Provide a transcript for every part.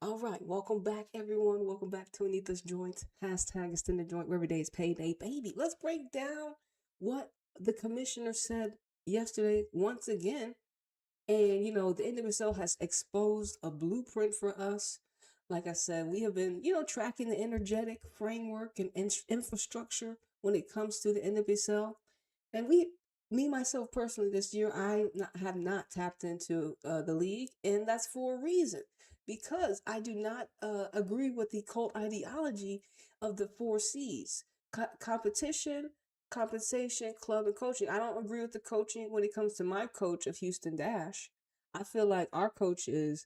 All right, welcome back, everyone. Welcome back to Anitasjoint. Hashtag it's in the joint where every day is payday, baby. Let's break down what the commissioner said yesterday once again. And the NWSL has exposed a blueprint for us. Like I said, we have been, tracking the energetic framework and infrastructure when it comes to the NWSL. And me myself personally, this year have not tapped into the league, and that's for a reason, because I do not agree with the cult ideology of the four C's: competition, compensation, club, and coaching. I don't agree with the coaching when it comes to my coach of Houston Dash. I feel like our coach is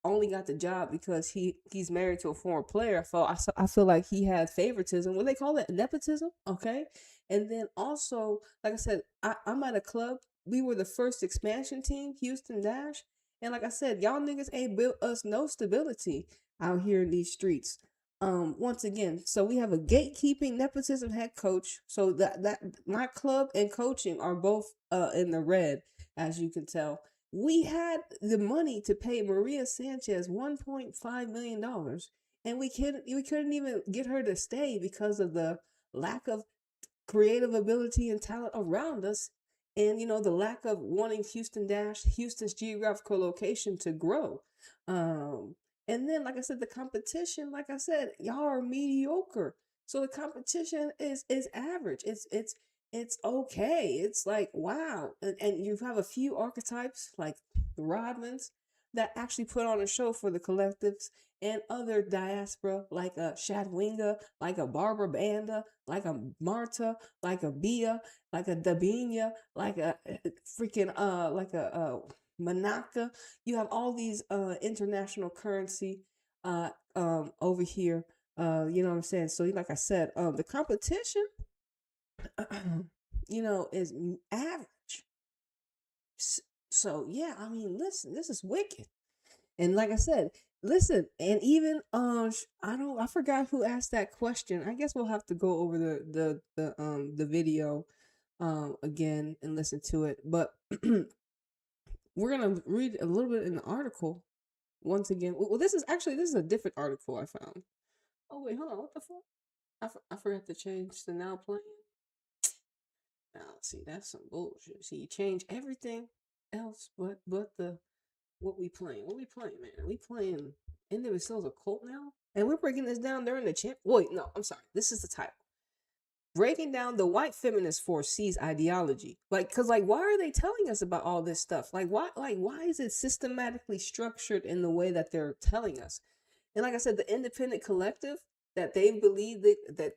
only got the job because he's married to a former player. So I feel like he has favoritism. What they call it, nepotism. Okay. And then also, like I said, I'm at a club. We were the first expansion team, Houston Dash. And like I said, y'all niggas ain't built us no stability out here in these streets. Once again, so we have a gatekeeping nepotism head coach. So that my club and coaching are both in the red, as you can tell. We had the money to pay Maria Sanchez $1.5 million, and we couldn't even get her to stay because of the lack of creative ability and talent around us, and the lack of wanting Houston's geographical location to grow. um and then, like I said, the competition, like I said, y'all are mediocre. So the competition is average. It's okay. It's like, wow. And you have a few archetypes like the Rodmans that actually put on a show for the collectives, and other diaspora like a Shadwinga, like a Barbara Banda, like a Marta, like a Bia, like a Dabinia, like a freaking like a Manaka. You have all these international currency over here. You know what I'm saying? So like I said, the competition is average. So yeah, I mean, listen, this is wicked. And like I said, listen, and even I forgot who asked that question. I guess we'll have to go over the video again and listen to it. But we're gonna read a little bit in the article once again. Well, this is a different article I found. Oh wait, hold on, what the fuck? I forgot to change the now playing. Now see, that's some bullshit. See, you change everything else but the what we playing? What we playing, man? We playing NWSL's a cult now? And we're breaking this down during the champ. Wait, no, I'm sorry. This is the title. Breaking down the white feminist force sees ideology. Like, why are they telling us about all this stuff? Why is it systematically structured in the way that they're telling us? And like I said, the independent collective that they believe that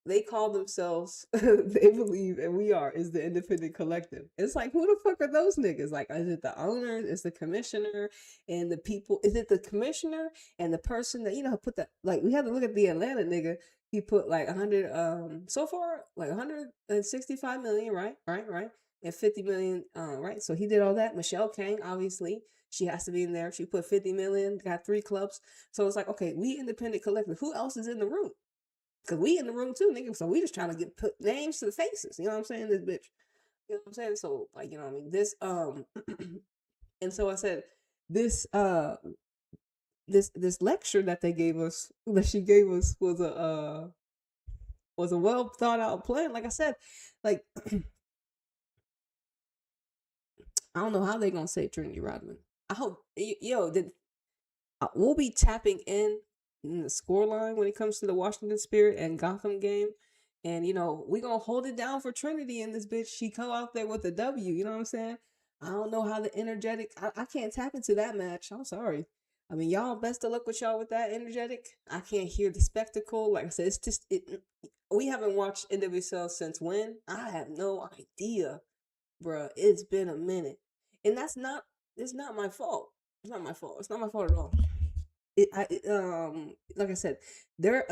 they call themselves, they believe, and we are, is the independent collective. It's like, who the fuck are those niggas? Like, is it the owner? Is the commissioner and the people? Is it the commissioner and the person that put that? Like, we have to look at the Atlanta nigga. He put like 100 so far, like 165 million, right, and 50 million, right. So he did all that. Michelle Kang, obviously, she has to be in there. She put 50 million, got 3 clubs. So it's like, okay, we independent collective. Who else is in the room? Because we in the room too, nigga. So we just trying to put names to the faces. You know what I'm saying? This bitch. You know what I'm saying? So like, you know what I mean? This and so I said this this lecture that she gave us was a well thought out plan. Like I said, like I don't know how they gonna say Trinity Rodman. I hope we'll be tapping in the scoreline when it comes to the Washington Spirit and Gotham game. And we gonna hold it down for Trinity in this bitch. She come out there with a W, you know what I'm saying? I don't know how the energetic I can't tap into that match. I'm sorry. I mean, y'all, best of luck with y'all with that energetic. I can't hear the spectacle. Like I said, it's just we haven't watched NWSL since when? I have no idea, bruh. It's been a minute. And it's not my fault. It's not my fault. It's not my fault at all. Like I said, their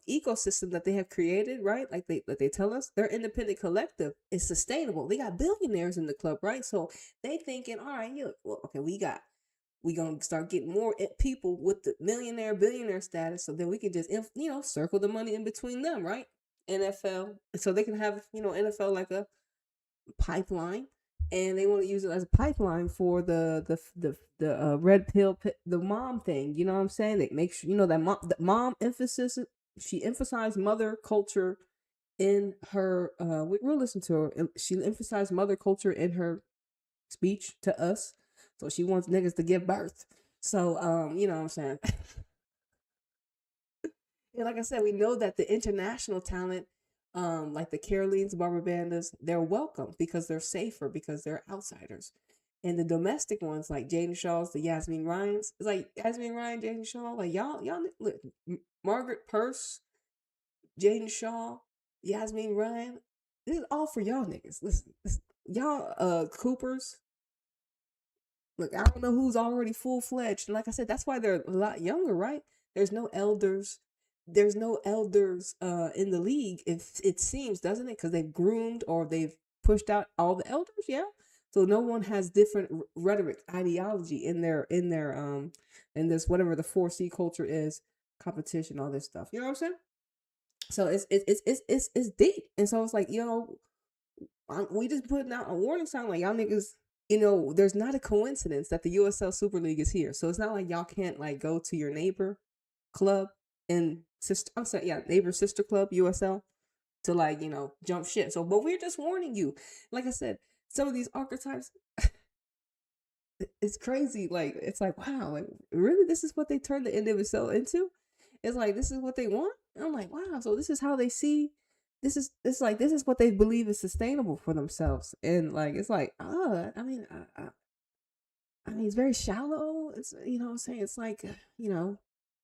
ecosystem that they have created, right? Like they tell us, their independent collective is sustainable. They got billionaires in the club, right? So they thinking, all right, well, okay, we gonna start getting more people with the billionaire status, so then we can just circle the money in between them, right? NFL, so they can have NFL like a pipeline. and they want to use it as a pipeline for the red pill the mom thing. You know what I'm saying? They make sure that mom emphasis. She emphasized mother culture in her. We'll listen to her. She emphasized mother culture in her speech to us. So she wants niggas to give birth. So you know what I'm saying? And like I said, we know that the international talent, like the Carolines, Barbara Bandas, they're welcome because they're safer because they're outsiders. And the domestic ones like Jaden Shaw's, the Yasmin Ryan's, it's like Yasmin Ryan, Jaden Shaw, like y'all, look, Margaret Purse, Jaden Shaw, Yasmin Ryan. This is all for y'all niggas. Listen, y'all, Coopers. Look, I don't know who's already full fledged. And like I said, that's why they're a lot younger, right? There's no elders. There's no elders in the league. It seems, doesn't it? Because they've groomed or they've pushed out all the elders. Yeah. So no one has different rhetoric, ideology in this whatever the 4C culture is, competition, all this stuff. You know what I'm saying? So it's deep, and so it's like we just putting out a warning sign like y'all niggas. There's not a coincidence that the USL Super League is here. So it's not like y'all can't like go to your neighbor club and sister. I'm sorry, yeah, neighbor sister club USL to like jump ship. So, but we're just warning you. Like I said, some of these archetypes, it's crazy. Like it's like wow, like really, this is what they turned the NWSL into. It's like this is what they want. And I'm like wow, so this is how they see. This is what they believe is sustainable for themselves, and like it's like I mean, it's very shallow. It's what I'm saying. It's like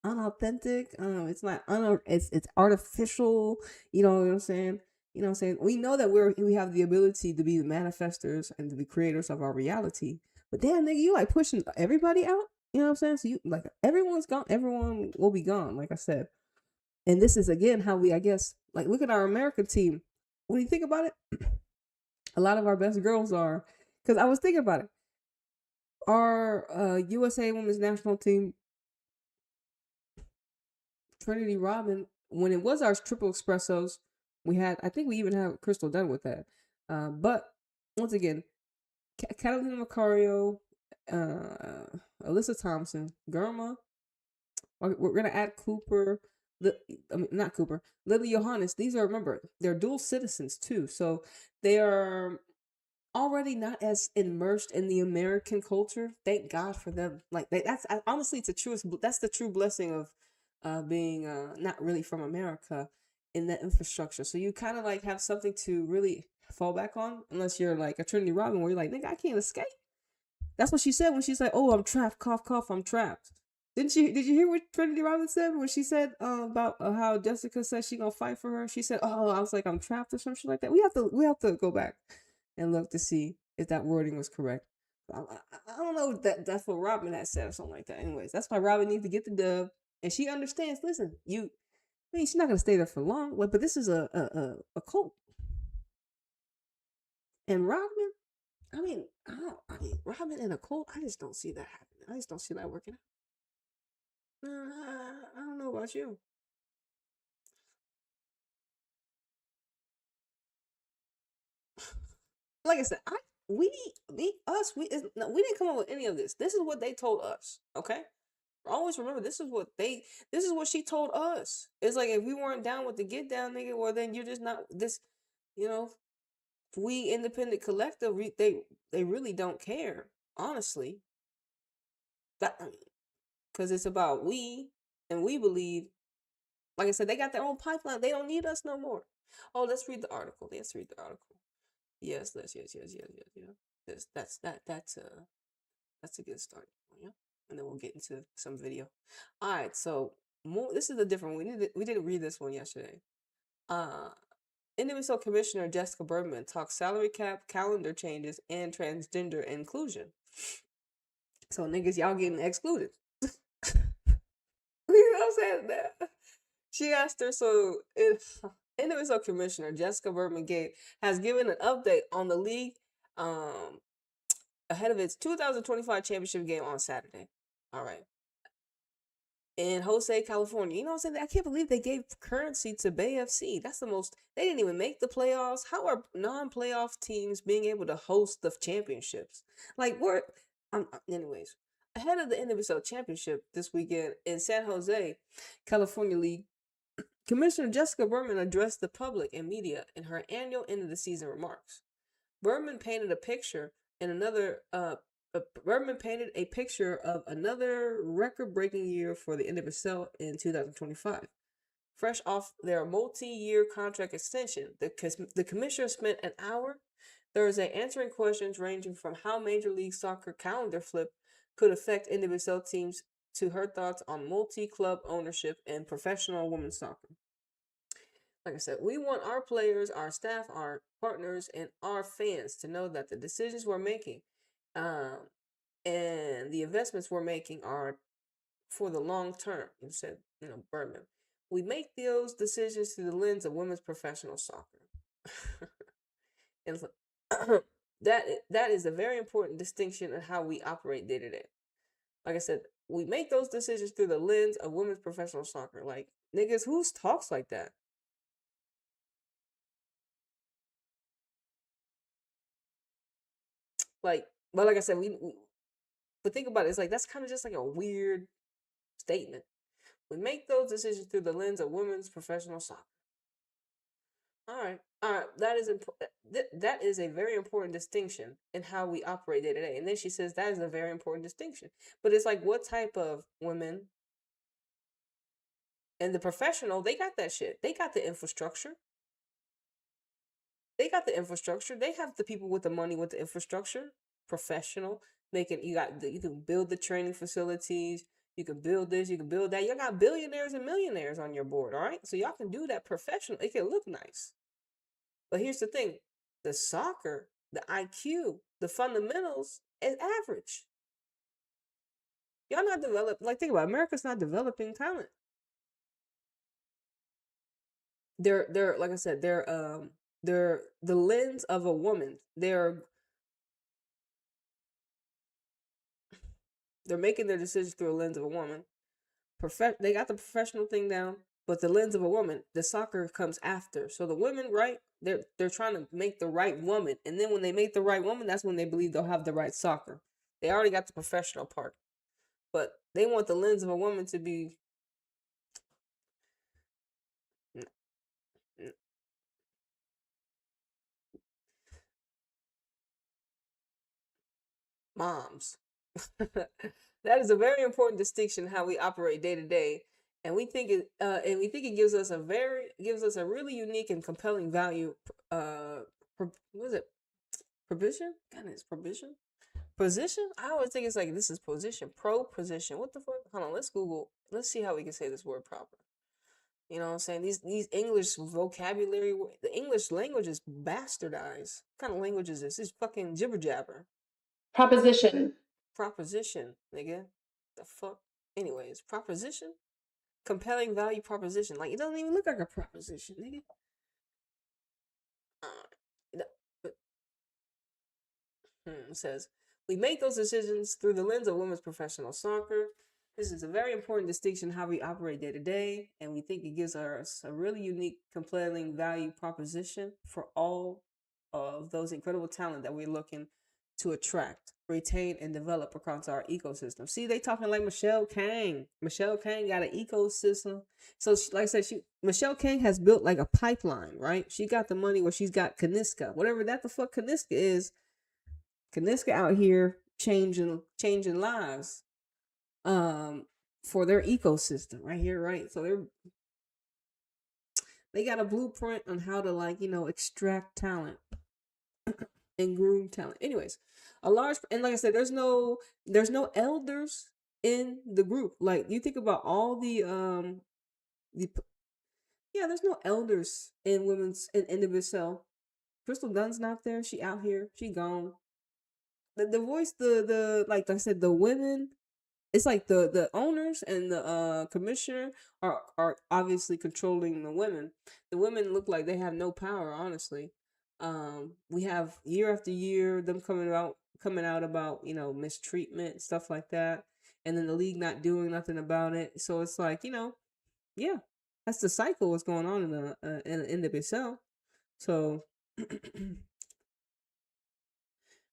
unauthentic. It's not it's artificial. You know what I'm saying. You know what I'm saying. We know that we have the ability to be the manifestors and to be creators of our reality. But damn, nigga, you like pushing everybody out. You know what I'm saying. So you like everyone's gone. Everyone will be gone. Like I said. And this is again how we, I guess, like look at our American team. When you think about it, a lot of our best girls are. Because I was thinking about it our USA Women's National Team, Trinity Robin, when it was our triple espressos, I think we even have Crystal Dunn with that. But once again, Catalina Macario, Alyssa Thompson, Germa, we're going to add Cooper, not Cooper, Lily Johannes. These are, remember, they're dual citizens too. So they are already not as immersed in the American culture. Thank God for them. Like that's honestly, it's that's the true blessing of being not really from America in that infrastructure. So you kind of like have something to really fall back on, unless you're like a Trinity Robin, where you're like, nigga, I can't escape. That's what she said when she's like, oh, I'm trapped, cough, cough, I'm trapped. Did you hear what Trinity Robin said when she said about how Jessica said she gonna fight for her? She said, "Oh, I was like I'm trapped" or some shit like that. We have to go back and look to see if that wording was correct. I don't know if that's what Robin had said or something like that. Anyways, that's why Robin needs to get the dub, and she understands. Listen, I mean, she's not gonna stay there for long. Like, but this is a cult, and Robin. I mean, Robin in a cult. I just don't see that happening. I just don't see that working out. I don't know about you. Like I said, we no, we didn't come up with any of this. This is what they told us. Okay, always remember this is what she told us. It's like if we weren't down with the get down nigga, well then you're just not this. You know, we independent collective. They really don't care. Honestly, that because it's about we and we believe. Like I said, they got their own pipeline. They don't need us no more. Oh, let's read the article. Let's read the article. Yes, yes. That's a good start. Yeah, and then we'll get into some video. All right, so more. This is a different one. We didn't read this one yesterday. NWSL Commissioner Jessica Bergman talks salary cap, calendar changes, and transgender inclusion. So niggas, y'all getting excluded. You know what I'm saying? She asked her, so if NWSL Commissioner Jessica Bergman has given an update on the league ahead of its 2025 championship game on Saturday. All right. in Jose, California. You know what I'm saying? I can't believe they gave currency to Bay FC. That's the most. They didn't even make the playoffs. How are non-playoff teams being able to host the championships? Like we're, anyways, ahead of the NWSL Championship this weekend in San Jose, California League, Commissioner Jessica Berman addressed the public and media in her annual end of the season remarks. Berman painted a picture in another Berman painted a picture of another record-breaking year for the NWSL in 2025. Fresh off their multi-year contract extension, the commissioner spent an hour Thursday answering questions ranging from how Major League Soccer calendar flip could affect NWSL teams to her thoughts on multi-club ownership and professional women's soccer. Like I said, we want our players, our staff, our partners, and our fans to know that the decisions we're making and the investments we're making are for the long term, said Berman. We make those decisions through the lens of women's professional soccer. And that is a very important distinction in how we operate day to day. Like I said, we make those decisions through the lens of women's professional soccer. Like, niggas, who talks like that? Like, but like I said, but think about it. It's like that's kind of just like a weird statement. We make those decisions through the lens of women's professional soccer. All right. That is that is a very important distinction in how we operate day to day. And then she says that is a very important distinction. But it's like, what type of women? And the professional, they got that shit. They got the infrastructure. They have the people with the money with the infrastructure. Professional. You can build the training facilities. You can build this, you can build that. You got billionaires and millionaires on your board, all right? So y'all can do that professional. It can look nice. But here's the thing. The soccer, the IQ, the fundamentals is average. Y'all not developed. Like, think about it. America's not developing talent. They're like I said, they're the lens of a woman. They're making their decisions through a lens of a woman. They got the professional thing down, but the lens of a woman, the soccer comes after. So the women, right? They're trying to make the right woman, and then when they make the right woman, that's when they believe they'll have the right soccer. They already got the professional part, but they want the lens of a woman to be moms. That is a very important distinction how we operate day to day, and we think it gives us a really unique and compelling value. What is it? Provision? God, it's provision. Position? I always think it's like this is position. Position. What the fuck? Hold on. Let's Google. Let's see how we can say this word proper. You know what I'm saying? These English vocabulary, the English language is bastardized. What kind of language is this? It's fucking jibber jabber. Proposition. Proposition, nigga. The fuck? Anyways, proposition? Compelling value proposition. Like, it doesn't even look like a proposition, nigga. It says, we make those decisions through the lens of women's professional soccer. This is a very important distinction how we operate day to day, and we think it gives us a really unique, compelling value proposition for all of those incredible talent that we're looking to attract, retain, and develop across our ecosystem. See, they talking like Michelle Kang. Michelle Kang got an ecosystem. So, like I said, Michelle Kang has built like a pipeline, right? She got the money where she's got Kaniska, whatever that the fuck Kaniska is. Kaniska out here changing lives for their ecosystem right here, right? So they got a blueprint on how to, like, extract talent and groom talent. Anyways, and like I said, there's no elders in the group. Like, you think about all there's no elders in women's in NWSL. Crystal Dunn's not there. She out here. She gone. The voice, like I said, the women, it's like the owners and the commissioner are obviously controlling the women. The women look like they have no power, honestly. We have year after year them coming out about mistreatment, stuff like that. and then the league not doing nothing about it. So it's like, yeah, that's the cycle what's going on in the NWSL. So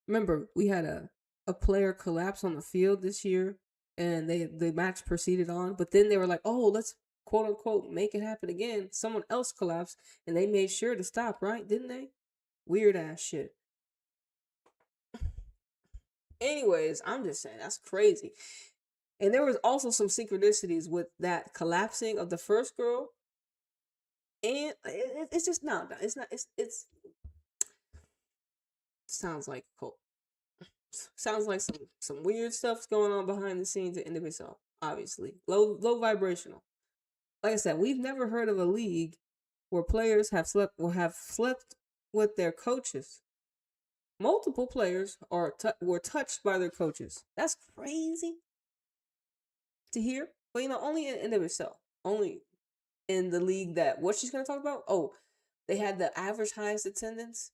remember, we had a player collapse on the field this year, and the match proceeded on. But then they were like, "Oh, let's quote unquote make it happen again." Someone else collapsed, and they made sure to stop. Right? Didn't they? Weird ass shit. Anyways, I'm just saying that's crazy. And there was also some synchronicities with that collapsing of the first girl, and it's just not. It's not. It's sounds like a cult. Sounds like some weird stuff's going on behind the scenes at NWSL. Obviously, low vibrational. Like I said, we've never heard of a league where players have slept with their coaches. Multiple players were touched by their coaches. That's crazy to hear. But only in NWSL, only in the league that what she's gonna talk about. Oh, they had the average highest attendance.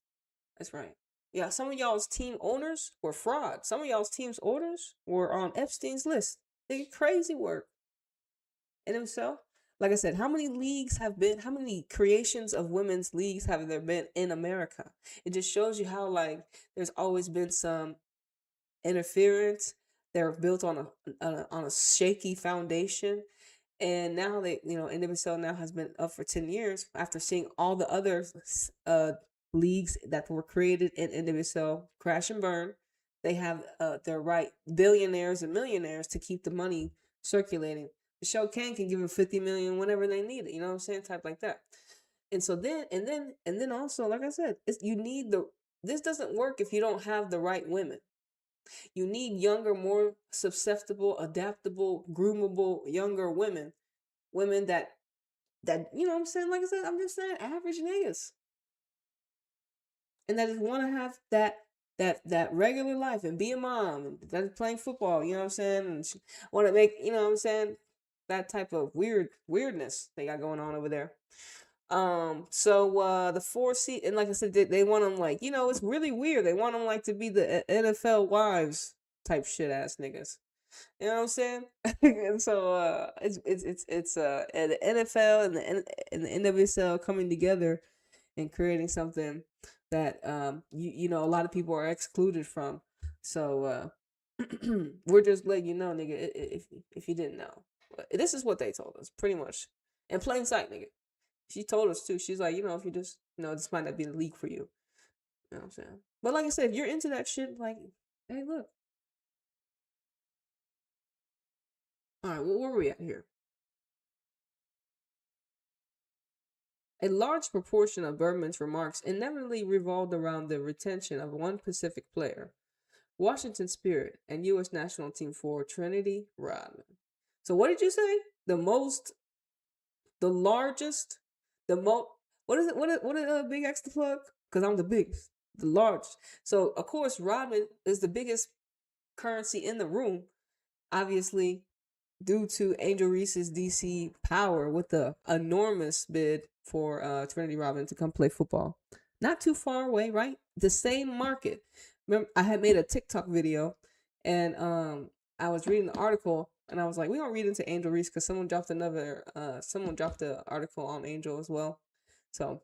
That's right. Yeah, some of y'all's team owners were fraud. Some of y'all's team's owners were on Epstein's list. They get crazy work. And himself, like I said, how many creations of women's leagues have there been in America? It just shows you how, like, there's always been some interference. They're built on a shaky foundation. And now NWSL now has been up for 10 years after seeing all the other leagues that were created in NWSL crash and burn. They have their right billionaires and millionaires to keep the money circulating. Michelle Kane can give them 50 million whenever they need it. You know what I'm saying? Type like that. And so then also, like I said, this doesn't work if you don't have the right women. You need younger, more susceptible, adaptable, groomable, younger women that you know what I'm saying? Like I said, I'm just saying average niggas. And that just want to have that regular life and be a mom and that is playing football, you know what I'm saying? And want to make, you know what I'm saying, that type of weirdness they got going on over there. So the 4 seed, and like I said, they want them like, it's really weird. They want them like to be the NFL wives type shit ass niggas. You know what I'm saying? And so it's the NFL and the NWSL coming together and creating something that a lot of people are excluded from. So we're just letting you know, nigga, if you didn't know. This is what they told us, pretty much. In plain sight, nigga. She told us too. She's like, if you just, this might not be the league for you. You know what I'm saying? But like I said, if you're into that shit, like, hey, look. All right, where were we at here? A large proportion of Berman's remarks inevitably revolved around the retention of one Pacific player, Washington Spirit and U.S. national team forward Trinity Rodman. So what did you say? The largest, what is it? What did Big X to plug? Because I'm the biggest, the largest. So of course Rodman is the biggest currency in the room, obviously, due to Angel Reese's DC power with the enormous bid for Trinity Rodman to come play football. Not too far away, right? The same market. Remember, I had made a TikTok video, and I was reading the article, and I was like, we don't read into Angel Reese because someone dropped the article on Angel as well. So,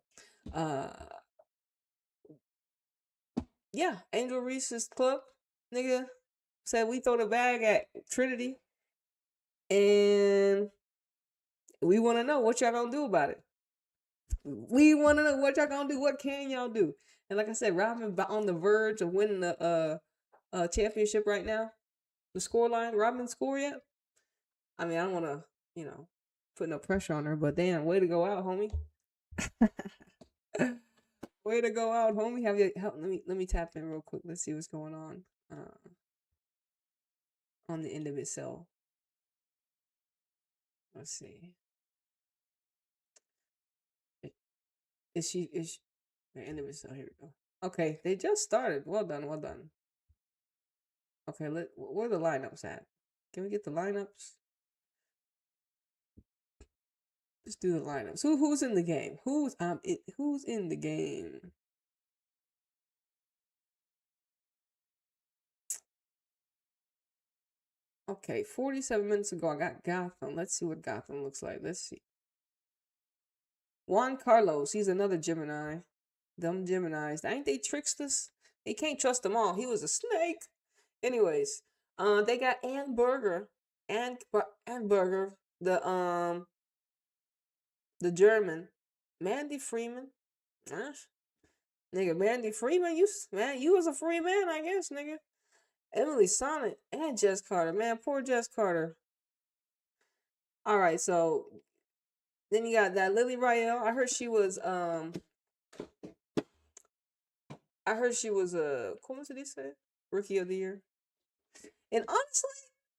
yeah, Angel Reese's club, nigga, said we throw the bag at Trinity, and we want to know what y'all gonna do about it. We want to know what y'all gonna do. What can y'all do? And like I said, Robin on the verge of winning the championship right now. The scoreline, Robin score yet? I mean, I don't want to, put no pressure on her, but damn, way to go out, homie. Way to go out, homie. Let me tap in real quick. Let's see what's going on the end of itself. Let's see. Is she the end of itself? Here we go. Okay, they just started. Well done. Okay, where are the lineups at? Can we get the lineups? Let's do the lineups. Who's in the game? Who's in the game? Okay, 47 minutes ago, I got Gotham. Let's see what Gotham looks like. Let's see. Juan Carlos, he's another Gemini. Them Geminis. Ain't they tricksters? They can't trust them all. He was a snake. Anyways, they got Ann Berger. Ann Berger, the German. Mandy Freeman. Nigga, Mandy Freeman, you was a free man, I guess, nigga. Emily Sonnet and Jess Carter. Man, poor Jess Carter. Alright, so then you got that Lily Rael. I heard she was ¿cómo se dice? Rookie of the year. And honestly,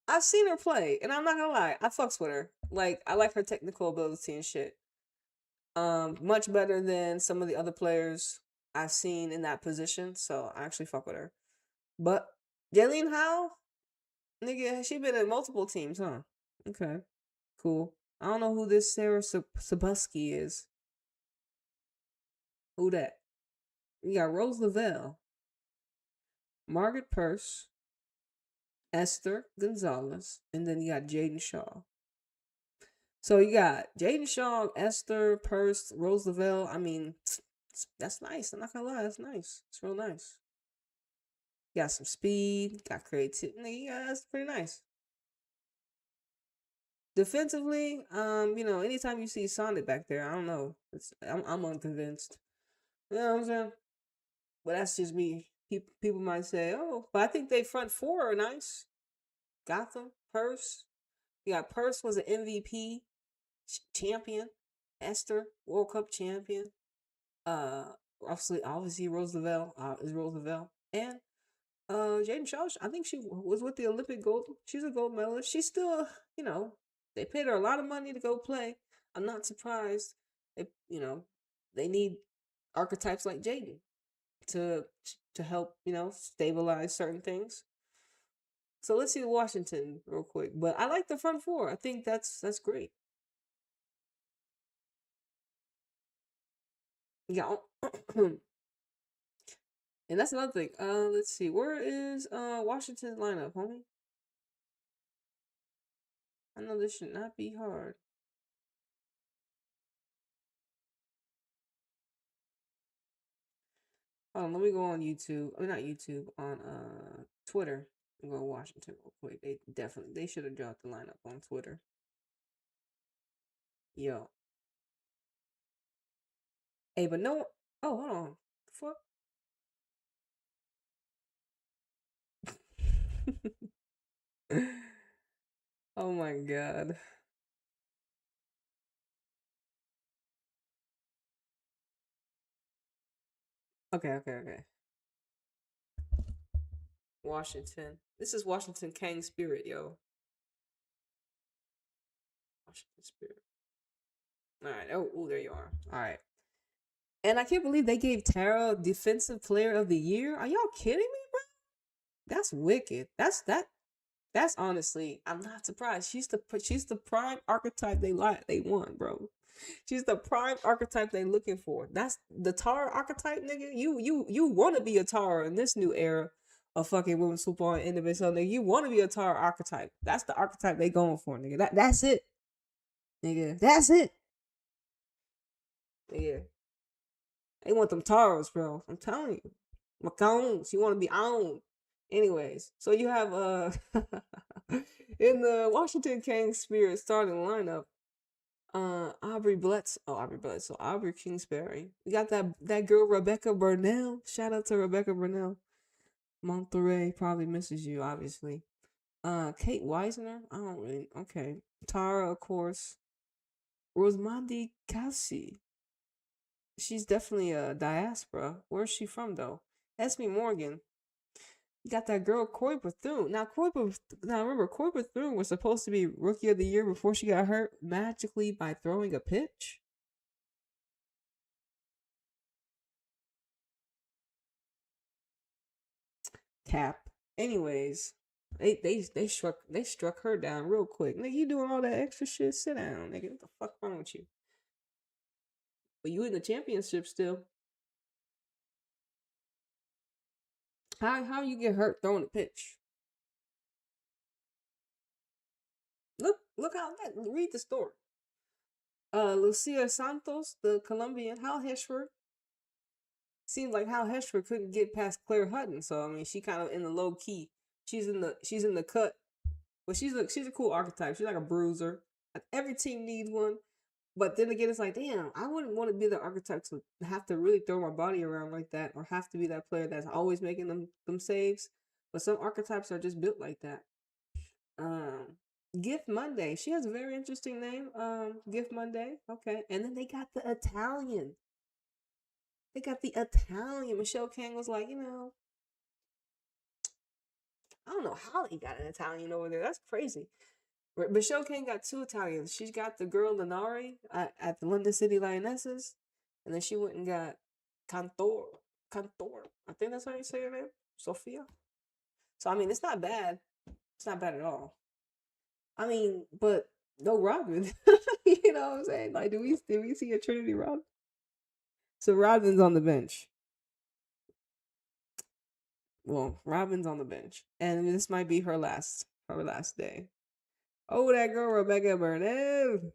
I've seen her play, and I'm not gonna lie, I fucks with her. Like, I like her technical ability and shit. Much better than some of the other players I've seen in that position, so I actually fuck with her. But Jaylene Howe, nigga, she been in multiple teams, huh? Okay, cool. I don't know who this Sarah Sabuski is. Who that? You got Rose Lavelle, Margaret Purse, Esther Gonzalez, and then you got Jaden Shaw. So you got Jaden Shaw, Esther Purse, Rose Lavelle. I mean, that's nice. I'm not gonna lie, that's nice. It's real nice. You got some speed, got creativity. Yeah, that's pretty nice. Defensively, anytime you see Sonic back there, I don't know. I'm unconvinced. You know what I'm saying? But that's just me. People might say, oh, but I think they front four are nice. Gotham, Purse. You got Purse was an MVP champion. Esther, World Cup champion. Obviously Rose Lavelle is Rose Lavelle. And Jaden Shaw, I think she was with the Olympic gold. She's a gold medalist. She's still, they paid her a lot of money to go play. I'm not surprised. They need archetypes like Jaden to help, stabilize certain things. So let's see Washington real quick. But I like the front four. I think that's great. Yeah. And that's another thing. Let's see. Where is Washington's lineup, homie? I know this should not be hard. Let me go on YouTube. I mean, not YouTube, on Twitter. I'm going to Washington real quick. They should have dropped the lineup on Twitter. Yo. Hey, but no. Oh, hold on. Fuck. Oh my god. Okay. Washington. This is Washington Kang Spirit, yo. Washington Spirit. Alright. Oh, there you are. Alright. And I can't believe they gave Tara Defensive Player of the Year. Are y'all kidding me, bro? That's wicked. That's honestly, I'm not surprised. She's the prime archetype they want, bro. She's the prime archetype they looking for. That's the Tara archetype, nigga. You want to be a Tara in this new era of fucking women's football and NWSL, nigga. You want to be a Tara archetype. That's the archetype they going for, nigga. That's it, nigga. That's it, nigga. They want them Taras, bro. I'm telling you, Macones. You want to be on. Anyways, so you have in the Washington Kings Spirit starting lineup, Aubrey Bledsoe, Aubrey Kingsbury. We got that girl Rebecca Burnell. Shout out to Rebecca Burnell. Monterey probably misses you, obviously. Kate Weisner. I don't really. Okay, Tara, of course. Rosamandi Cassie. She's definitely a diaspora. Where's she from though? Esme Morgan. You got that girl Coy Bethune. Now remember Coy Bethune was supposed to be Rookie of the Year before she got hurt magically by throwing a pitch. Cap. Anyways, they struck her down real quick. Nigga, you doing all that extra shit? Sit down, nigga. What the fuck wrong with you? But you in the championship still. How you get hurt throwing a pitch? Look how that. Read the story. Lucia Santos, the Colombian, Hal Heshford. Seems like Hal Heshford couldn't get past Claire Hutton, so I mean, she kind of in the low key. She's in the cut, but she's a cool archetype. She's like a bruiser. Every team needs one. But then again, it's like, damn, I wouldn't want to be the archetype to have to really throw my body around like that, or have to be that player that's always making them saves. But some archetypes are just built like that. Um, Gift Monday. She has a very interesting name. Gift Monday. Okay, and then they got the Italian. They got the Italian. Michelle Kang was like, I don't know how they got an Italian over there. That's crazy. Michelle Kang got two Italians. She's got the girl Linari at the London City Lionesses, and then she went and got Cantor. Cantor. I think that's how you say her name. Sophia. So I mean, it's not bad. It's not bad at all. I mean, but no Robin. You know what I'm saying? Like, do we see a Trinity Robin? So Robin's on the bench. Well, Robin's on the bench, and this might be her last day. Oh, that girl Rebecca Burnell.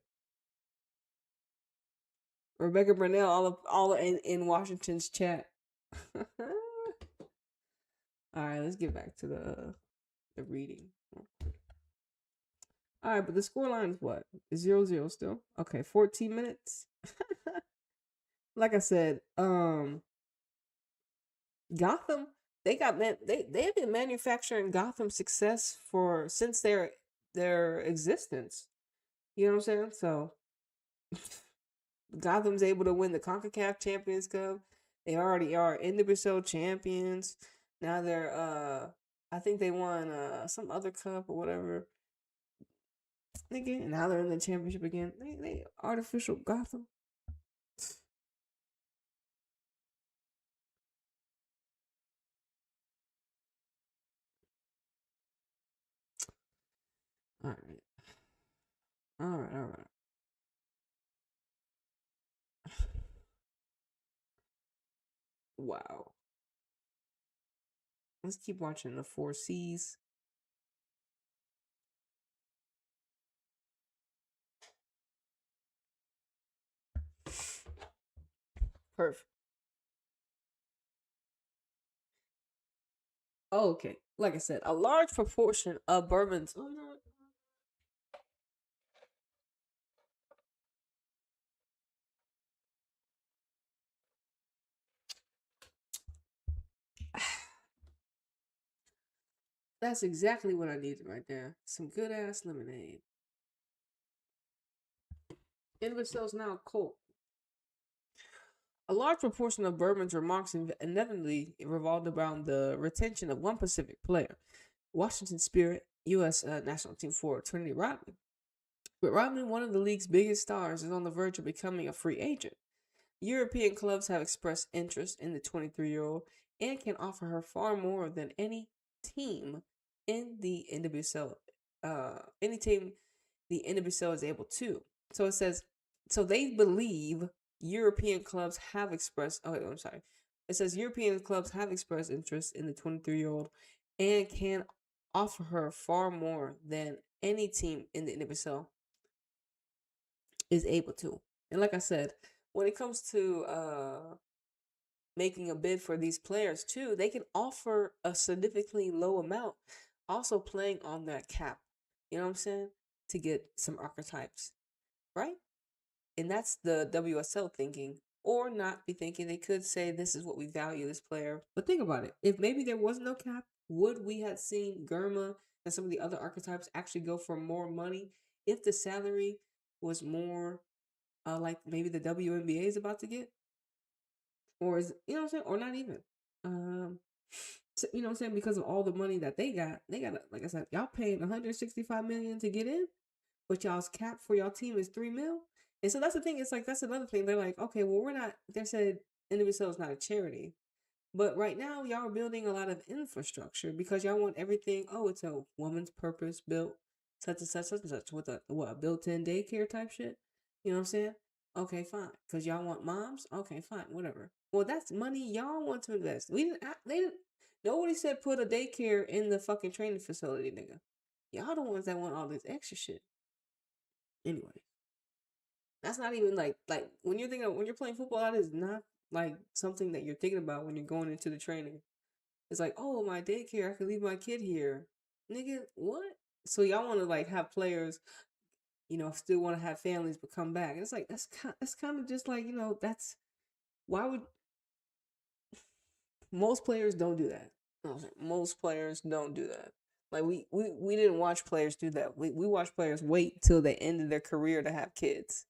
Rebecca Burnell, all in Washington's chat. All right, let's get back to the reading. All right, but the score line is what? 0-0 still. Okay, 14 minutes. Like I said, Gotham, they have been manufacturing Gotham success since their existence. You know what I'm saying? So Gotham's able to win the CONCACAF Champions Cup. They already are NWSL champions. Now they're I think they won some other cup or whatever. Again, now they're in the championship again. They artificial Gotham. All right. All right, all right. Wow. Let's keep watching the 4Cs. Perfect. Oh, okay. Like I said, a large proportion of bourbons. Oh no. That's exactly what I needed right there. Some good ass lemonade. NWSL's now cold. A large proportion of Bourbon's remarks inevitably revolved around the retention of one Pacific player, Washington Spirit U.S. National Team forward Trinity Rodman. But Rodman, one of the league's biggest stars, is on the verge of becoming a free agent. European clubs have expressed interest in the 23-year-old and can offer her far more than any team in the NWSL. Any team the NWSL is able to. So it says, so they believe European clubs have expressed. Oh, I'm sorry. It says European clubs have expressed interest in the 23-year-old and can offer her far more than any team in the NWSL is able to. And like I said, when it comes to making a bid for these players too, they can offer a significantly low amount, also playing on that cap. You know what I'm saying? To get some archetypes, right? And that's the WSL thinking, or not be thinking. They could say this is what we value this player. But think about it. If maybe there was no cap, would we have seen Germa and some of the other archetypes actually go for more money if the salary was more like maybe the WNBA is about to get? Or is, you know what I'm saying? Or not even. So, you know what I'm saying? Because of all the money that they got, like I said, y'all paying 165 million to get in, but y'all's cap for y'all team is 3 mil. And so that's the thing. It's like, that's another thing. They're like, okay, well, we're not, they said NWSL is not a charity. But right now, y'all are building a lot of infrastructure because y'all want everything. Oh, it's a woman's purpose built, such and such, such and such, with a built-in daycare type shit. You know what I'm saying? Okay, fine. Because y'all want moms. Okay, fine, whatever. Well, that's money y'all want to invest. We didn't. They didn't. Nobody said put a daycare in the fucking training facility, nigga. Y'all the ones that want all this extra shit. Anyway, that's not even like when you're thinking when you're playing football, that is not like something that you're thinking about when you're going into the training. It's like, oh, my daycare, I could leave my kid here. Nigga, what? So y'all want to like have players, still want to have families but come back. And it's like that's kind of just like, that's why would most players don't do that. Most players don't do that. Like we didn't watch players do that. We watch players wait till the end of their career to have kids.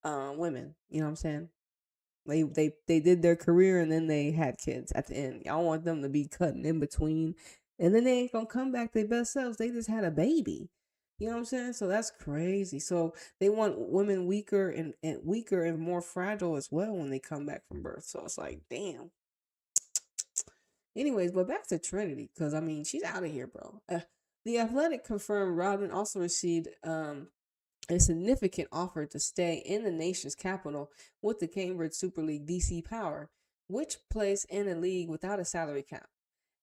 Women, you know what I'm saying? They did their career and then they had kids at the end. Y'all want them to be cutting in between, and then they ain't gonna come back their best selves. They just had a baby. You know what I'm saying? So that's crazy. So they want women weaker and weaker and more fragile as well when they come back from birth. So it's like, damn. Anyways, but back to Trinity, because I mean, she's out of here, bro. The Athletic confirmed Rodman also received a significant offer to stay in the nation's capital with the Cambridge Super League DC Power, which plays in a league without a salary cap.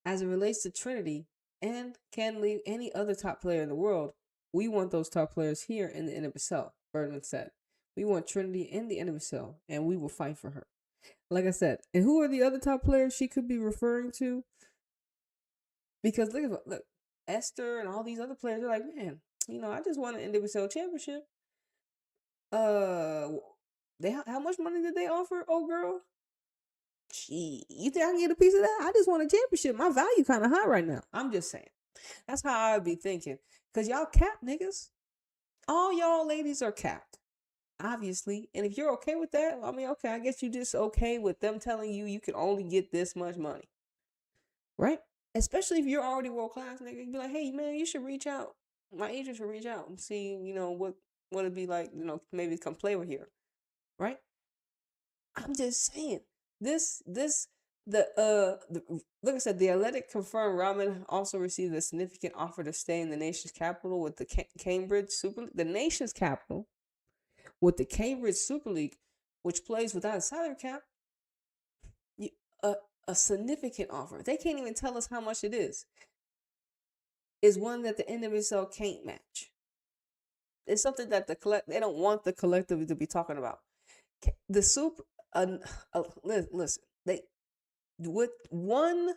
As it relates to Trinity and can leave any other top player in the world, we want those top players here in the NWSL, Birdman said. We want Trinity in the NWSL, and we will fight for her. Like I said, and who are the other top players she could be referring to? Because look, Esther and all these other players are like, man, I just won an NWSL championship. How much money did they offer? Oh, girl, gee, you think I can get a piece of that? I just won a championship. My value kind of high right now. I'm just saying. That's how I'd be thinking. Cause y'all capped, niggas. All y'all ladies are capped, obviously. And if you're okay with that, I mean, okay, I guess you just okay with them telling you can only get this much money, right? Especially if you're already world class, nigga. You'd be like, hey, man, you should reach out. My agent should reach out and see, what it'd be like, maybe come play with here, right? I'm just saying. Like I said, the Athletic confirmed Rahman also received a significant offer to stay in the nation's capital with the Cambridge Super, the nation's capital, with the Cambridge Super League, which plays without a salary cap. A, a significant offer. They can't even tell us how much it is one that the NWSL can't match. It's something that they don't want the collective to be talking about. The super, listen, they with one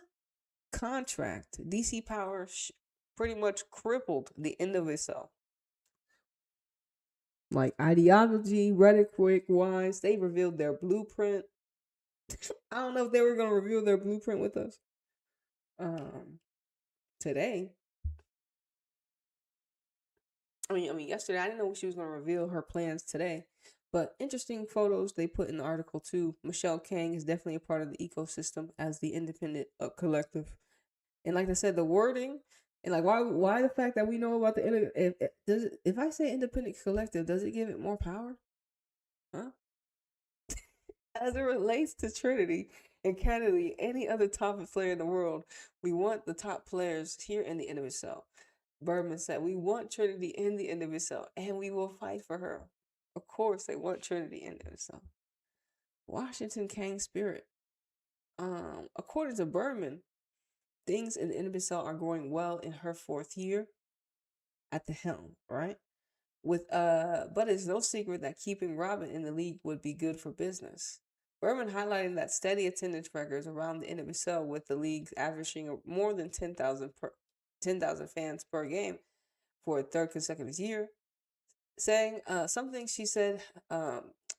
contract, DC Power pretty much crippled the NWSL. Like ideology, rhetoric wise, they revealed their blueprint. I don't know if they were gonna reveal their blueprint with us. Today. Yesterday I didn't know she was going to reveal her plans today, but interesting photos they put in the article too. Michelle Kang is definitely a part of the ecosystem as the independent collective, and like I said, the wording and like why the fact that we know about the if I say independent collective, does it give it more power? Huh? As it relates to Trinity and candidly any other top player in the world, we want the top players here in the NWSL. Berman said, we want Trinity in the NWSL and we will fight for her. Of course, they want Trinity in the NWSL. Washington Kang Spirit. According to Berman, things in the NWSL are going well in her 4th year at the helm, right? But it's no secret that keeping Robin in the league would be good for business. Berman highlighting that steady attendance records around the NWSL with the league averaging more than 10,000 fans per game for a 3rd consecutive year, saying something she said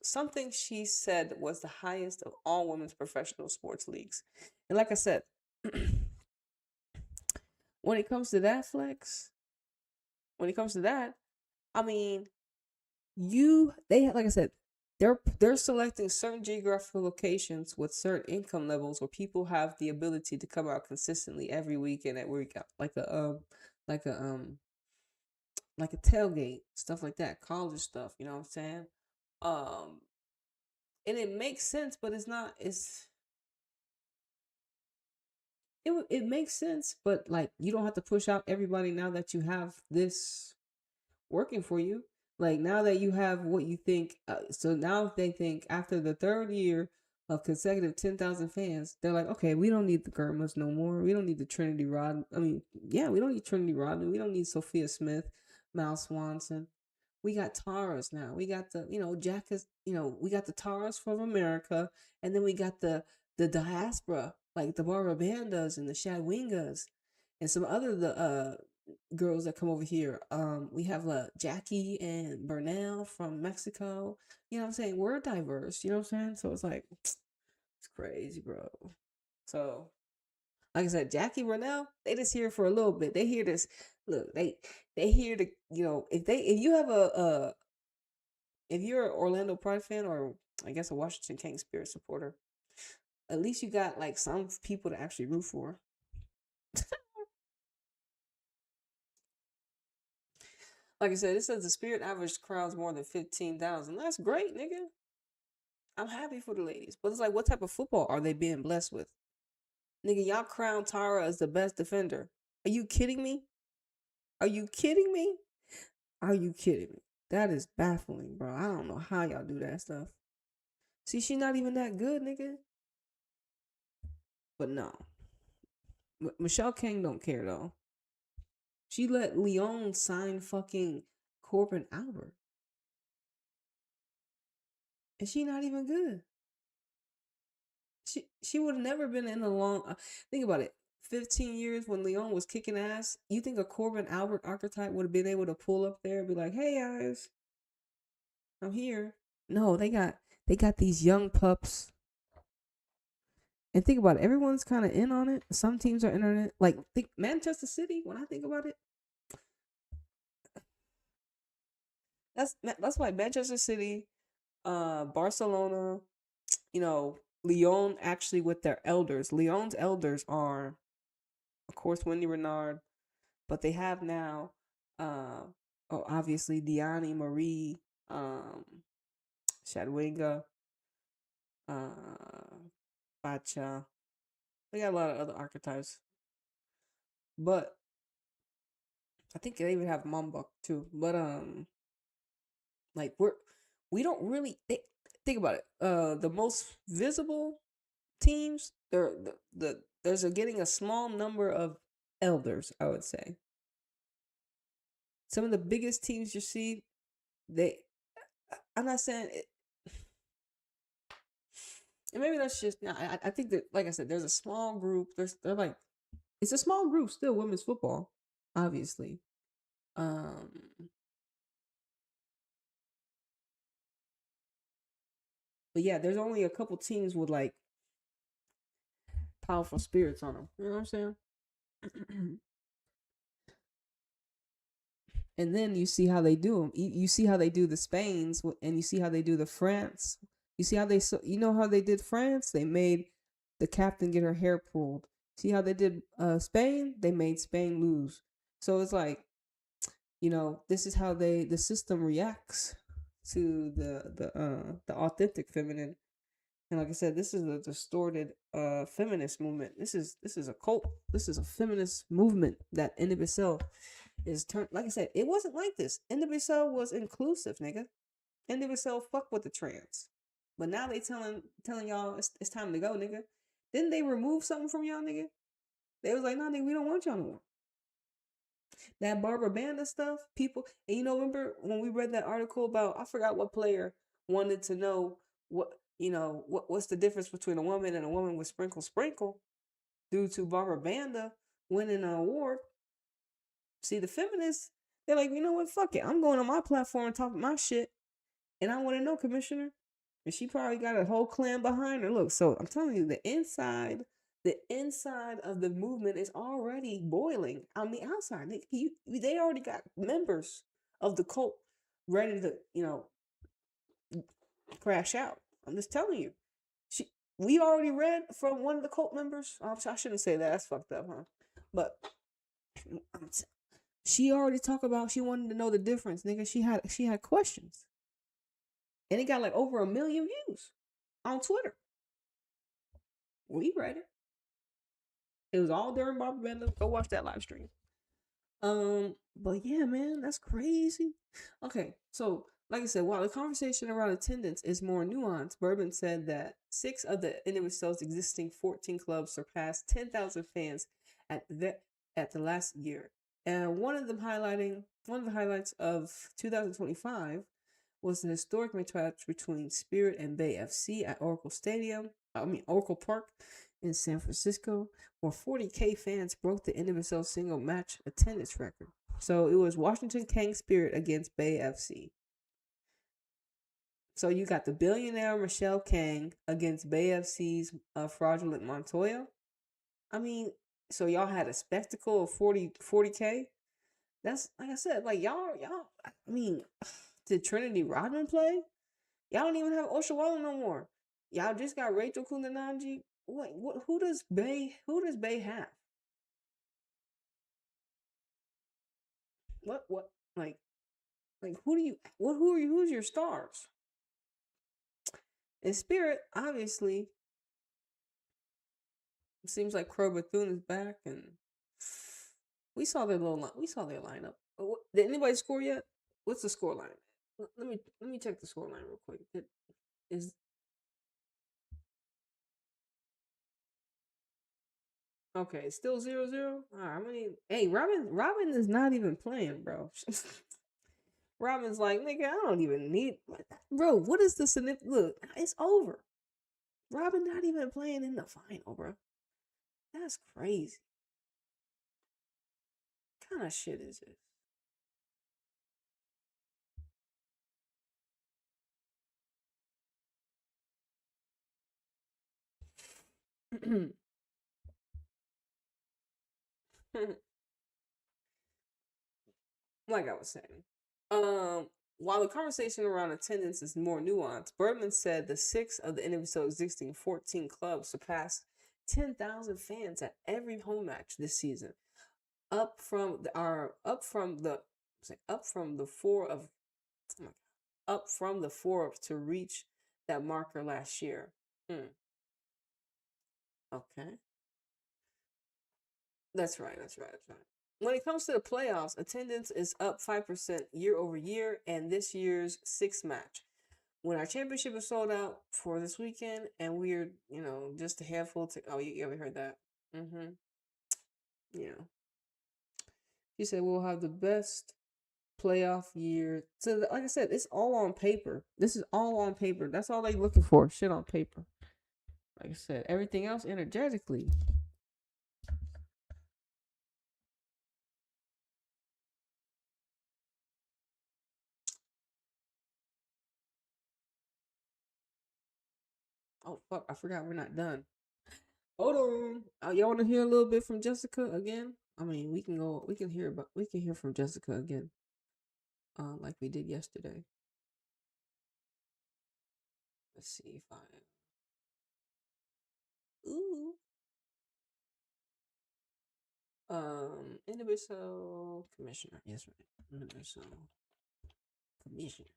was the highest of all women's professional sports leagues. And like I said, when it comes to that, Flex, I mean, like I said, they're selecting certain geographical locations with certain income levels where people have the ability to come out consistently every week and every week, like a tailgate, stuff like that, college stuff, you know what I'm saying? And it makes sense, but it makes sense, but like you don't have to push out everybody now that you have this working for you. Like now that you have what you think, so now they think after the 3rd year of consecutive 10,000 fans, they're like, okay, we don't need the Germas no more. We don't need the Trinity Rod. We don't need Trinity Rodman. We don't need Sophia Smith, Mal Swanson. We got Taras now. We got the, Jack is, we got the Taras from America, and then we got the diaspora, like the Barrabandas and the Shadwingas, and some other the girls that come over here. We have Jackie and Bernal from Mexico. You know what I'm saying? We're diverse. You know what I'm saying? So it's like it's crazy, bro. So like I said, Jackie Bernal, they just here for a little bit. They hear this. Look, they here to if you have if you're an Orlando Pride fan, or I guess a Washington King Spirit supporter, at least you got like some people to actually root for. Like I said, it says the Spirit average crowds more than 15,000. That's great, nigga. I'm happy for the ladies. But it's like, what type of football are they being blessed with? Nigga, y'all crown Tara as the best defender. Are you kidding me? Are you kidding me? Are you kidding me? That is baffling, bro. I don't know how y'all do that stuff. See, she's not even that good, nigga. But no. Michelle King don't care, though. She let Leon sign fucking Corbin Albert. And she not even good. She would have never been in a long... think about it. 15 years when Leon was kicking ass, you think a Corbin Albert archetype would have been able to pull up there and be like, hey, guys, I'm here. No, they got these young pups. And think about it. Everyone's kind of in on it. Some teams are in on it. Like, think Manchester City, when I think about it, that's why Manchester City, Barcelona, Lyon actually with their elders. Lyon's elders are, of course, Wendy Renard, but they have now, obviously Diani Marie, Shadwiga, Bacha. They got a lot of other archetypes, but I think they even have Mumbuk too. But like we don't really think about it. The most visible teams, there's getting a small number of elders, I would say. Some of the biggest teams you see, I'm not saying it, and maybe that's just, I think that, like I said, there's a small group. They're like, it's a small group still, women's football, obviously. But yeah, there's only a couple teams with like powerful spirits on them. You know what I'm saying? And then you see how they do them. You see how they do the Spains, and you see how they do the France. You see how how they did France? They made the captain get her hair pulled. See how they did Spain? They made Spain lose. So it's like, this is how the system reacts to the authentic feminine. And like I said, this is a distorted feminist movement. This is a cult. This is a feminist movement that NWSL is turned. Like I said, it wasn't like this. NWSL was inclusive, nigga. NWSL fuck with the trans. But now they telling y'all it's time to go, nigga. Didn't they remove something from y'all, nigga? They was like, no, nigga, we don't want y'all no more. That Barbara Banda stuff, people, and remember when we read that article about, I forgot what player wanted to know what's the difference between a woman and a woman with sprinkle due to Barbara Banda winning an award. See, the feminists, they're like, you know what, fuck it, I'm going on my platform and talking my shit, and I want to know, Commissioner. And she probably got a whole clan behind her. Look, so I'm telling you, the inside of the movement is already boiling on the outside. They already got members of the cult ready to, crash out. I'm just telling you. We already read from one of the cult members. I shouldn't say that. That's fucked up, huh? But she already talked about she wanted to know the difference, nigga. She had questions, and it got like over 1 million views on Twitter. We read it. It was all during Barbara Banda. Go watch that live stream. But yeah, man, that's crazy. Okay, so like I said, while the conversation around attendance is more nuanced, Bourbon said that 6 of the NWSL's existing 14 clubs surpassed 10,000 fans at the last year And one of the highlights of 2025 was the historic match between Spirit and Bay FC at Oracle Park in San Francisco, where 40K fans broke the NWSL single match attendance record. So it was Washington Kang Spirit against Bay FC. So you got the billionaire Michelle Kang against Bay FC's fraudulent Montoya. I mean, so y'all had a spectacle of 40K. That's like I said, like y'all. I mean, did Trinity Rodman play? Y'all don't even have Oshawala no more. Y'all just got Rachel Kundananji. What? Who does Bay have? What? Like who do you? Who are you? Who's your stars? In Spirit, obviously, it seems like Crow Bethune is back, and we saw their lineup. Did anybody score yet? What's the score line? Let me check the score line real quick. It is okay. It's still 0-0. All right, hey, Robin is not even playing, bro. Robin's like, nigga, I don't even need, bro. What is the significance? Look, it's over. Robin not even playing in the final, bro. That's crazy. What kind of shit is this? Like I was saying, while the conversation around attendance is more nuanced, Bergman said the 6 of the NWSL existing 14 clubs surpassed 10,000 fans at every home match this season, up from the 4 to reach that marker last year. Okay. That's right. When it comes to the playoffs, attendance is up 5% year over year, and this year's 6th match. When our championship is sold out for this weekend, and we're, just a handful to. Oh, you ever heard that? Mm-hmm. Yeah. He said we'll have the best playoff year. So, like I said, it's all on paper. This is all on paper. That's all they looking for. Shit on paper. Like I said, everything else energetically. Oh fuck! I forgot we're not done. Hold on. Y'all want to hear a little bit from Jessica again? I mean, we can hear from Jessica again, like we did yesterday. Let's see if I. Ooh. NWSL commissioner. Yes, right. NWSL commissioner.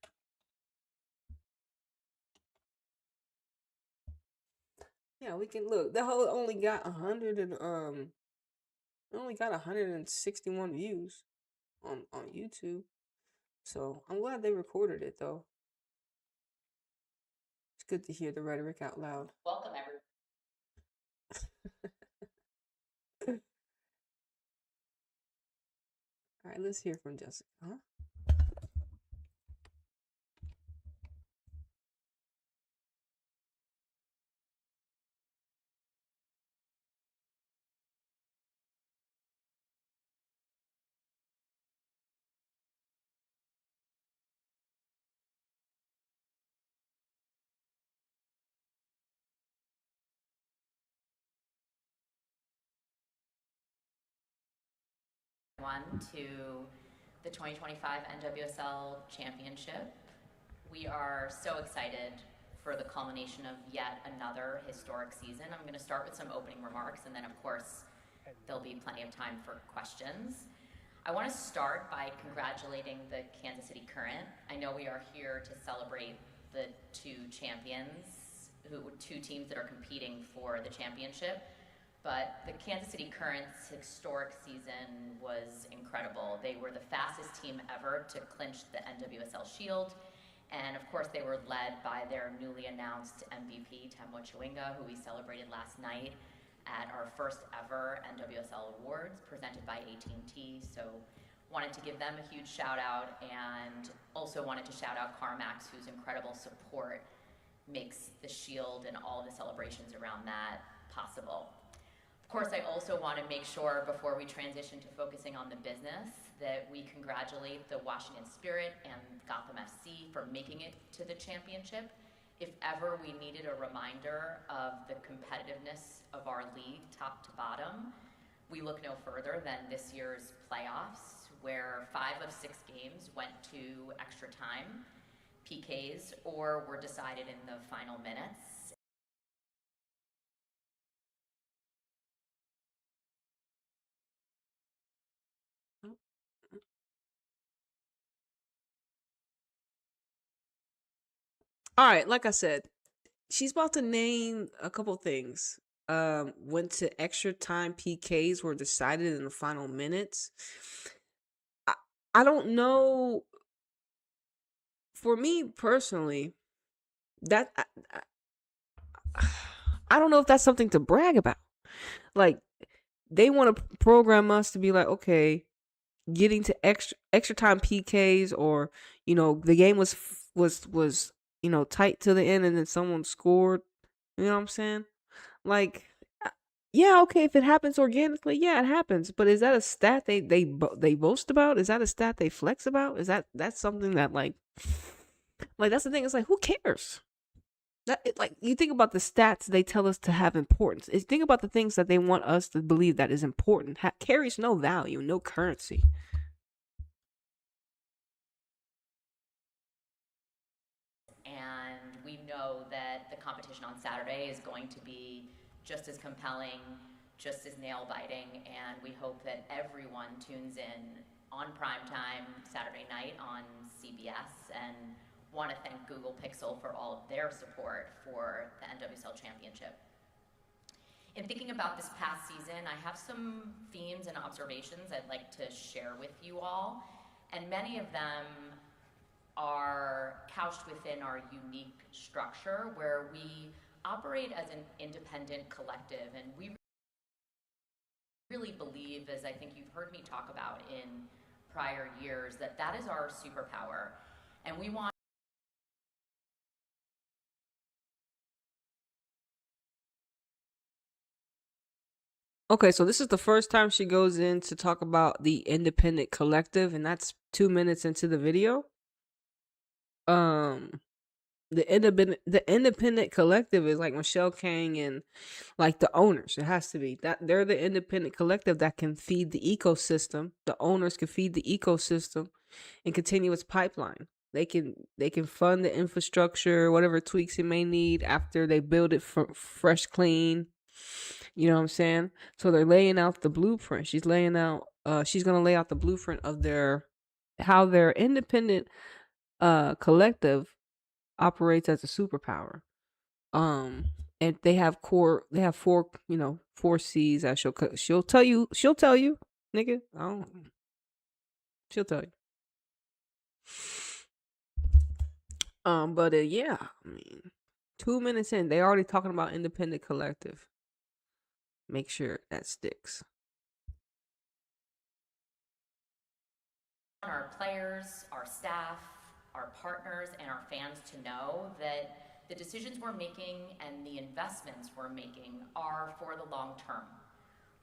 Yeah, we can look. The whole only got 161 views on YouTube. So I'm glad they recorded it though. It's good to hear the rhetoric out loud. Welcome, everyone. All right, let's hear from Jessica. Huh? To the 2025 NWSL Championship. We are so excited for the culmination of yet another historic season. I'm going to start with some opening remarks, and then, of course, there'll be plenty of time for questions. I want to start by congratulating the Kansas City Current. I know we are here to celebrate the two teams that are competing for the championship. But the Kansas City Current's historic season was incredible. They were the fastest team ever to clinch the NWSL Shield. And of course, they were led by their newly announced MVP, Temwa Chawinga, who we celebrated last night. at our first ever NWSL Awards presented by AT&T. So wanted to give them a huge shout out, and also wanted to shout out CarMax, whose incredible support makes the Shield and all the celebrations around that possible. Of course, I also want to make sure, before we transition to focusing on the business, that we congratulate the Washington Spirit and Gotham FC for making it to the championship. If ever we needed a reminder of the competitiveness of our league, top to bottom, we look no further than this year's playoffs, where 5 of 6 games went to extra time, PKs, or were decided in the final minutes. All right, like I said, she's about to name a couple things. Went to extra time, PKs were decided in the final minutes. I don't know. For me personally, that I don't know if that's something to brag about. Like, they want to program us to be like, okay, getting to extra time PKs, or the game was tight to the end and then someone scored. You know what I'm saying? Like, yeah, okay, if it happens organically, yeah, it happens. But is that a stat they boast about? Is that a stat they flex about? That's something that like that's the thing. It's like, who cares? Like, you think about the stats they tell us to have importance. Think about the things that they want us to believe that is important. Carries no value, no currency. And we know that the competition on Saturday is going to be just as compelling, just as nail-biting, and we hope that everyone tunes in on primetime Saturday night on CBS, and want to thank Google Pixel for all of their support for the NWSL Championship. In thinking about this past season, I have some themes and observations I'd like to share with you all, and many of them are couched within our unique structure, where we operate as an independent collective, and we really believe, as I think you've heard me talk about in prior years, that is our superpower, and we want. Okay, so this is the first time she goes in to talk about the independent collective, and that's 2 minutes into the video. The independent collective is like Michelle Kang and like the owners. It has to be that they're the independent collective that can feed the ecosystem. The owners can feed the ecosystem and continue its pipeline. They can fund the infrastructure, whatever tweaks it may need after they build it fresh, clean. You know what I'm saying? So they're laying out the blueprint. She's gonna lay out the blueprint of how their independent collective operates as a superpower. And they have 4 C's that she'll tell you, nigga. She'll tell you. But yeah, I mean, 2 minutes in, they already talking about independent collective. Make sure that sticks. Our players, our staff, our partners, and our fans to know that the decisions we're making and the investments we're making are for the long term.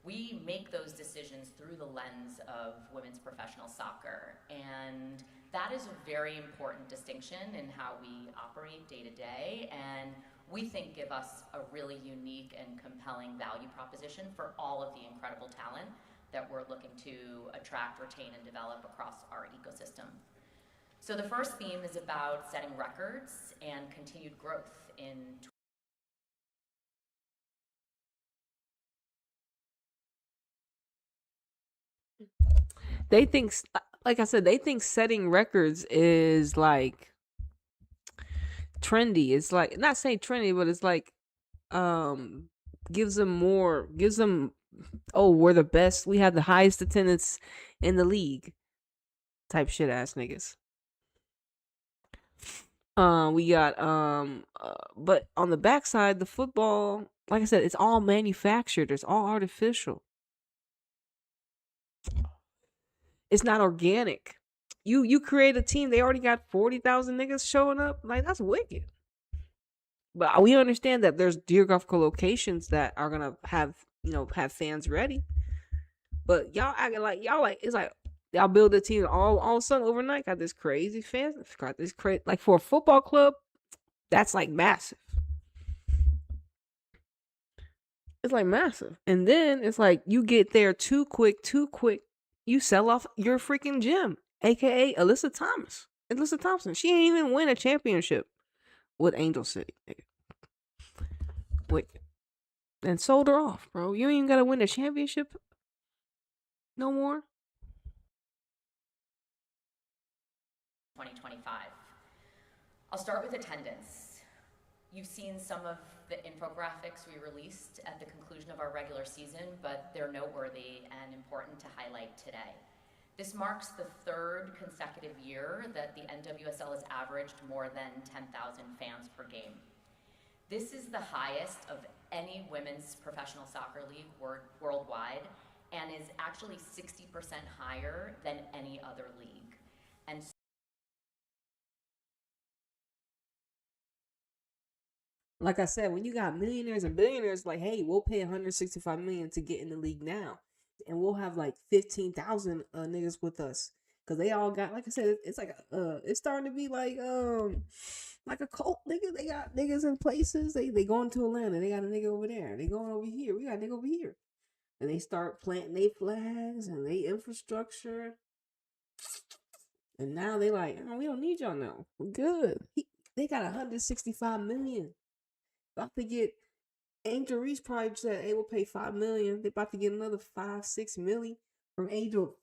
We make those decisions through the lens of women's professional soccer, and that is a very important distinction in how we operate day to day, and we think give us a really unique and compelling value proposition for all of the incredible talent that we're looking to attract, retain, and develop across our ecosystem. So the first theme is about setting records and continued growth in. They think, like I said, they think setting records is like trendy. It's like, not saying trendy, but it's like gives them, oh, we're the best, we have the highest attendance in the league type shit ass niggas. We got but on the backside, the football, like I said, it's all manufactured. It's all artificial. It's not organic. You create a team, they already got 40,000 niggas showing up. Like, that's wicked. But we understand that there's geographical locations that are gonna have fans ready. But y'all acting like it's like y'all build a team all of a sudden overnight, got this crazy fans, got this crazy, like, for a football club, that's like massive. It's like massive. And then it's like you get there too quick, you sell off your freaking gym, aka Alyssa Thompson. She ain't even win a championship with Angel City. Wicked. And sold her off, bro. You ain't even gotta win a championship no more. 2025. I'll start with attendance. You've seen some of the infographics we released at the conclusion of our regular season, but they're noteworthy and important to highlight today. This marks the third consecutive year that the NWSL has averaged more than 10,000 fans per game. This is the highest of any women's professional soccer league worldwide, and is actually 60% higher than any other league. And like I said, when you got millionaires and billionaires, like, hey, we'll pay 165 million to get in the league now, and we'll have like 15,000 niggas with us, because they all got, like I said, it's like it's starting to be like a cult, nigga. They got niggas in places. They going to Atlanta. They got a nigga over there. They going over here. We got a nigga over here, and they start planting their flags and they infrastructure. And now they like, oh, we don't need y'all now. We're good. They got 165 million. About to get, Angel Reese probably said, hey, we'll pay 5 million. They about to get another 5-6 million from Angel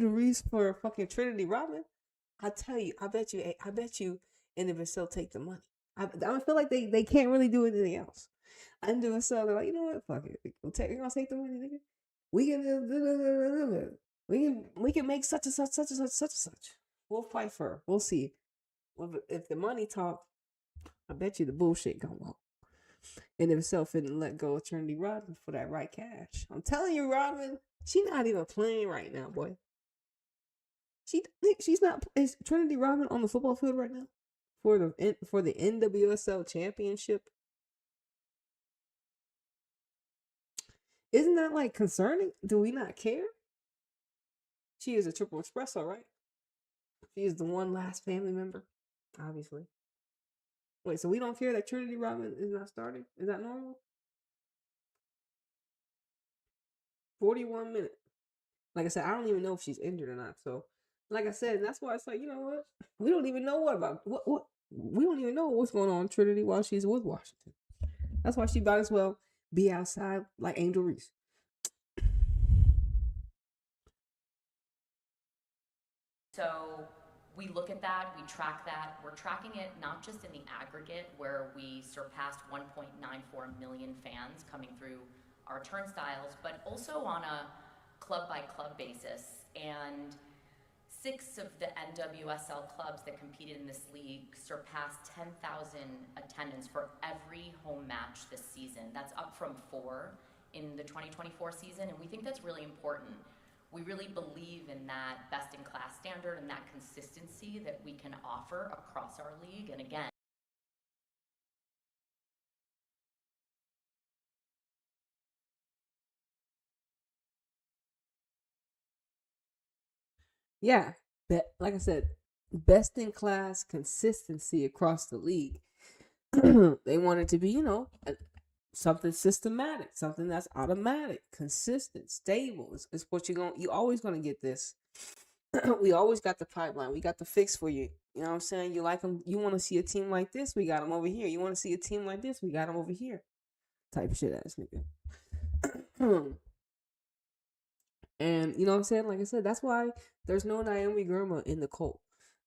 Reese for fucking Trinity Rodman. I tell you, I bet you NWSL take the money. I feel like they can't really do anything else. NWSL, they're like, you know what, fuck it. We're gonna take the money, nigga. We can make such and such. We'll fight for her. We'll see. If the money talk, I bet you the bullshit gonna walk. And if itself didn't let go of Trinity Rodman for that right cash. I'm telling you, Rodman, she's not even playing right now, boy. She's not. Is Trinity Rodman on the football field right now for the NWSL Championship? Isn't that like concerning? Do we not care? She is a triple espresso, right? She is the one last family member, obviously. Wait, so we don't care that Trinity Rodman is not starting? Is that normal? 41 minutes. Like I said, I don't even know if she's injured or not. So, like I said, that's why it's like, you know what? We don't even know what we don't even know what's going on in Trinity while she's with Washington. That's why she might as well be outside like Angel Reese. so we look at that, we track that. We're tracking it not just in the aggregate, where we surpassed 1.94 million fans coming through our turnstiles, but also on a club-by-club basis. And 6 of the NWSL clubs that competed in this league surpassed 10,000 attendance for every home match this season. That's up from 4 in the 2024 season, and we think that's really important. We really believe in that best-in-class standard and that consistency that we can offer across our league. And again, Yeah, like I said, best in class consistency across the league. They want it to be, something systematic, something that's automatic, consistent, stable. It's what you always gonna get this. We always got the pipeline. We got the fix for you. You know what I'm saying? You like them. You want to see a team like this? We got them over here. You want to see a team like this? We got them over here. Type shit ass nigga. And you know what I'm saying? Like I said, that's why there's no Naomi Girma in the cult.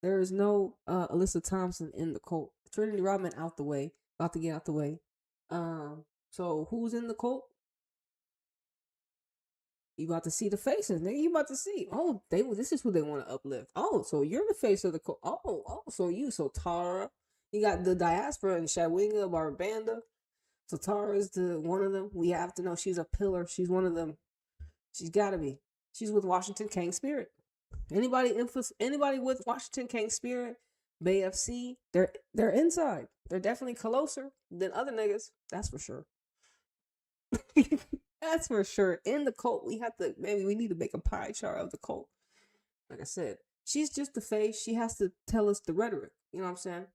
There is no Alyssa Thompson in the cult. Trinity Rodman out the way, about to get out the way. So who's in the cult? You about to see the faces, nigga. You about to see. Oh, this is who they want to uplift. Oh, so you're the face of the cult. Oh, so Tara, You got the diaspora and Shawinga, Barbanda. So Tara's one of them. We have to know she's a pillar. She's one of them. She's got to be. She's with Washington King Spirit. Anybody with Washington King Spirit, Bay FC, they're inside. They're definitely closer than other niggas. That's for sure. That's for sure. In the cult, we need to make a pie chart of the cult. Like I said, she's just the face. She has to tell us the rhetoric. You know what I'm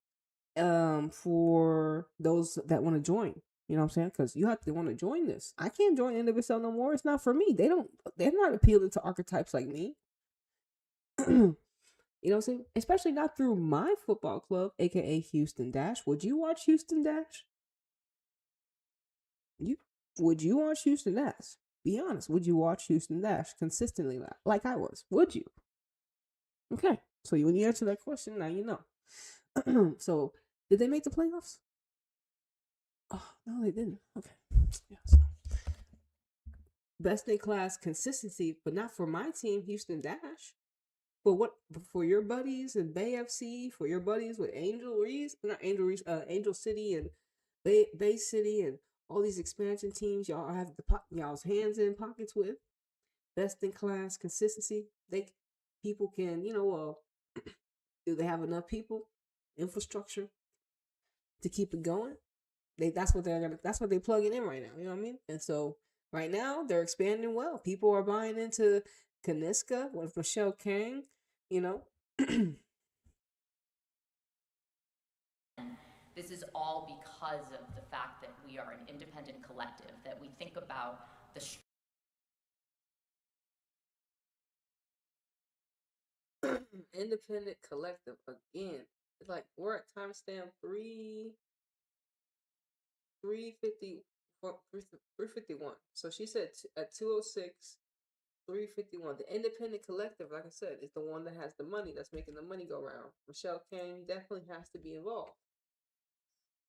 saying? For those that want to join. You know what I'm saying? Because you have to want to join this. I can't join NWSL no more. It's not for me. They're not appealing to archetypes like me. You know what I'm saying? Especially not through my football club, aka Houston Dash. Would you watch Houston Dash? Would you watch Houston Dash? Be honest. Would you watch Houston Dash consistently like I was? Would you? Okay. So when you answer that question, now you know. So did they make the playoffs? Oh no, they didn't. Okay. Yes. Best in class consistency, but not for my team, Houston Dash. But what for your buddies in Bay FC, for your buddies with Angel City and Bay City and all these expansion teams y'all have y'all's hands in pockets with. Best in class consistency. People can, do they have enough people, infrastructure to keep it going? That's what they're plugging in right now. You know what I mean? And so right now they're expanding well. People are buying into Kaniska with Michelle Kang. This is all because of the fact that we are an independent collective, that we think about the independent collective again. It's like we're at timestamp 351. So she said at 206, 351. The independent collective, like I said, is the one that has the money, that's making the money go round. Michelle Kane definitely has to be involved.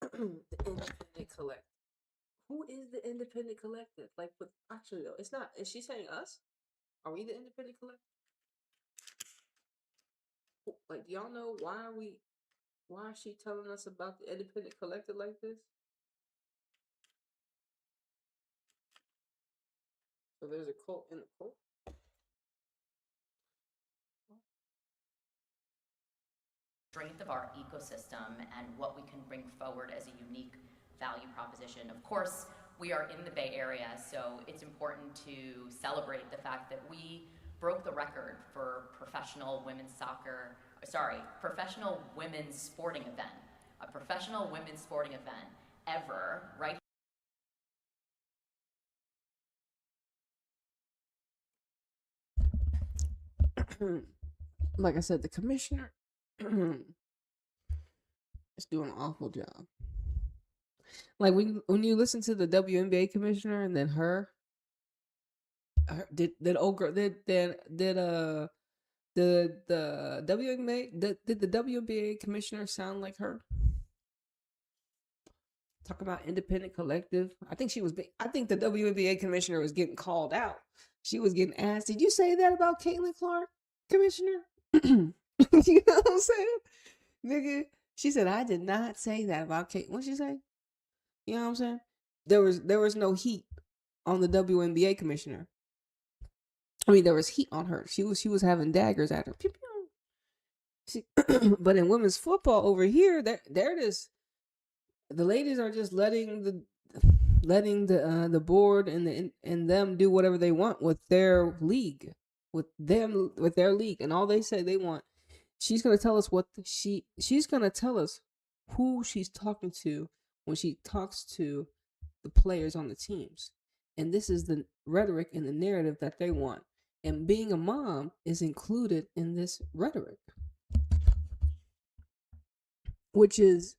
The independent collective. Who is the independent collective? Like, but actually though, it's not. Is she saying us? Are we the independent collective? Like, do y'all know why is she telling us about the independent collective like this? So there's a cult in the cult. Strength of our ecosystem and what we can bring forward as a unique value proposition. Of course, we are in the Bay Area, so it's important to celebrate the fact that we broke the record for professional women's sporting event. A professional women's sporting event ever, right? Like I said, the commissioner is doing an awful job. Like when you listen to the WNBA commissioner and then did the WNBA commissioner sound like her? Talk about independent collective. I think the WNBA commissioner was getting called out. She was getting asked, "Did you say that about Caitlin Clark, commissioner?" You know what I'm saying, nigga? She said, "I did not say that about Kate." What'd she say? You know what I'm saying? There was no heat on the WNBA commissioner. I mean, there was heat on her. She was having daggers at her. But in women's football over here, there it is. The ladies are just letting the board and them do whatever they want with their league, with their league, and all they say they want. She's gonna tell us she's gonna tell us who she's talking to when she talks to the players on the teams, and this is the rhetoric and the narrative that they want. And being a mom is included in this rhetoric, which is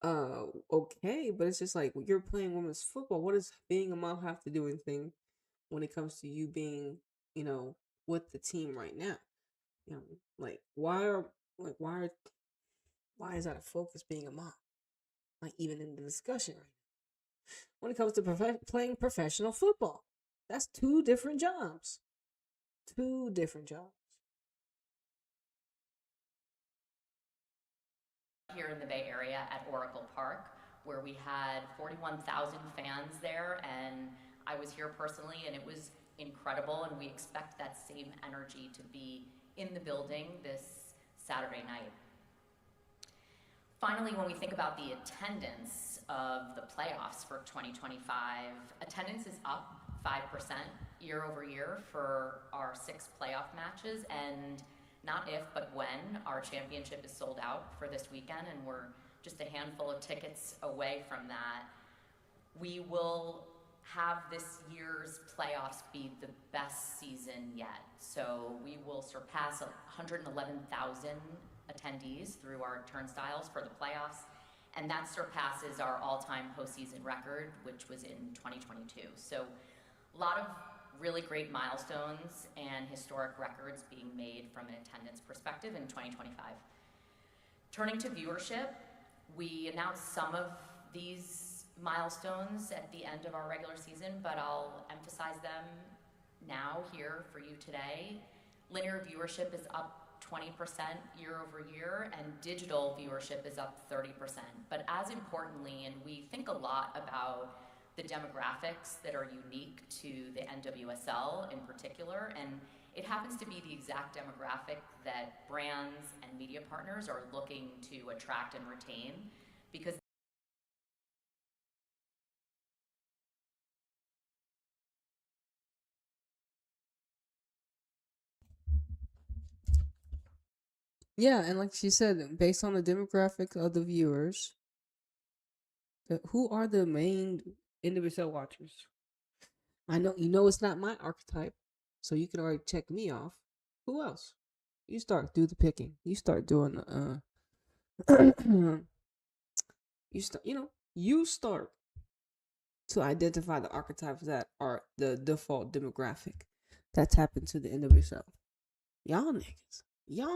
okay, but it's just like when you're playing women's football, what does being a mom have to do with anything when it comes to you being, with the team right now? Like why is that a focus, being a mom? Like even in the discussion right now. When it comes to playing professional football, that's two different jobs. here in the Bay Area at Oracle Park, where we had 41,000 fans there, and I was here personally, and it was incredible, and we expect that same energy to be in the building this Saturday night. Finally, when we think about the attendance of the playoffs for 2025, attendance is up 5% year over year for our 6 playoff matches, and not if, but when our championship is sold out for this weekend, and we're just a handful of tickets away from that. We will have this year's playoffs be the best season yet. So we will surpass 111,000 attendees through our turnstiles for the playoffs, and that surpasses our all-time postseason record, which was in 2022. So a lot of really great milestones and historic records being made from an attendance perspective in 2025. Turning to viewership, we announced some of these milestones at the end of our regular season, but I'll emphasize them now here for you today. Linear viewership is up 20% year over year, and digital viewership is up 30%. But as importantly, and we think a lot about the demographics that are unique to the NWSL in particular, and it happens to be the exact demographic that brands and media partners are looking to attract and retain, because Yeah, and like she said, based on the demographics of the viewers, who are the main NWSL watchers? I know it's not my archetype, so you can already check me off. Who else? You start do the picking. You start doing you start to identify the archetypes that are the default demographic that tap into the NWSL. Y'all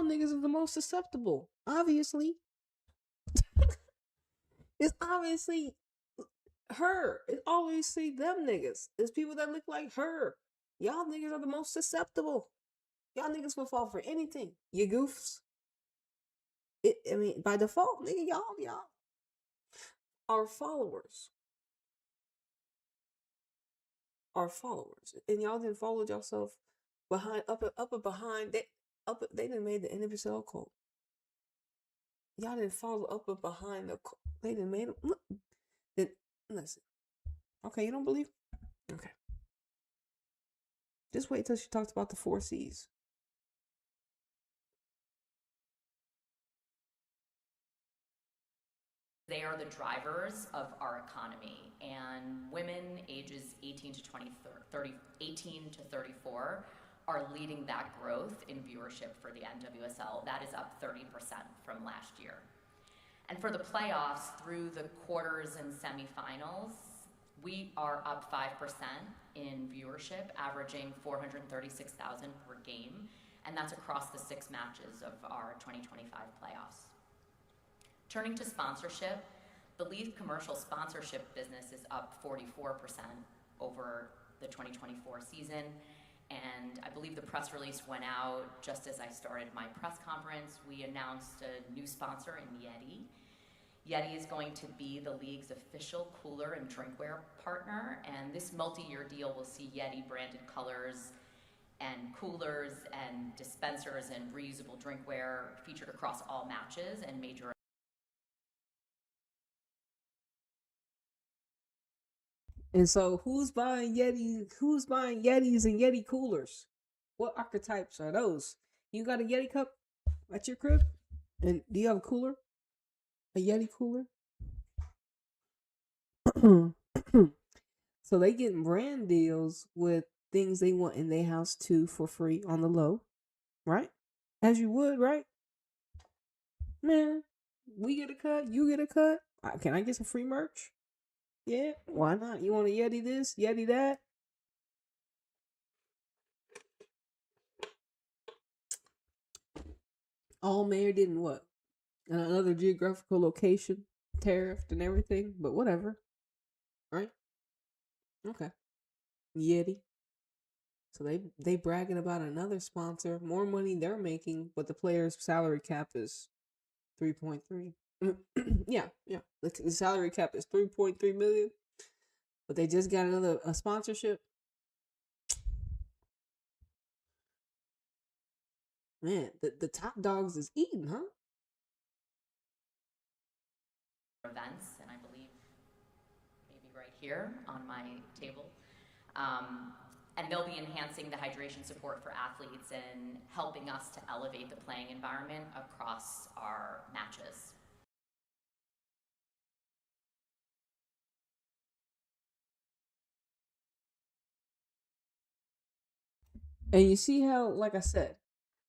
niggas are the most susceptible. Obviously, it's obviously her. It's obviously them niggas. It's people that look like her. Y'all niggas are the most susceptible. Y'all niggas will fall for anything. You goofs. By default, nigga, y'all are followers. And y'all didn't follow yourself behind behind. They didn't made the NWSL cult. Y'all didn't follow up behind the cult. They didn't made them. Listen. Okay, you don't believe? Okay. Just wait till she talks about the 4 C's. They are the drivers of our economy, and women ages 18 to 34 are leading that growth in viewership for the NWSL. That is up 30% from last year. And for the playoffs, through the quarters and semifinals, we are up 5% in viewership, averaging 436,000 per game, and that's across the 6 matches of our 2025 playoffs. Turning to sponsorship, the lead commercial sponsorship business is up 44% over the 2024 season. And I believe the press release went out just as I started my press conference. We announced a new sponsor in Yeti. Yeti is going to be the league's official cooler and drinkware partner. And this multi-year deal will see Yeti branded colors and coolers and dispensers and reusable drinkware featured across all matches and major. And so, who's buying Yetis? Who's buying Yetis and Yeti coolers? What archetypes are those? You got a Yeti cup at your crib? And do you have a cooler? A Yeti cooler? So they getting brand deals with things they want in their house too for free on the low, right? As you would, right? Man, we get a cut, you get a cut. Can I get some free merch? Yeah, why not? You want a Yeti this, Yeti that? All mayor didn't what? Another geographical location, tariffed and everything, but whatever. Right? Okay. Yeti. So they bragging about another sponsor, more money they're making, but the player's salary cap is 3.3. Yeah. The salary cap is 3.3 million, but they just got a sponsorship. Man, the top dogs is eating, huh? Events, and I believe maybe right here on my table. And they'll be enhancing the hydration support for athletes and helping us to elevate the playing environment across our matches. And you see how, like I said,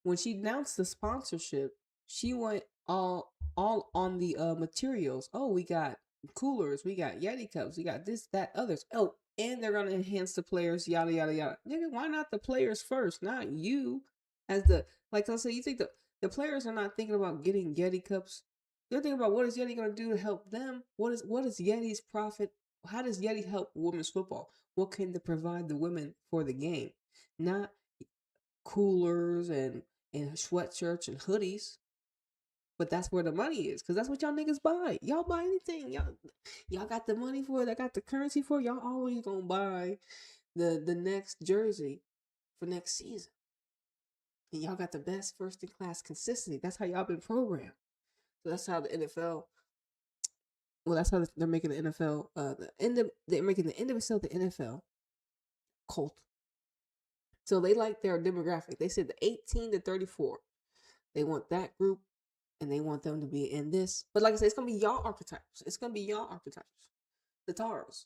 when she announced the sponsorship, she went all on the materials. Oh, we got coolers, we got Yeti cups, we got this, that, others. Oh, and they're gonna enhance the players, yada yada yada. Nigga, why not the players first, not you? As the like I say, you think the players are not thinking about getting Yeti cups. They're thinking about what is Yeti gonna do to help them. What is Yeti's profit? How does Yeti help women's football? What can they provide the women for the game? Not coolers and sweatshirts and hoodies. But that's where the money is, because that's what y'all niggas buy. Y'all buy anything. Y'all got the money for it. I got the currency for it. Y'all always gonna buy the next jersey for next season. And y'all got the best first in class consistency. That's how y'all been programmed. So that's how the NFL. Well, that's how they're making the NFL. They're making the NWSL the NFL cult. So they like their demographic. They said the 18 to 34. They want that group, and they want them to be in this. But like I said, it's gonna be y'all archetypes. It's gonna be y'all archetypes. The Tars.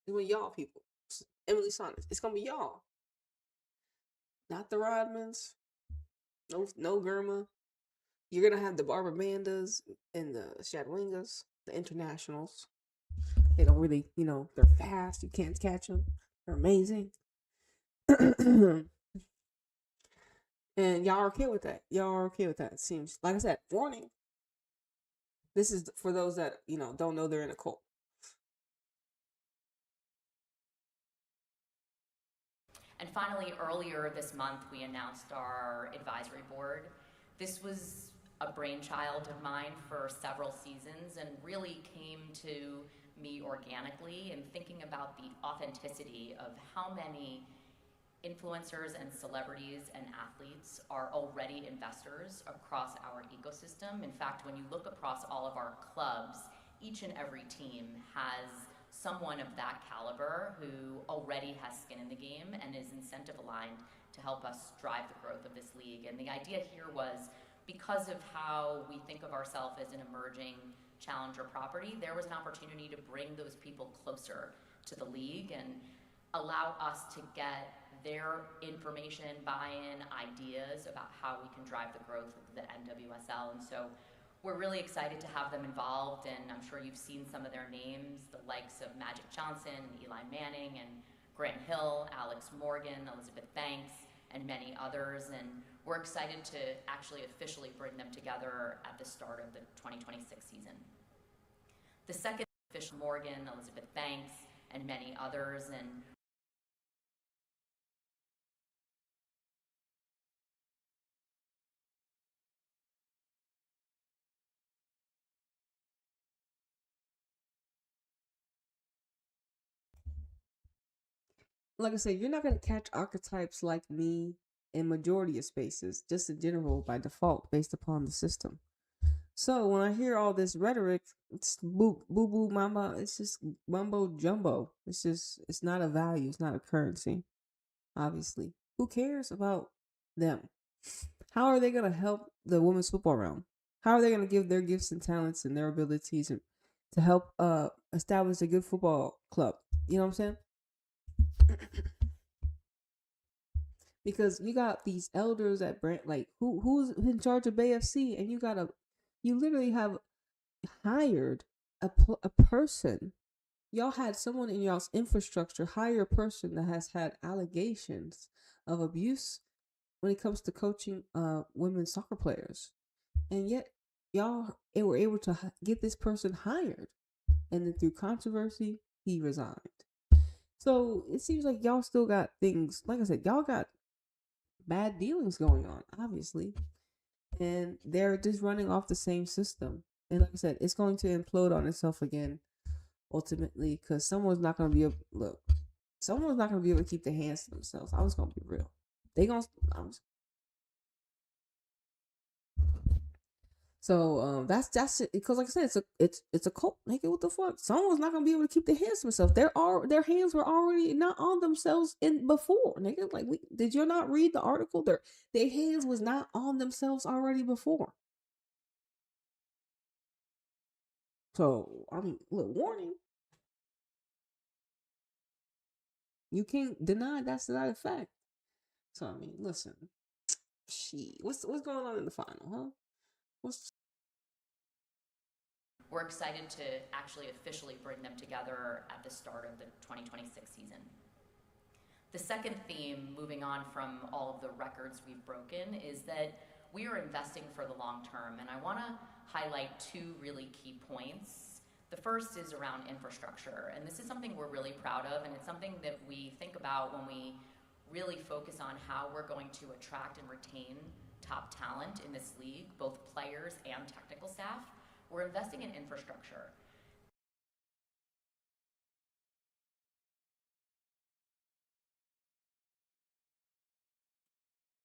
It's gonna be y'all people. Emily Sonnets. It's gonna be y'all. Not the Rodmans. No Germa. You're gonna have the Barbara Mandas and the Shadwingas, the internationals. They don't really, they're fast. You can't catch them. They're amazing. And y'all are okay with that. Y'all are okay with that. It seems, like I said, warning. This is for those that, don't know they're in a cult. And finally, earlier this month, we announced our advisory board. This was a brainchild of mine for several seasons and really came to me organically in thinking about the authenticity of how many influencers and celebrities and athletes are already investors across our ecosystem. In fact, when you look across all of our clubs, each and every team has someone of that caliber who already has skin in the game and is incentive aligned to help us drive the growth of this league. And the idea here was, because of how we think of ourselves as an emerging challenger property, there was an opportunity to bring those people closer to the league and allow us to get their information, buy-in, ideas about how we can drive the growth of the NWSL. And so we're really excited to have them involved, and I'm sure you've seen some of their names, the likes of Magic Johnson, Eli Manning, and Grant Hill, Alex Morgan, Elizabeth Banks, and many others. And we're excited to actually officially bring them together at the start of the 2026 season. The second official, Morgan, Elizabeth Banks, and many others. And like I said, you're not going to catch archetypes like me in majority of spaces, just in general by default, based upon the system. So when I hear all this rhetoric, it's boo boo mama, it's just mumbo jumbo. It's not a value, it's not a currency, obviously. Who cares about them? How are they going to help the women's football realm? How are they going to give their gifts and talents and their abilities to help establish a good football club? You know what I'm saying? Because you got these elders at Brand, like who's in charge of AFC, and you literally have hired a person. Y'all had someone in y'all's infrastructure hire a person that has had allegations of abuse when it comes to coaching women's soccer players, and yet y'all were able to get this person hired, and then through controversy he resigned. So it seems like y'all still got things, like I said, y'all got bad dealings going on, obviously, and they're just running off the same system. And like I said, it's going to implode on itself again, ultimately, because someone's not going to be able. Look, someone's not going to be able to keep their hands to themselves. I was going to be real. They gonna. So that's it. Because like I said, it's a cult. Nigga, what the fuck? Someone's not gonna be able to keep their hands to themselves. Their hands were already not on themselves in before. Nigga, like did you not read the article? Their hands was not on themselves already before. So I mean, look, warning. You can't deny that's not a fact. So I mean, listen, what's going on in the final, huh? We're excited to actually officially bring them together at the start of the 2026 season. The second theme, moving on from all of the records we've broken, is that we are investing for the long term, and I want to highlight two really key points. The first is around infrastructure, and this is something we're really proud of, and it's something that we think about when we really focus on how we're going to attract and retain top talent in this league, both players and technical staff. We're investing in infrastructure.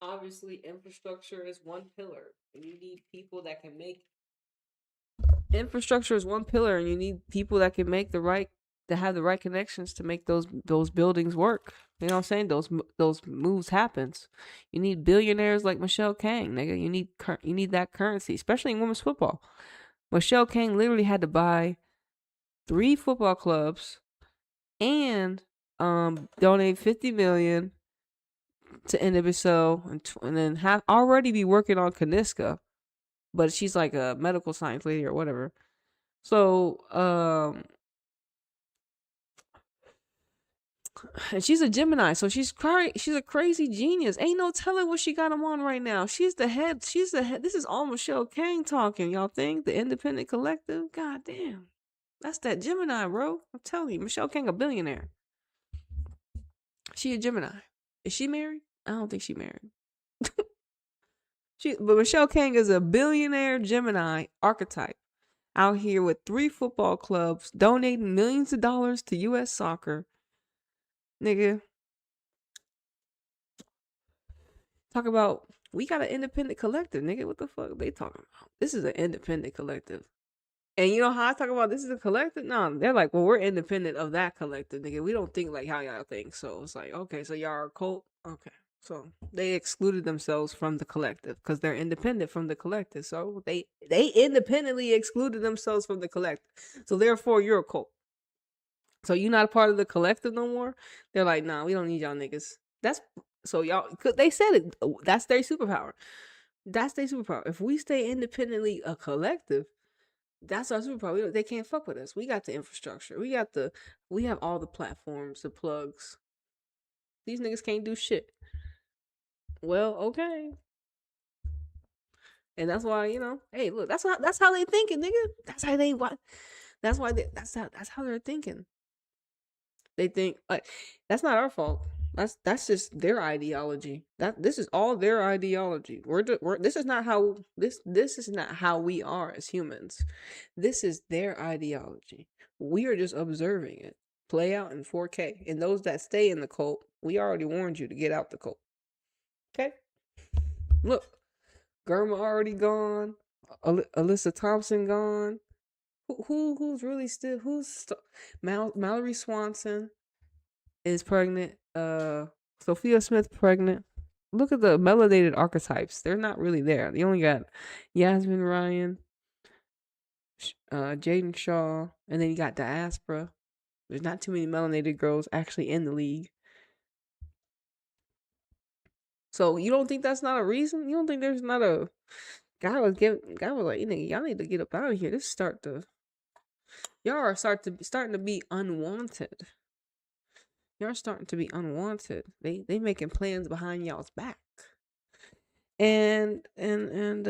Obviously, infrastructure is one pillar, and you need people that can make. Infrastructure is one pillar, and you need people that can make that have the right connections to make those buildings work. You know what I'm saying? Those moves happens. You need billionaires like Michelle Kang, nigga. You need that currency, especially in women's football. Michelle Kang literally had to buy 3 football clubs and donate $50 million to NWSL and then have already be working on Kaniska, but she's like a medical science lady or whatever. So and she's a Gemini, so she's a crazy genius. Ain't no telling what she got him on right now. She's the head. This is all Michelle Kang talking. Y'all think the independent collective? God damn, that's that Gemini, bro. I'm telling you, Michelle Kang a billionaire. She a Gemini. Is she married? I don't think she married. But Michelle Kang is a billionaire Gemini archetype out here with 3 football clubs, donating millions of dollars to U.S. soccer. Nigga. Talk about, we got an independent collective, nigga. What the fuck they talking about? This is an independent collective. And you know how I talk about this is a collective? No, they're like, well, we're independent of that collective, nigga. We don't think like how y'all think. So it's like, okay, so y'all are a cult? Okay. So they excluded themselves from the collective because they're independent from the collective. So they independently excluded themselves from the collective. So therefore, you're a cult. So you're not a part of the collective no more? They're like, nah, we don't need y'all niggas. So y'all, cause they said it. That's their superpower. That's their superpower. If we stay independently a collective, that's our superpower. They can't fuck with us. We got the infrastructure. We have all the platforms, the plugs. These niggas can't do shit. Well, okay. And that's why, hey, look, that's how they thinking, nigga. That's how they're thinking. They think like that's not our fault. That's just their ideology. This is all their ideology. This is not how we are as humans. This is their ideology. We are just observing it play out in 4K. And those that stay in the cult, we already warned you to get out the cult. Okay? Look, Germa already gone. Alyssa Thompson gone. Who's really still? Mallory Swanson is pregnant. Sophia Smith pregnant. Look at the melanated archetypes. They're not really there. They only got Yasmin Ryan, Jaden Shaw, and then you got Diaspora. There's not too many melanated girls actually in the league. So you don't think that's not a reason? You don't think there's not a guy was like, y'all need to get up out of here. Y'all are starting to be unwanted. Y'all starting to be unwanted. They making plans behind y'all's back. And when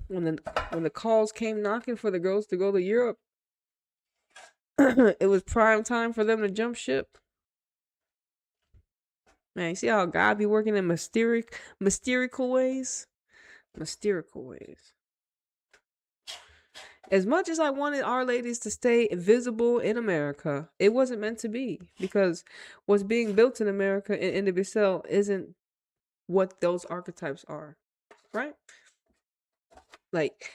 the calls came knocking for the girls to go to Europe, it was prime time for them to jump ship. Man, you see how God be working in mysterical ways? Mysterical ways. As much as I wanted our ladies to stay visible in America, it wasn't meant to be, because what's being built in America in NWSL isn't what those archetypes are, right? Like,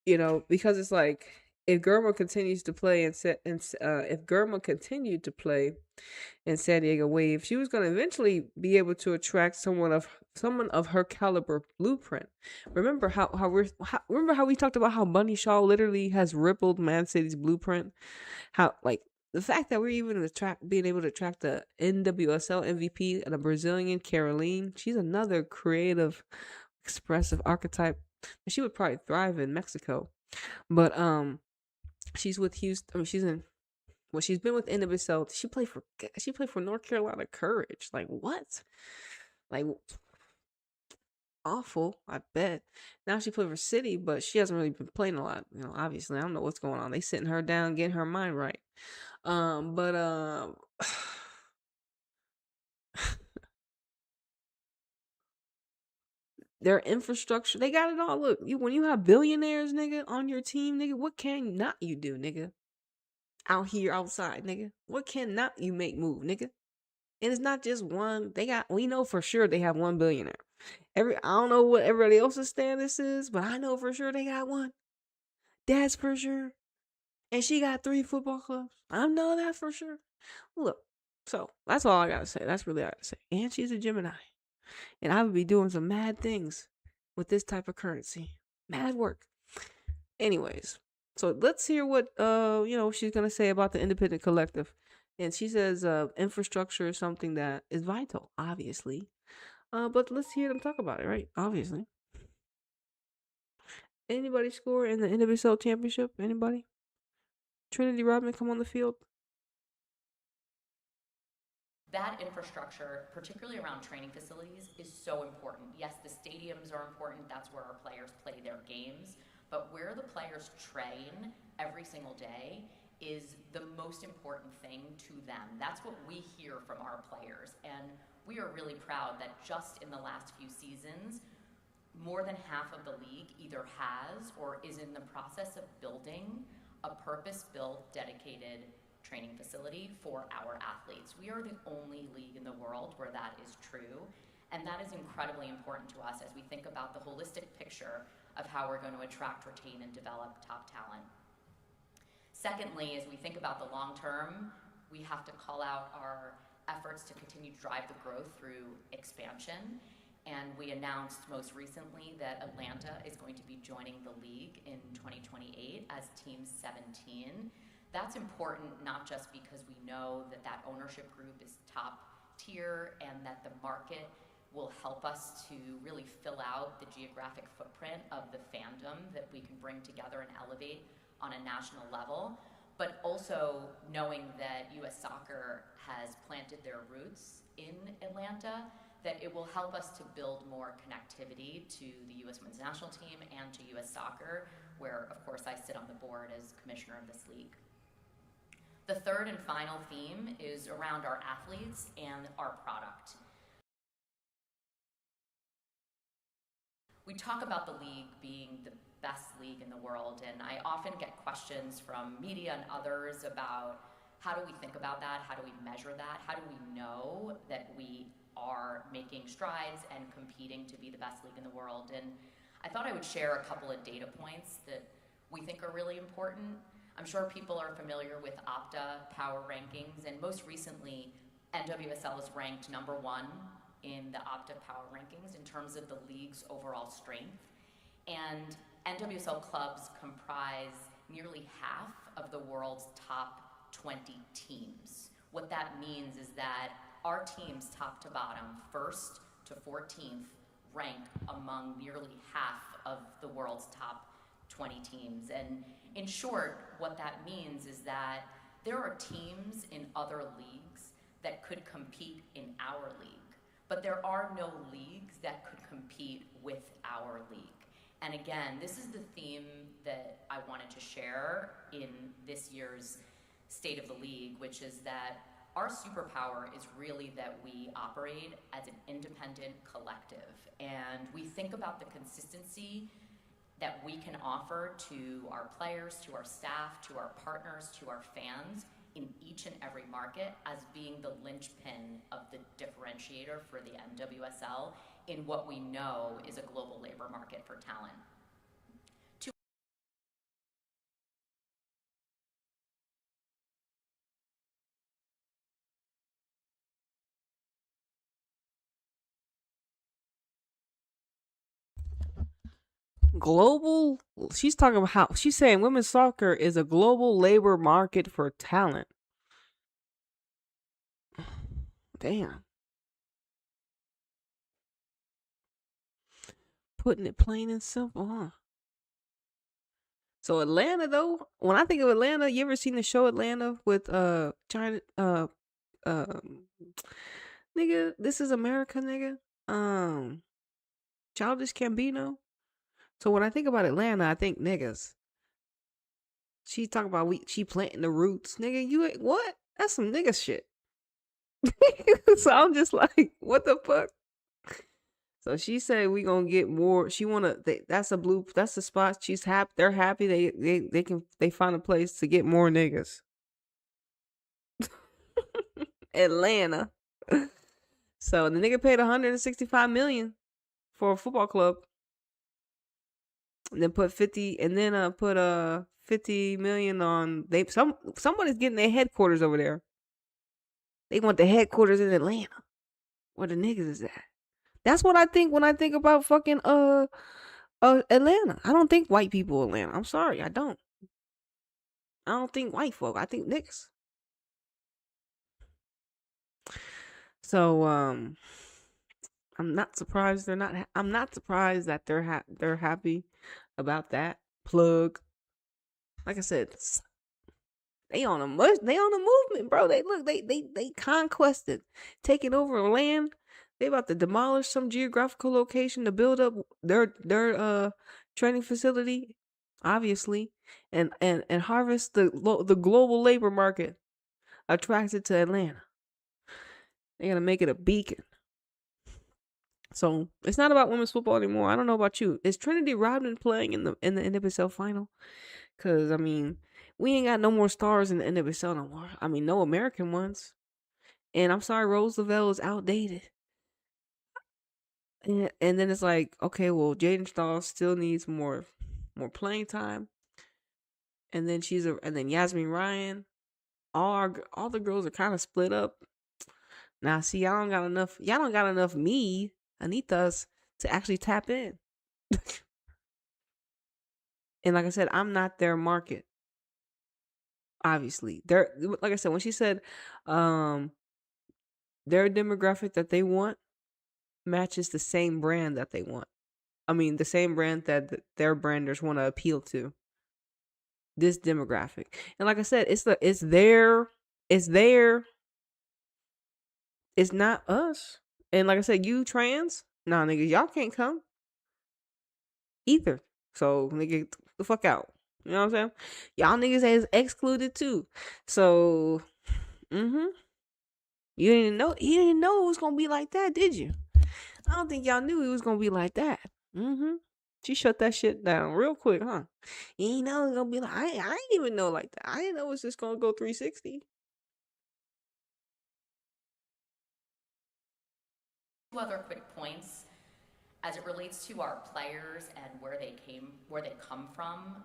because it's like, if Germa continues to play if Germa continued to play in San Diego Wave, she was going to eventually be able to attract someone of her caliber blueprint. Remember how we talked about how Bunny Shaw literally has rippled Man City's blueprint? How, like, the fact that we're even being able to attract the NWSL MVP and a Brazilian Caroline, she's another creative, expressive archetype. She would probably thrive in Mexico, but she's with Houston. I mean, she's been with NWSL. She played for North Carolina Courage. Like, what? Like, awful, I bet. Now she played for City, but she hasn't really been playing a lot. Obviously, I don't know what's going on. They sitting her down, getting her mind right. But their infrastructure, they got it all. Look, when you have billionaires, nigga, on your team, nigga, what can not you do, nigga? Out here, outside, nigga, what can not you make move, nigga? And it's not just one. We know for sure they have one billionaire. I don't know what everybody else's status is, but I know for sure they got one. That's for sure. And she got 3 football clubs. I know that for sure. Look, so that's all I gotta say. That's really all I gotta say. And she's a Gemini. And I would be doing some mad things with this type of currency. Mad work. Anyways, so let's hear what she's gonna say about the independent collective. And she says infrastructure is something that is vital, obviously. But let's hear them talk about it, right? Obviously. Anybody score in the NWSL Championship? Anybody? Trinity Rodman come on the field? That infrastructure, particularly around training facilities, is so important. Yes, the stadiums are important. That's where our players play their games. But where the players train every single day is the most important thing to them. That's what we hear from our players. And we are really proud that just in the last few seasons, more than half of the league either has or is in the process of building a purpose-built, dedicated training facility for our athletes. We are the only league in the world where that is true, and that is incredibly important to us as we think about the holistic picture of how we're going to attract, retain, and develop top talent. Secondly, as we think about the long term, we have to call out our efforts to continue to drive the growth through expansion. And we announced most recently that Atlanta is going to be joining the league in 2028 as Team 17. That's important not just because we know that that ownership group is top tier and that the market will help us to really fill out the geographic footprint of the fandom that we can bring together and elevate on a national level, but also knowing that U.S. Soccer has planted their roots in Atlanta, that it will help us to build more connectivity to the U.S. Women's National Team and to U.S. Soccer, where, of course, I sit on the board as commissioner of this league. The third and final theme is around our athletes and our product. We talk about the league being the best league in the world, and I often get questions from media and others about how do we think about that, how do we measure that, how do we know that we are making strides and competing to be the best league in the world. And I thought I would share a couple of data points that we think are really important. I'm sure people are familiar with Opta Power Rankings, and most recently, NWSL is ranked #1 in the Opta Power Rankings in terms of the league's overall strength. And NWSL clubs comprise nearly half of the world's top 20 teams. What that means is that our teams, top to bottom, 1st to 14th, rank among nearly half of the world's top 20 teams. And in short, what that means is that there are teams in other leagues that could compete in our league, but there are no leagues that could compete with our league. And again, this is the theme that I wanted to share in this year's State of the League, which is that our superpower is really that we operate as an independent collective, and we think about the consistency that we can offer to our players, to our staff, to our partners, to our fans in each and every market as being the linchpin of the differentiator for the NWSL in what we know is a global labor market for talent. Global. She's talking about how she's saying women's soccer is a global labor market for talent. Damn. Putting it plain and simple, huh? So Atlanta though, when I think of Atlanta, you ever seen the show Atlanta with China nigga, This Is America, nigga? Childish Gambino. So when I think about Atlanta, I think niggas. She talking about she planting the roots, nigga. You ain't what? That's some nigga shit. So I'm just like, what the fuck? So she said we gonna get more. She that's the spot. She's happy. They're happy. They find a place to get more niggas. Atlanta. So the nigga paid 165 million for a football club. And then put 50 million on somebody's getting their headquarters over there. They want the headquarters in Atlanta. Where the niggas is at. That's what I think when I think about fucking Atlanta. I don't think white people Atlanta. I'm sorry, I don't. I don't think white folk. I think niggas. So I'm not surprised they're not. I'm not surprised that they're happy about that plug. Like I said, they on a movement, bro. They conquested, taking over land. They about to demolish some geographical location to build up their training facility, obviously, and harvest the global labor market attracted to Atlanta. They're gonna make it a beacon. So it's not about women's football anymore. I don't know about you. Is Trinity Rodman playing in the NWSL final? Cause I mean, we ain't got no more stars in the NWSL no more. I mean, no American ones. And I'm sorry, Rose Lavelle is outdated. And then it's like, okay, well, Jaden Stahl still needs more playing time. And then and then Yasmin Ryan. All the girls are kind of split up. Now, see, y'all don't got enough me, Anitas, to actually tap in. And like I said, I'm not their market. Obviously, like I said, when she said, their demographic that they want matches the same brand that they want. I mean, the same brand that their branders want to appeal to. This demographic, and like I said, it's there. It's not us. And like I said, you trans, nah, nigga, y'all can't come either. So nigga, the fuck out. You know what I'm saying? Y'all niggas is excluded too. So, you didn't know it was gonna be like that, did you? I don't think y'all knew it was gonna be like that. She shut that shit down real quick, huh? You ain't know it was gonna be like I didn't even know like that. I didn't know it was just gonna go 360. Two other quick points as it relates to our players and where they come from.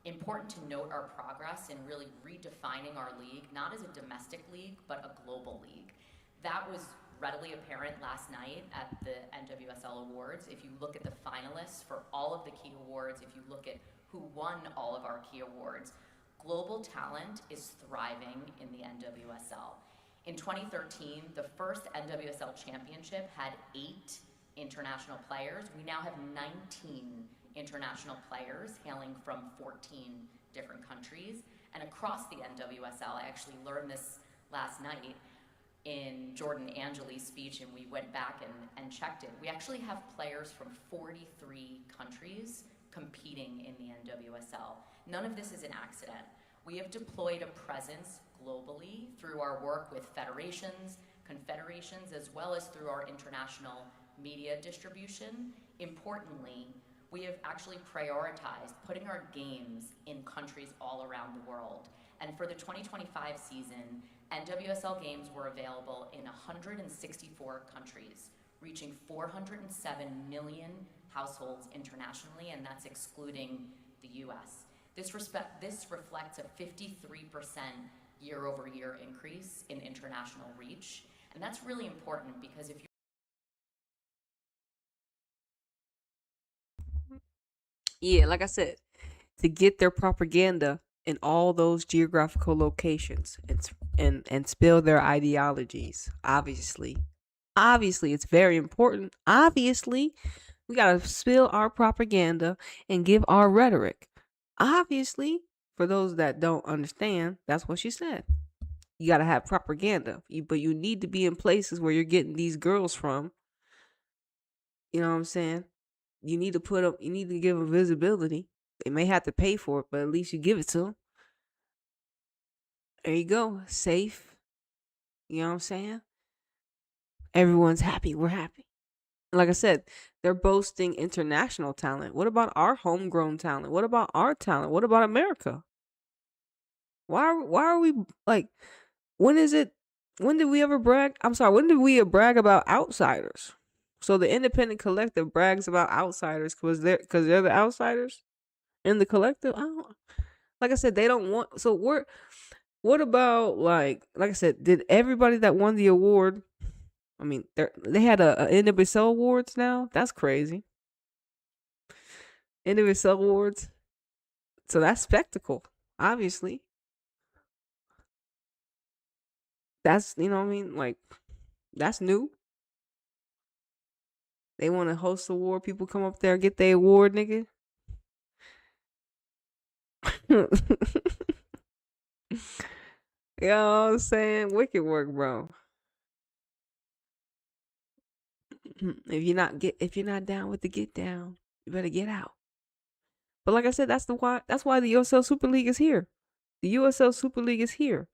Important to note our progress in really redefining our league, not as a domestic league, but a global league. That was readily apparent last night at the NWSL Awards. If you look at the finalists for all of the key awards, if you look at who won all of our key awards, global talent is thriving in the NWSL. In 2013, the first NWSL Championship had 8 international players. We now have 19 international players hailing from 14 different countries. And across the NWSL, I actually learned this last night in Jordan Angeli's speech, and we went back and checked it. We actually have players from 43 countries competing in the NWSL. None of this is an accident. We have deployed a presence globally through our work with federations, confederations, as well as through our international media distribution. Importantly, we have actually prioritized putting our games in countries all around the world. And for the 2025 season, NWSL games were available in 164 countries, reaching 407 million households internationally, and that's excluding the US. This reflects a 53% year-over-year increase in international reach, and that's really important because if you Yeah, like I said, to get their propaganda in all those geographical locations and spill their ideologies. Obviously, it's very important. Obviously, we gotta spill our propaganda and give our rhetoric. Obviously, for those that don't understand, that's what she said. You gotta have propaganda, but you need to be in places where you're getting these girls from. You know what I'm saying? You need to put them. You need to give them visibility. They may have to pay for it, but at least you give it to them. There you go. Safe. You know what I'm saying? Everyone's happy. We're happy. Like I said, they're boasting international talent. What about our homegrown talent? What about our talent? What about America? Why are we like when is it when did we ever brag? I'm sorry, when did we brag about outsiders? So the independent collective brags about outsiders because they're the outsiders in the collective. I don't, like I said, they don't want. So what about like I said, did everybody that won the award? I mean, they had a NWSL awards now. That's crazy. NWSL awards. So that's spectacle. Obviously, that's you know what I mean. Like that's new. They want to host the award. People come up there get their award, nigga. You know what I'm saying? Wicked work, bro. If you're not down with the get down, you better get out. But like I said, that's why the USL Super League is here. The USL Super League is here.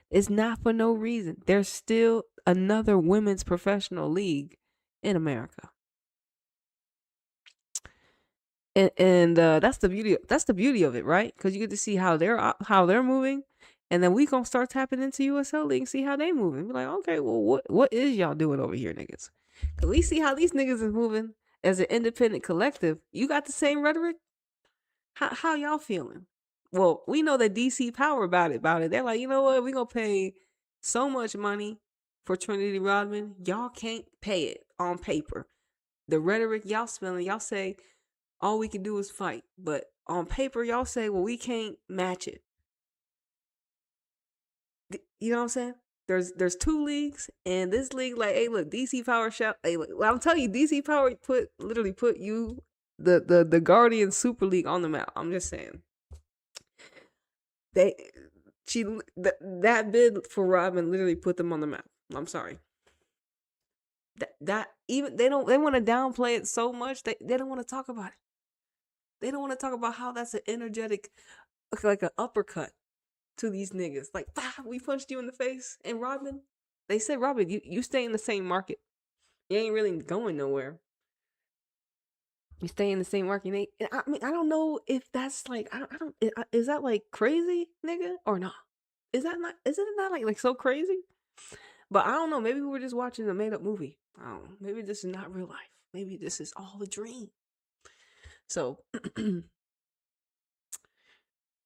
It's not for no reason. There's still another women's professional league in America. And that's the beauty of it, right? Because you get to see how they're moving, and then we gonna start tapping into USL League and see how they moving. Be like, okay, well, what is y'all doing over here, niggas? Cause we see how these niggas is moving as an independent collective. You got the same rhetoric. How y'all feeling? Well, we know that DC Power about it. They're like, you know what? We gonna pay so much money for Trinity Rodman. Y'all can't pay it on paper. The rhetoric y'all spelling, y'all say all we can do is fight. But on paper, y'all say, well, we can't match it. You know what I'm saying? There's two leagues, and this league, like, hey, look, DC Power shout. Hey, look, I'm telling you, DC Power literally put you the Guardian Super League on the map. I'm just saying. That bid for Rodman literally put them on the map. I'm sorry. That even they want to downplay it so much they don't want to talk about it. They don't want to talk about how that's an energetic, like an uppercut to these niggas. Like, we punched you in the face. And Rodman, they said, Rodman, you stay in the same market. You ain't really going nowhere. You stay in the same market. I mean, I don't know if that's like, is that like crazy, nigga, or not? Isn't it not like so crazy? But I don't know. Maybe we're just watching a made up movie. I don't know. Maybe this is not real life. Maybe this is all a dream. So, you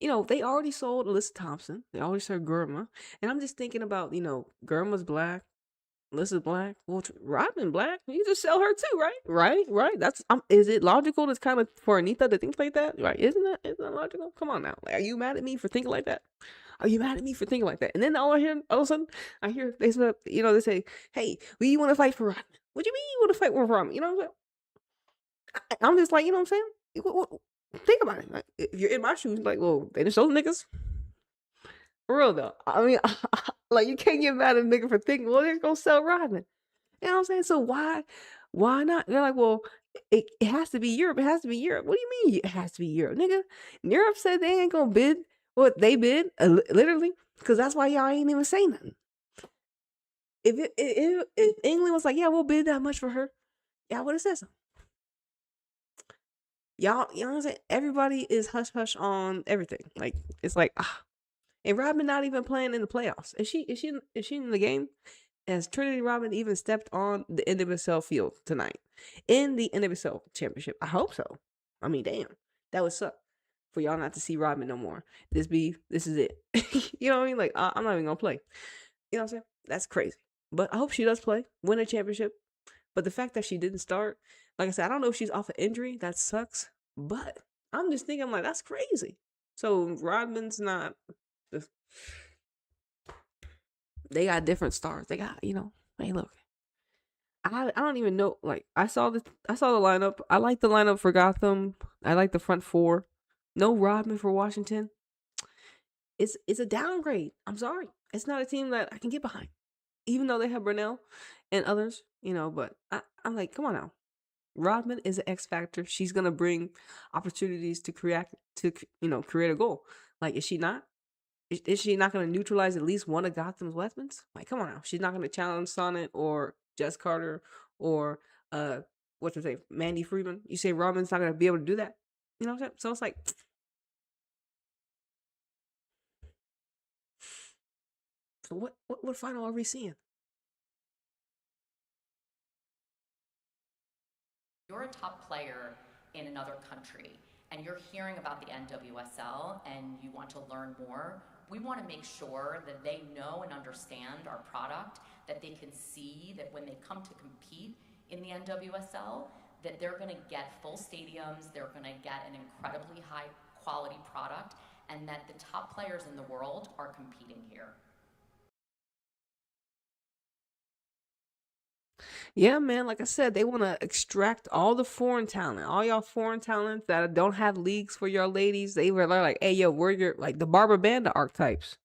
know, they already sold Alyssa Thompson. They already sold Gurma. And I'm just thinking about, you know, Gurma's black. Alyssa's black. Well, Rodman black. You just sell her too, right? Right. That's is it logical? That's kind of for Anita to think like that, right? Isn't that logical? Come on now. Like, are you mad at me for thinking like that? Are you mad at me for thinking like that? And then all of a sudden, I hear they say, you know, they say, "Hey, you want to fight for Rodman? What do you mean you want to fight for Rodman?" You know what I'm saying? I'm just like, you know what I'm saying? Think about it. Like, if you're in my shoes, like, well, they just those niggas. For real though. I mean, like you can't get mad at a nigga for thinking, well, they're gonna sell Rodman. You know what I'm saying? So why not? They're like, well, it has to be Europe. It has to be Europe. What do you mean it has to be Europe, nigga? Europe said they ain't gonna bid What they bid, literally, because that's why y'all ain't even say nothing. If England was like, yeah, we'll bid that much for her, y'all would have said something. Y'all, you know what I'm saying? Everybody is hush hush on everything. Like it's like, and Rodman not even playing in the playoffs. Is she in the game? Has Trinity Rodman even stepped on the NWSL field tonight in the NWSL Championship? I hope so. I mean, damn, that would suck for y'all not to see Rodman no more. This is it. You know what I mean? Like I'm not even gonna play. You know what I'm saying? That's crazy. But I hope she does play, win a championship. But the fact that she didn't start, like I said, I don't know if she's off an injury. That sucks. But I'm just thinking, I'm like, that's crazy. So Rodman's not. They got different stars. They got, hey, look. I don't even know. Like I saw the lineup. I like the lineup for Gotham. I like the front four. No Rodman for Washington. It's a downgrade. I'm sorry. It's not a team that I can get behind. Even though they have Brunel and others, but I'm like, come on now. Rodman is an X factor. She's gonna bring opportunities to create a goal. Like, is she not? Is she not gonna neutralize at least one of Gotham's weapons? Like, come on now. She's not gonna challenge Sonnet or Jess Carter or what's her name, Mandy Freeman. You say Rodman's not gonna be able to do that? You know what I'm saying? So it's like, so what final are we seeing? You're a top player in another country and you're hearing about the NWSL and you want to learn more, we want to make sure that they know and understand our product, that they can see that when they come to compete in the NWSL, that they're going to get full stadiums, they're going to get an incredibly high quality product, and that the top players in the world are competing here. Yeah, man. Like I said, they want to extract all the foreign talent, all y'all foreign talents that don't have leagues for your ladies. They were like, hey, yo, we're your, like, the Barbara Banda archetypes.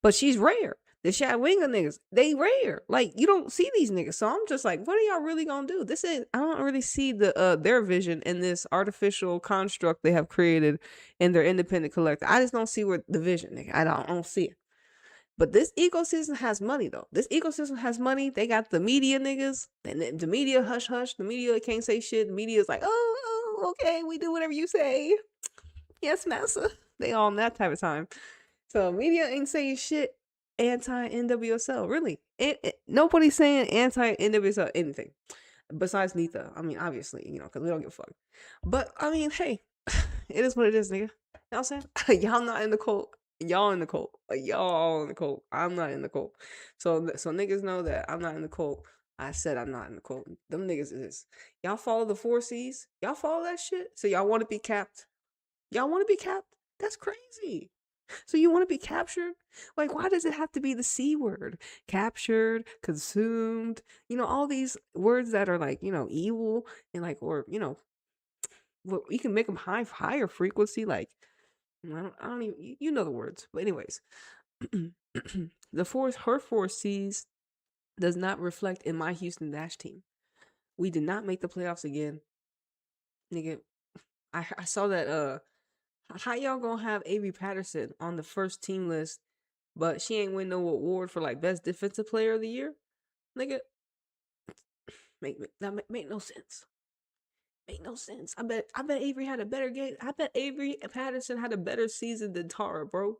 But she's rare. The Shadwinga niggas, they rare. Like, you don't see these niggas. So I'm just like, what are y'all really gonna do? I don't really see their vision in this artificial construct they have created in their independent collective. I just don't see where the vision, nigga. I don't see it. But this ecosystem has money, though. This ecosystem has money. They got the media niggas, and the media hush hush. The media can't say shit. The media is like, oh, okay, we do whatever you say. Yes, massa. They all on that type of time. So media ain't saying shit anti NWSL. Really, nobody's saying anti NWSL anything besides Nita. I mean, obviously, because we don't give a fuck. But I mean, hey, it is what it is, nigga. You know what I'm saying? Y'all not in the cold. Y'all in the cold. Like, y'all all in the cold. I'm not in the cold. So niggas know that I'm not in the cold. I said I'm not in the cold. Them niggas is. Y'all follow the 4 C's? Y'all follow that shit? So y'all want to be capped? Y'all want to be capped? That's crazy. So you want to be captured? Like, why does it have to be the C word? Captured, consumed, all these words that are like, evil and like, or, you can make them higher frequency. Like, I don't even, you know the words. But anyways, her 4 C's does not reflect in my Houston Dash team. We did not make the playoffs again. Nigga, I saw that, how y'all gonna have Avery Patterson on the first team list, but she ain't win no award for like best defensive player of the year? Nigga, that make no sense. Make no sense. I bet Avery had a better game. I bet Avery Patterson had a better season than Tara, bro.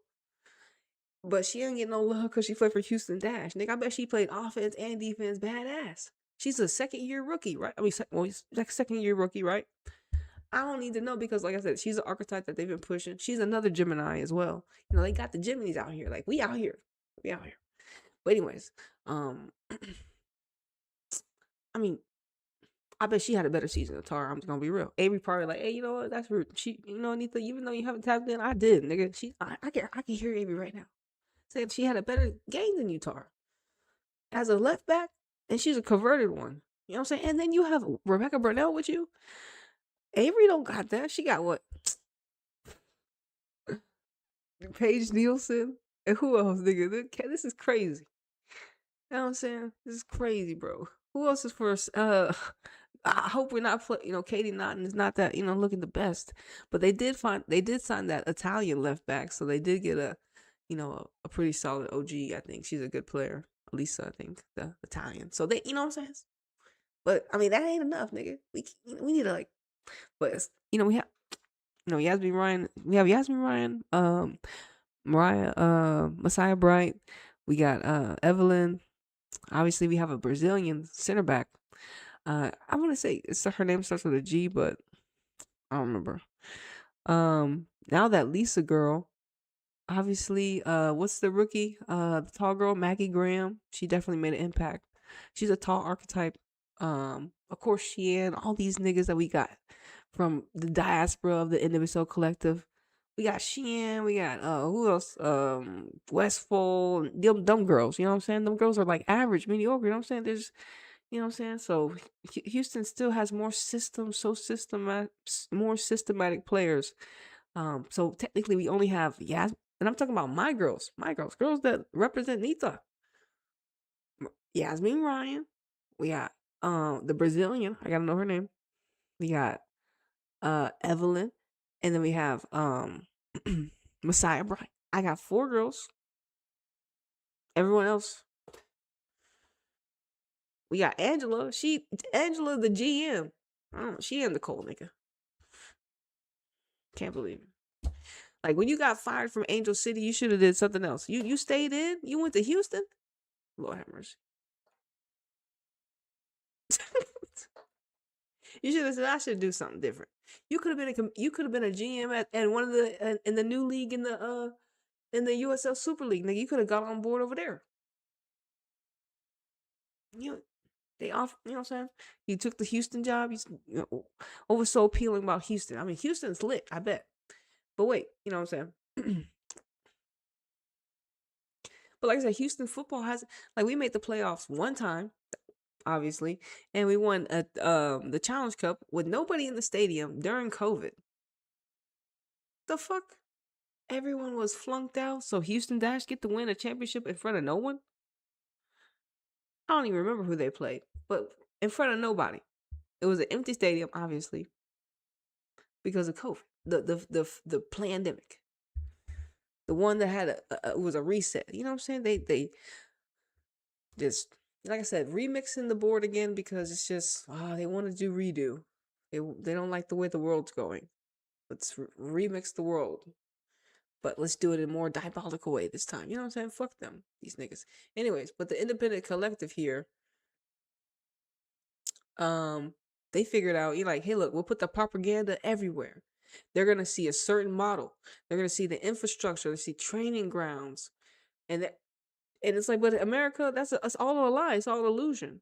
But she ain't get no love because she played for Houston Dash. Nigga, I bet she played offense and defense badass. She's a second-year rookie, right? I mean, second-year rookie, right? I don't need to know because, like I said, she's an archetype that they've been pushing. She's another Gemini as well. They got the Geminis out here. Like, we out here. But anyways, I mean, I bet she had a better season than Tara. I'm just gonna be real. Avery probably like, hey, you know what? That's rude. She, Anita, even though you haven't tapped in, I did, nigga. I can hear Avery right now saying she had a better game than you, Tara, as a left back, and she's a converted one. You know what I'm saying? And then you have Rebecca Burnell with you. Avery don't got that. She got what? Paige Nielsen. And who else, nigga? This is crazy. You know what I'm saying? This is crazy, bro. Who else is first? I hope we're not, Katie Naughton is not that, looking the best. But they did sign that Italian left back, so they did get a pretty solid OG. I think she's a good player, Lisa. I think the Italian. So they, what I'm saying. But I mean, that ain't enough, nigga. We need to but we have, Yasmin Ryan. We have Yasmin Ryan, Mariah, Messiah Bright. We got Evelyn. Obviously, we have a Brazilian center back. I want to say her name starts with a G, but I don't remember. Now that Lisa girl, obviously, what's the rookie? The tall girl, Maggie Graham. She definitely made an impact. She's a tall archetype. Of course, Sheehan, all these niggas that we got from the diaspora of the NWSL collective. We got Sheehan, we got who else? Westfall, dumb girls. You know what I'm saying? Them girls are like average, mediocre. You know what I'm saying? There's, you know what I'm saying? So Houston still has more more systematic players. So technically we only have and I'm talking about my girls, girls that represent Nita. Yasmin Ryan. We got the Brazilian. I gotta know her name. We got Evelyn, and then we have Messiah Bright. I got 4 girls. Everyone else. We got Angela. Angela the GM. She and the Cole nigga. Can't believe it. Like when you got fired from Angel City, you should have did something else. You stayed in. You went to Houston. Lord have mercy. You should have said I should do something different. You could have been a GM at one of the in the new league in the USL Super League. Nigga, you could have got on board over there. They off. You know what I'm saying? You took the Houston job. What was so appealing about Houston? I mean, Houston's lit. I bet. But wait, you know what I'm saying? But like I said, Houston football we made the playoffs one time, obviously, and we won the Challenge Cup with nobody in the stadium during COVID. The fuck? Everyone was flunked out, so Houston Dash get to win a championship in front of no one? I don't even remember who they played, but in front of nobody. It was an empty stadium, obviously, because of COVID, the pandemic, the one that had it was a reset. You know what I'm saying? They just, like I said, remixing the board again because it's just they want to do redo. They don't like the way the world's going. Let's remix the world, but let's do it in a more diabolical way this time. You know what I'm saying? Fuck them, these niggas. Anyways, but the independent collective here, they figured out, you're like, hey, look, we'll put the propaganda everywhere. They're gonna see a certain model. They're gonna see the infrastructure. They see training grounds, and it's like, but America, that's all a lie. It's all illusion.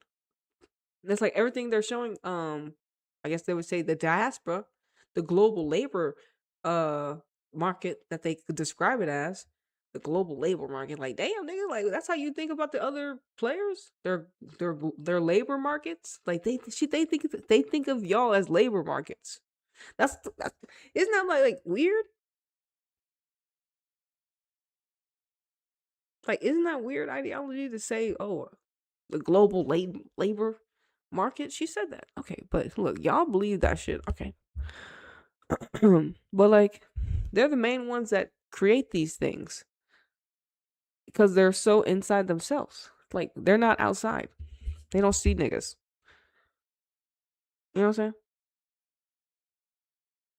That's like everything they're showing. I guess they would say the diaspora, the global labor, market that they could describe it as, the global labor market. Like, damn, nigga, like that's how you think about the other players. Their labor markets. Like they think of y'all as labor markets. That's isn't that like weird? Like, isn't that weird ideology to say, oh, the global labor market? She said that. Okay, but look, y'all believe that shit. Okay. But like, they're the main ones that create these things because they're so inside themselves. Like, they're not outside. They don't see niggas. You know what I'm saying?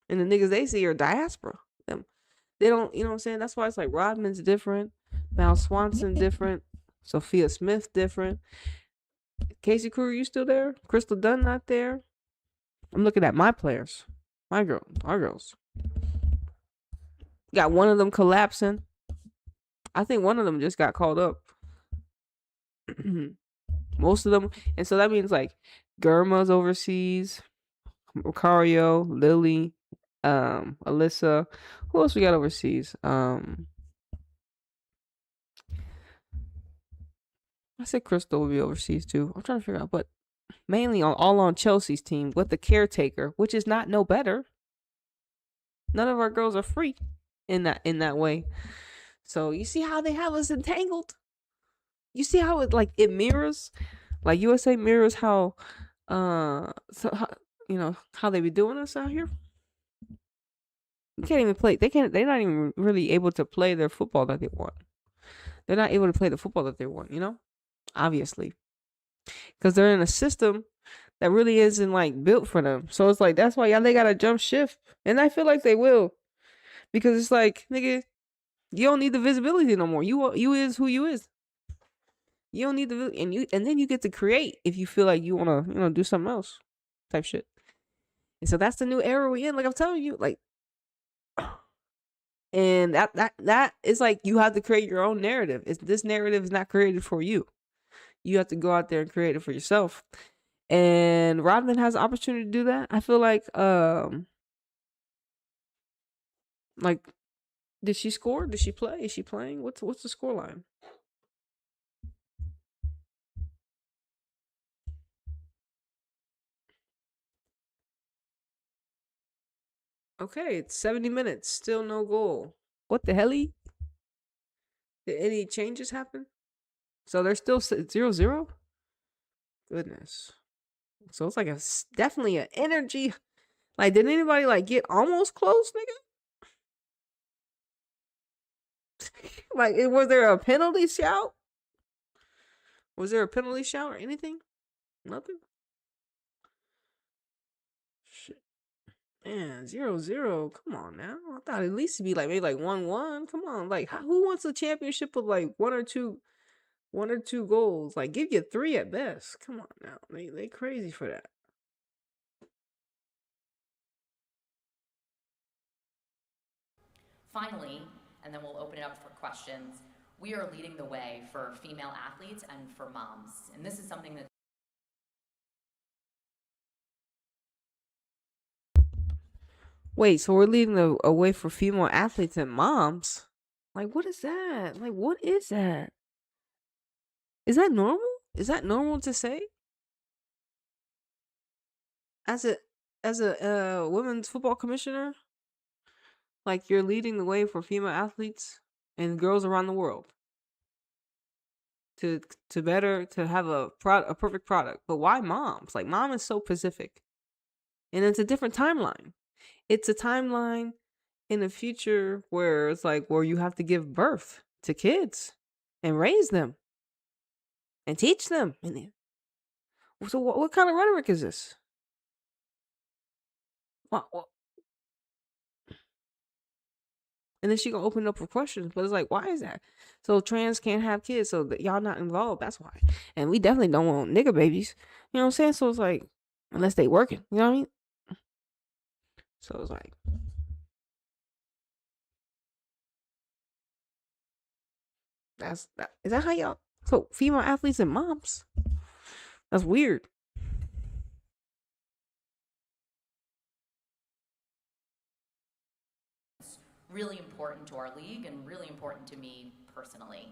And the niggas they see are diaspora. They don't, you know what I'm saying? That's why it's like Rodman's different, Val Swanson different, Sophia Smith different. Casey Kruger, you still there? Crystal Dunn not there? I'm looking at my players. Our girls. Got one of them collapsing. I think one of them just got called up. Most of them. And so that means like Germa's overseas, Macario, Lily, Alyssa. Who else we got overseas? I said Crystal will be overseas too. I'm trying to figure out, but mainly on Chelsea's team with the caretaker, which is not no better. None of our girls are free in that way. So you see how they have us entangled? You see how it mirrors? Like USA mirrors how So how, how they be doing us out here? You can't even play. They're not even really able to play their football that they want. They're not able to play the football that they want. Obviously, because they're in a system that really isn't like built for them. So it's like that's why y'all they gotta jump shift, and I feel like they will, because it's like nigga, you don't need the visibility no more. You is who you is. You don't need the and then you get to create if you feel like you wanna do something else, type shit. And so that's the new era we in. Like I'm telling you, like, and that is like you have to create your own narrative. This narrative is not created for you. You have to go out there and create it for yourself. And Rodman has the opportunity to do that. I feel like did she score? Did she play? Is she playing? What's the score line? Okay, it's 70 minutes. Still no goal. What the hell? Did any changes happen? So they're still 0-0? Goodness. So it's like definitely an energy. Like, did anybody like get almost close, nigga? Like, was there a penalty shout? Was there a penalty shout or anything? Nothing? Shit. Man, 0-0. Come on now. I thought at least it'd be like maybe like 1-1. Come on. Like, who wants a championship with like one or two goals? Like, give you 3 at best. Come on now. They crazy for that. Finally, and then we'll open it up for questions, we are leading the way for female athletes and for moms. And this is something that Wait, so we're leading the way for female athletes and moms? Like, what is that? Like, what is that? Is that normal? Is that normal to say? As a women's football commissioner, like you're leading the way for female athletes and girls around the world to have a perfect product. But why moms? Like mom is so specific. And it's a different timeline. It's a timeline in the future where it's like where you have to give birth to kids and raise them and teach them. And so what kind of rhetoric is this? What? And then she gonna open up for questions, but it's like, why is that? So trans can't have kids, so that y'all not involved. That's why. And we definitely don't want nigga babies. You know what I'm saying? So it's like, unless they working, you know what I mean? So it's like, is that how y'all? So female athletes and moms? That's weird. really important to our league and really important to me personally.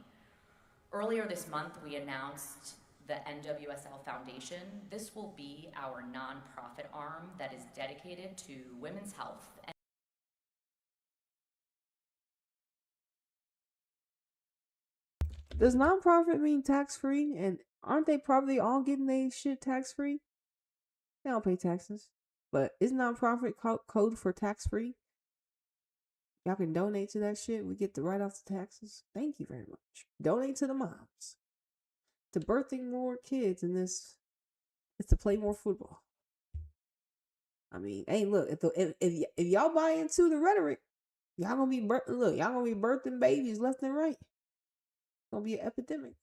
Earlier this month, we announced the NWSL Foundation. This will be our nonprofit arm that is dedicated to women's health. Does nonprofit mean tax free? And aren't they probably all getting their shit tax free? They don't pay taxes, but is nonprofit code for tax free? Y'all can donate to that shit. We get to write off the taxes. Thank you very much. Donate to the moms. To birthing more kids in this. It's to play more football. I mean, hey, look, if y'all buy into the rhetoric, y'all gonna be birthing babies left and right. It's gonna be an epidemic.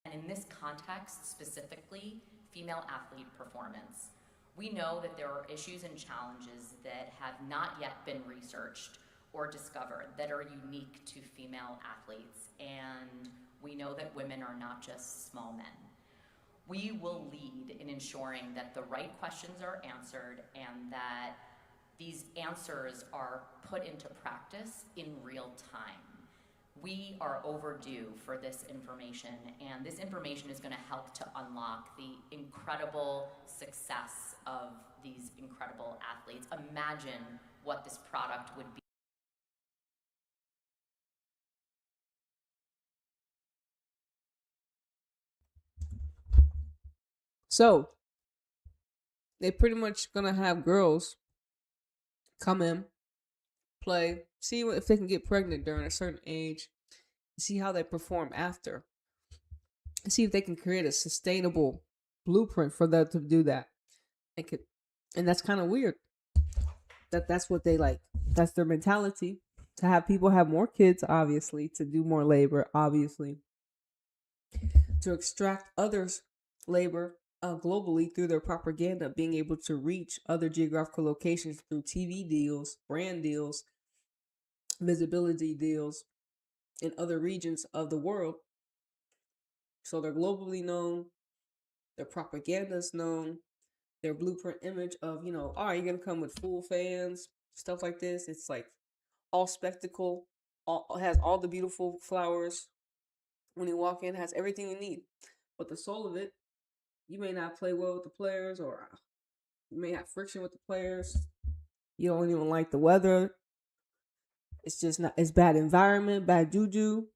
And in this context, specifically, female athlete performance. We know that there are issues and challenges that have not yet been researched or discovered that are unique to female athletes, and we know that women are not just small men. We will lead in ensuring that the right questions are answered and that these answers are put into practice in real time. We are overdue for this information, and this information is going to help to unlock the incredible success of these incredible athletes. Imagine what this product would be. So they pretty much gonna have girls come in, play, see if they can get pregnant during a certain age, see how they perform after, see if they can create a sustainable blueprint for them to do that. And that's kind of weird. That's what they like. That's their mentality. To have people have more kids, obviously, to do more labor, obviously, to extract others' labor globally through their propaganda, being able to reach other geographical locations through TV deals, brand deals, visibility deals in other regions of the world. So they're globally known, their propaganda is known, their blueprint image of, all right, you're going to come with full fans, stuff like this. It's like all spectacle, has all the beautiful flowers. When you walk in, has everything you need. But the soul of it, you may not play well with the players, or you may have friction with the players. You don't even like the weather. It's just not. It's bad environment, bad juju,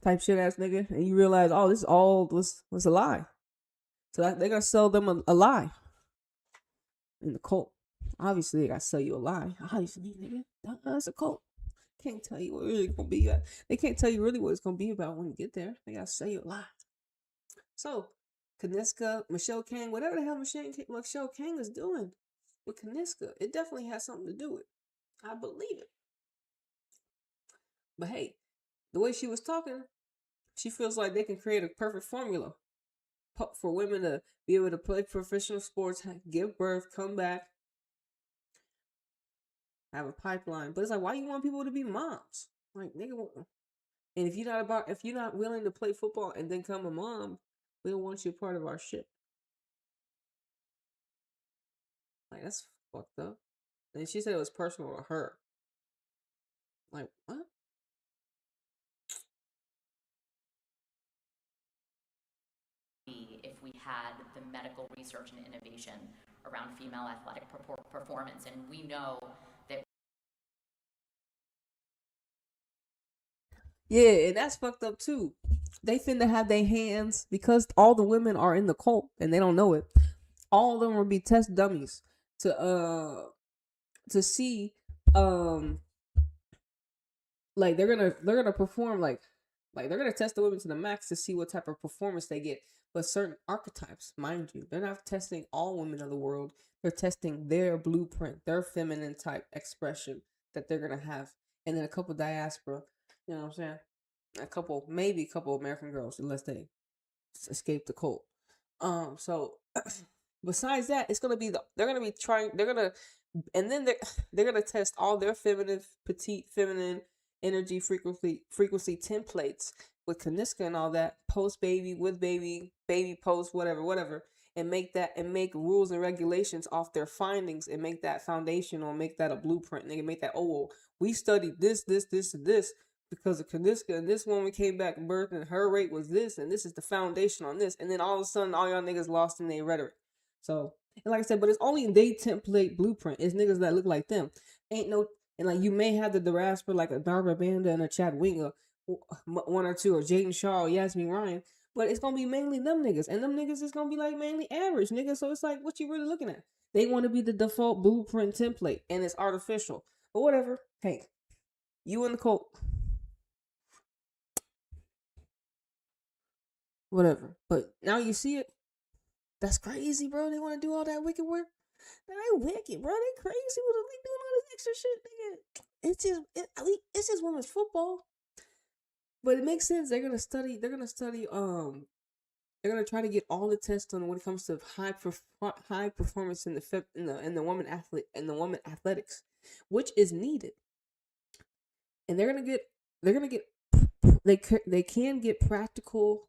type shit ass nigga. And you realize, oh, this all was a lie. So they're gonna sell them a lie in the cult. Obviously, they gotta sell you a lie. Obviously, nigga, it's a cult. Can't tell you what really gonna be. They can't tell you really what it's gonna be about when you get there. They gotta sell you a lie. So, Kaniska, Michelle Kang, whatever the hell Michelle Kang is doing with Kaniska, it definitely has something to do with it. I believe it. But hey, the way she was talking, she feels like they can create a perfect formula for women to be able to play professional sports, give birth, come back, have a pipeline. But it's like, why you want people to be moms? Like, nigga, and if you're not willing to play football and then come a mom, we don't want you part of our shit. Like, that's fucked up. And she said it was personal to her. Like, what? If we had the medical research and innovation around female athletic performance, and we know that. Yeah, and that's fucked up too. They finna have their hands, because all the women are in the cult and they don't know it. All of them will be test dummies to see like they're gonna perform like they're gonna test the women to the max to see what type of performance they get. But certain archetypes, mind you, they're not testing all women of the world. They're testing their blueprint, their feminine type expression that they're gonna have, and then a couple diaspora. You know what I'm saying? Maybe a couple American girls, unless they escape the cult. So besides that, it's gonna be and then they're gonna test all their feminine, petite, feminine energy frequency templates with Kaniska and all that, post baby, with baby, baby post, whatever, and make rules and regulations off their findings, and make that foundational, make that a blueprint. And they can make that, we studied this, and this because of Kaniska, and this woman came back and birth, and her rate was this, and this is the foundation on this, and then all of a sudden all y'all niggas lost in their rhetoric. So, and like I said, but it's only in they template blueprint. It's niggas that look like them. Ain't no, and like you may have the diaspora like a Darba Banda and a Chad Winger, one or two, or Jaden Shaw, or Yasmin Ryan, but it's gonna be mainly them niggas, and them niggas is gonna be like mainly average niggas. So it's like, what you really looking at? They want to be the default blueprint template, and it's artificial. But whatever. Hey, you in the cult. Whatever. But now you see it. That's crazy, bro. They want to do all that wicked work. They wicked, bro. They crazy. What are they doing all this extra shit, nigga? It's just women's football. But it makes sense. They're gonna study. They're gonna try to get all the tests on when it comes to high performance in the woman athlete and the woman athletics, which is needed. And they can get practical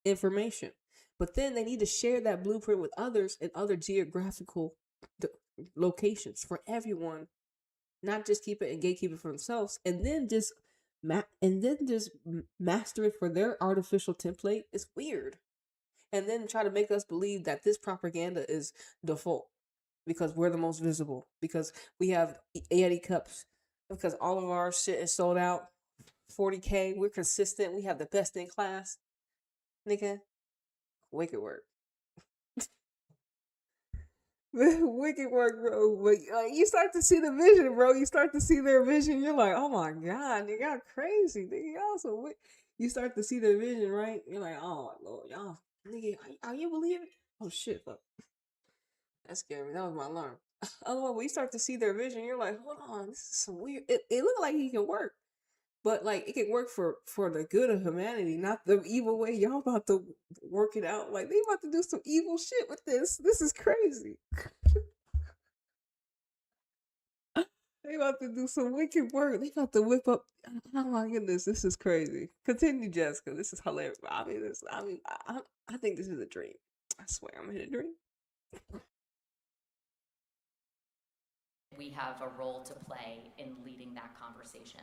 information, but then they need to share that blueprint with others in other geographical locations for everyone, not just keep it and gatekeep it for themselves, and then just master it for their artificial template. It's weird. And then try to make us believe that this propaganda is default because we're the most visible, because we have Yeti cups, because all of our shit is sold out 40K. We're consistent. We have the best in class. Nigga, wicked work. Wicked work, bro. But you start to see the vision, bro. You start to see their vision. You're like, oh my god, nigga, y'all crazy, nigga. Y'all so you start to see their vision, right? You're like, oh Lord, y'all, nigga, are you believing? Oh shit, fuck. That scared me. That was my alarm. Otherwise, when you start to see their vision, you're like, hold on, this is some weird. It looked like he can work, but like it can work for the good of humanity, not the evil way. Y'all about to work it out. Like they about to do some evil shit with this. This is crazy. They about to do some wicked work. They about to whip up. Oh my goodness, this is crazy. Continue, Jessica. This is hilarious. I mean, I think this is a dream. I swear, I'm in a dream. We have a role to play in leading that conversation.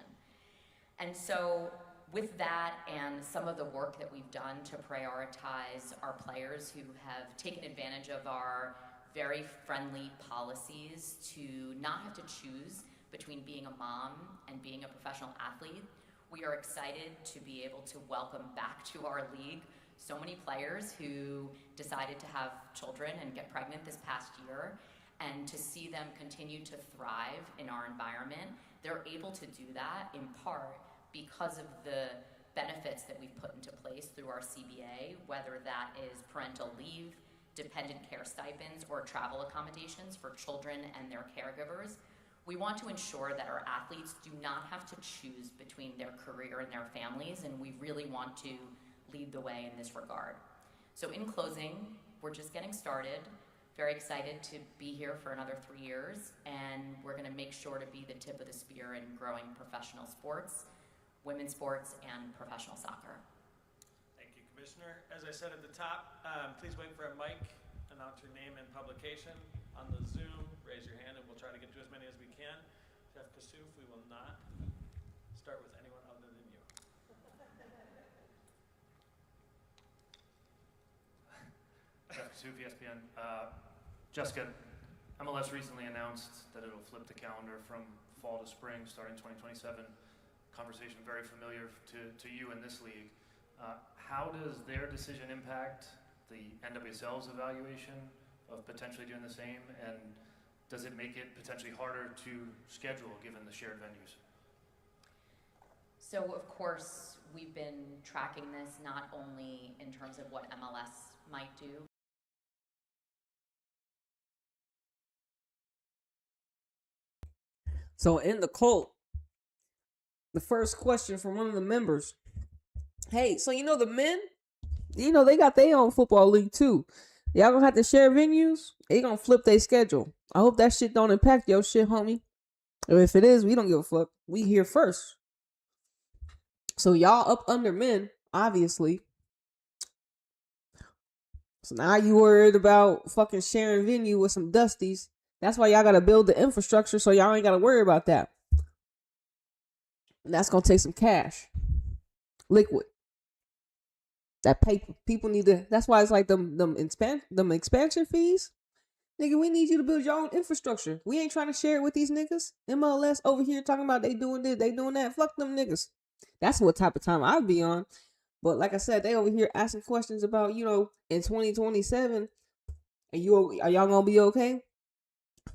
And so with that and some of the work that we've done to prioritize our players who have taken advantage of our very friendly policies to not have to choose between being a mom and being a professional athlete, we are excited to be able to welcome back to our league so many players who decided to have children and get pregnant this past year, and to see them continue to thrive in our environment. They're able to do that in part because of the benefits that we've put into place through our CBA, whether that is parental leave, dependent care stipends, or travel accommodations for children and their caregivers. We want to ensure that our athletes do not have to choose between their career and their families, and we really want to lead the way in this regard. So in closing, we're just getting started. Very excited to be here for another 3 years, and we're going to make sure to be the tip of the spear in growing professional sports, women's sports, and professional soccer. Thank you, Commissioner. As I said at the top, please wait for a mic, announce your name and publication. On the Zoom, raise your hand and we'll try to get to as many as we can. Jeff Cashapp, we will not start with anyone other than you. Jeff Cashapp, ESPN. Jessica, MLS recently announced that it'll flip the calendar from fall to spring starting 2027. Conversation very familiar to you in this league. How does their decision impact the NWSL's evaluation of potentially doing the same, and does it make it potentially harder to schedule given the shared venues? So of course, we've been tracking this not only in terms of what MLS might do. So in the cult, the first question from one of the members, hey, so you know the men, you know they got their own football league too. Y'all gonna have to share venues? They gonna flip their schedule. I hope that shit don't impact your shit, homie. Or if it is, we don't give a fuck. We here first. So y'all up under men, obviously. So now you worried about fucking sharing venue with some dusties. That's why y'all gotta build the infrastructure so y'all ain't gotta worry about that. And that's gonna take some cash. Liquid. That paper. People need to, that's why it's like them expansion fees. Nigga, we need you to build your own infrastructure. We ain't trying to share it with these niggas. MLS over here talking about they doing this, they doing that. Fuck them niggas. That's what type of time I'd be on. But like I said, they over here asking questions about, you know, in 2027, are y'all gonna be okay?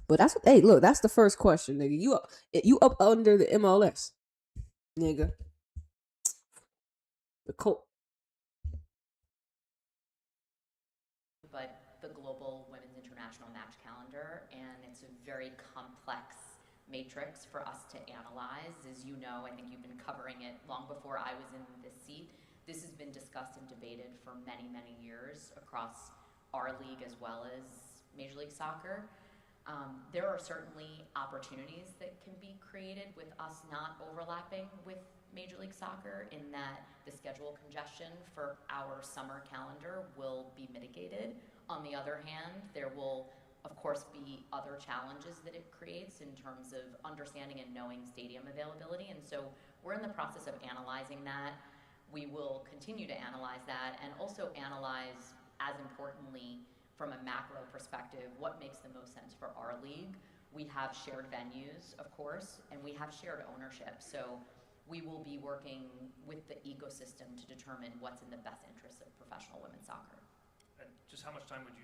But that's what, hey, look, that's the first question, nigga. You up under the MLS, nigga. The cult. But the global women's international match calendar, and it's a very complex matrix for us to analyze. As you know, I think you've been covering it long before I was in this seat. This has been discussed and debated for many, many years across our league as well as Major League Soccer. There are certainly opportunities that can be created with us not overlapping with Major League Soccer, in that the schedule congestion for our summer calendar will be mitigated. On the other hand, there will of course be other challenges that it creates in terms of understanding and knowing stadium availability, and so we're in the process of analyzing that. We will continue to analyze that, and also analyze, as importantly, from a macro perspective, what makes the most sense for our league. We have shared venues, of course, and we have shared ownership. So we will be working with the ecosystem to determine what's in the best interest of professional women's soccer. And just how much time would you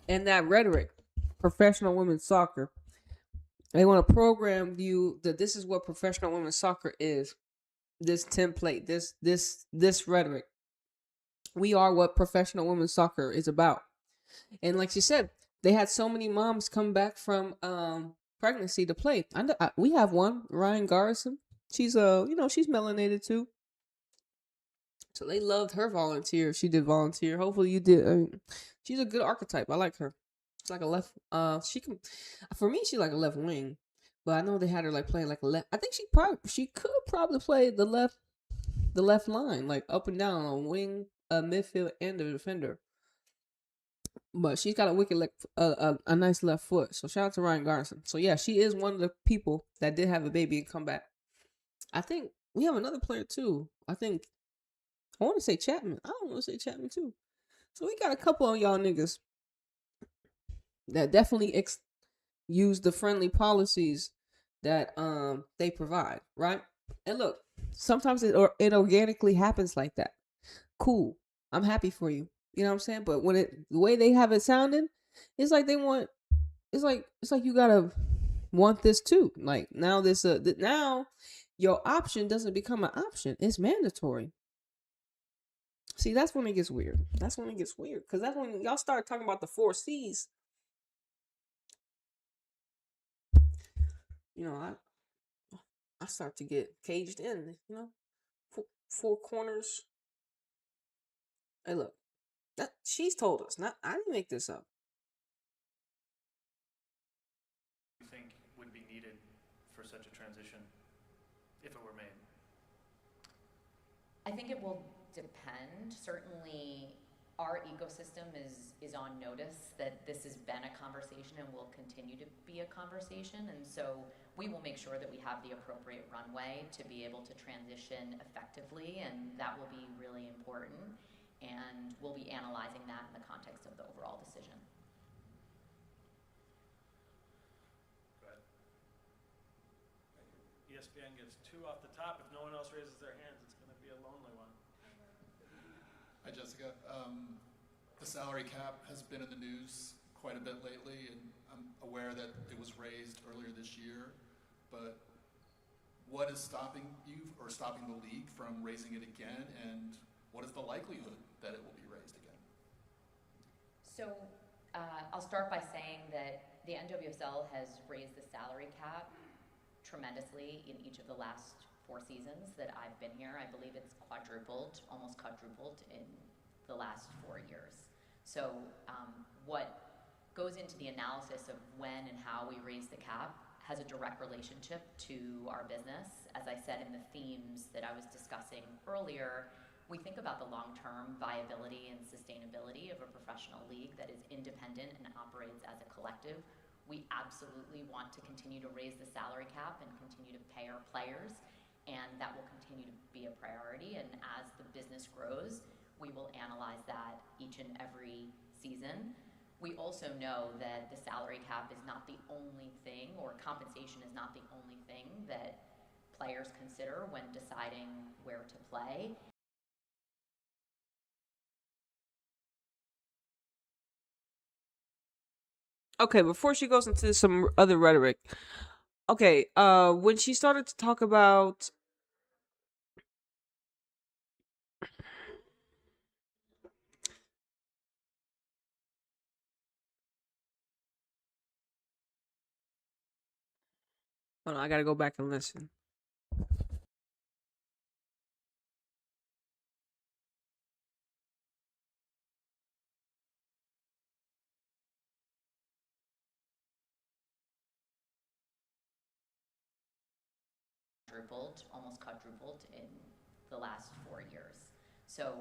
and that rhetoric, professional women's soccer. They want to program you that this is what professional women's soccer is. This template, this rhetoric. We are what professional women's soccer is about. And like she said, they had so many moms come back from pregnancy to play. We have one, Ryan Garrison. She's she's melanated too. So they loved her volunteer. She did volunteer. Hopefully you did. She's a good archetype. I like her. She's like a left. For me, she's like a left wing. But I know they had her like playing like a left. I think she could probably play the left line, like up and down on wing, midfield, and the defender. But she's got a wicked, like a nice left foot. So shout out to Ryan Garrison. So yeah, she is one of the people that did have a baby and come back. I think we have another player too. I want to say Chapman. I don't want to say Chapman too. So we got a couple of y'all niggas that definitely use the friendly policies that they provide, right? And look, sometimes it organically happens like that. Cool. I'm happy for you. You know what I'm saying? But when the way they have it sounding, it's like it's like you gotta want this too. Like now now your option doesn't become an option. It's mandatory. See, that's when it gets weird. That's when it gets weird. Because that's when y'all start talking about the 4 C's. You know, I start to get caged in, you know? 4 corners. Hey, look. She's told us. I didn't make this up. You think would be needed for such a transition, if it were made? I think it will depend. Certainly, our ecosystem is on notice that this has been a conversation and will continue to be a conversation. And so we will make sure that we have the appropriate runway to be able to transition effectively, and that will be really important. And we'll be analyzing that in the context of the overall decision. Go ahead. ESPN gets 2 off the top. If no one else raises their hands, it's going to be a lonely one. Hi, Jessica. The salary cap has been in the news quite a bit lately, and I'm aware that it was raised earlier this year, but what is stopping you or stopping the league from raising it again, and what is the likelihood that it will be raised again? So I'll start by saying that the NWSL has raised the salary cap tremendously in each of the last 4 seasons that I've been here. I believe it's almost quadrupled in the last 4 years. So what goes into the analysis of when and how we raise the cap has a direct relationship to our business. As I said in the themes that I was discussing earlier, we think about the long-term viability and sustainability of a professional league that is independent and operates as a collective. We absolutely want to continue to raise the salary cap and continue to pay our players, and that will continue to be a priority. And as the business grows, we will analyze that each and every season. We also know that the salary cap is not the only thing, or compensation is not the only thing that players consider when deciding where to play. Okay, before she goes into some other rhetoric. Okay, when she started to talk about hold on, I gotta go back and listen. Almost quadrupled in the last 4 years. So